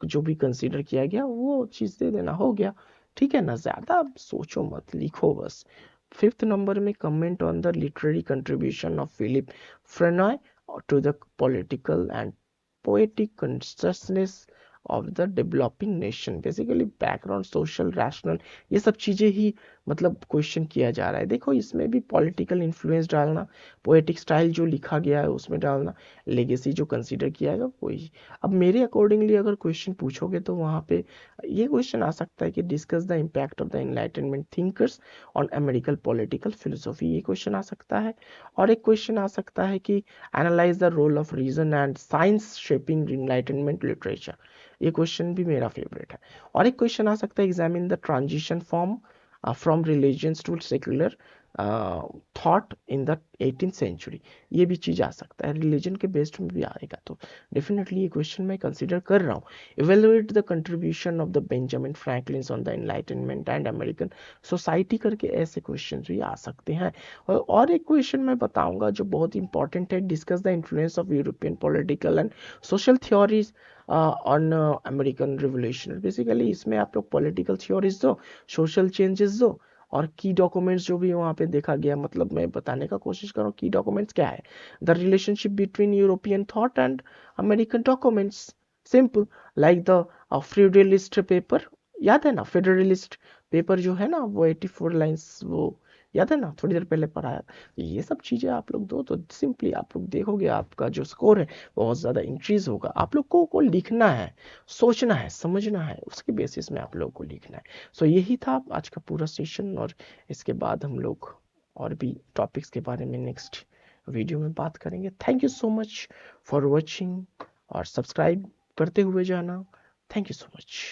जो भी कंसीडर किया गया वो चीज दे देना, हो गया, ठीक है ना। ज्यादा सोचो मत, लिखो बस। 5th नंबर में comment on the literary contribution of Philip Freneau to the political and poetic consciousness of the developing nation, basically background, social, rational, ये सब चीजें ही मतलब क्वेश्चन किया जा रहा है। देखो इसमें भी पॉलिटिकल इन्फ्लुएंस डालना, पोएटिक स्टाइल जो लिखा गया है उसमें डालना, लेगेसी जो कंसीडर किया गया वही। अब मेरे अकॉर्डिंगली अगर क्वेश्चन पूछोगे तो वहाँ पे ये क्वेश्चन आ सकता है कि discuss the impact of the enlightenment thinkers on American political philosophy, ये क्वेश्चन आ सकता है। और एक क्वेश्चन आ सकता है कि analyse the role of reason and science shaping enlightenment literature, ये क्वेश्चन भी मेरा फेवरेट है। और एक क्वेश्चन आ सकता है examine the transition form from religions to secular thought in the 18th century, ये भी चीज आ सकता है, रिलीजन के बेस्ड में भी आएगा, तो डेफिनेटली ये क्वेश्चन मैं कंसीडर कर रहा हूँ। Evaluate the contribution of the Benjamin Franklin on the enlightenment and American society, करके ऐसे क्वेश्चन भी आ सकते हैं। और एक क्वेश्चन मैं बताऊंगा जो बहुत इंपॉर्टेंट है, discuss the influence of European political and social theories on American revolution, basically इसमें आप लोग पॉलिटिकल थ्योरीज दो, सोशल चेंजेस दो, और की डॉक्यूमेंट्स जो भी वहाँ पे देखा गया, मतलब मैं बताने का कोशिश कर रहा हूँ की डॉक्यूमेंट्स क्या है, the relationship between European thought and American documents, simple, like the federalist paper, याद है ना, फेडरलिस्ट पेपर जो है ना वो 84 लाइन्स, वो याद है ना, थोड़ी देर पहले पढ़ाया। ये सब चीजें आप लोग दो तो सिंपली आप लोग देखोगे आपका जो स्कोर है बहुत ज्यादा इंक्रीज होगा। आप लोग को लिखना है, सोचना है, समझना है, उसके बेसिस में आप लोग को लिखना है। सो यही था आज का पूरा सेशन, और इसके बाद हम लोग और भी टॉपिक्स के बारे में नेक्स्ट वीडियो में बात करेंगे। Thank you so much for watching, और सब्सक्राइब करते हुए जाना। Thank you so much.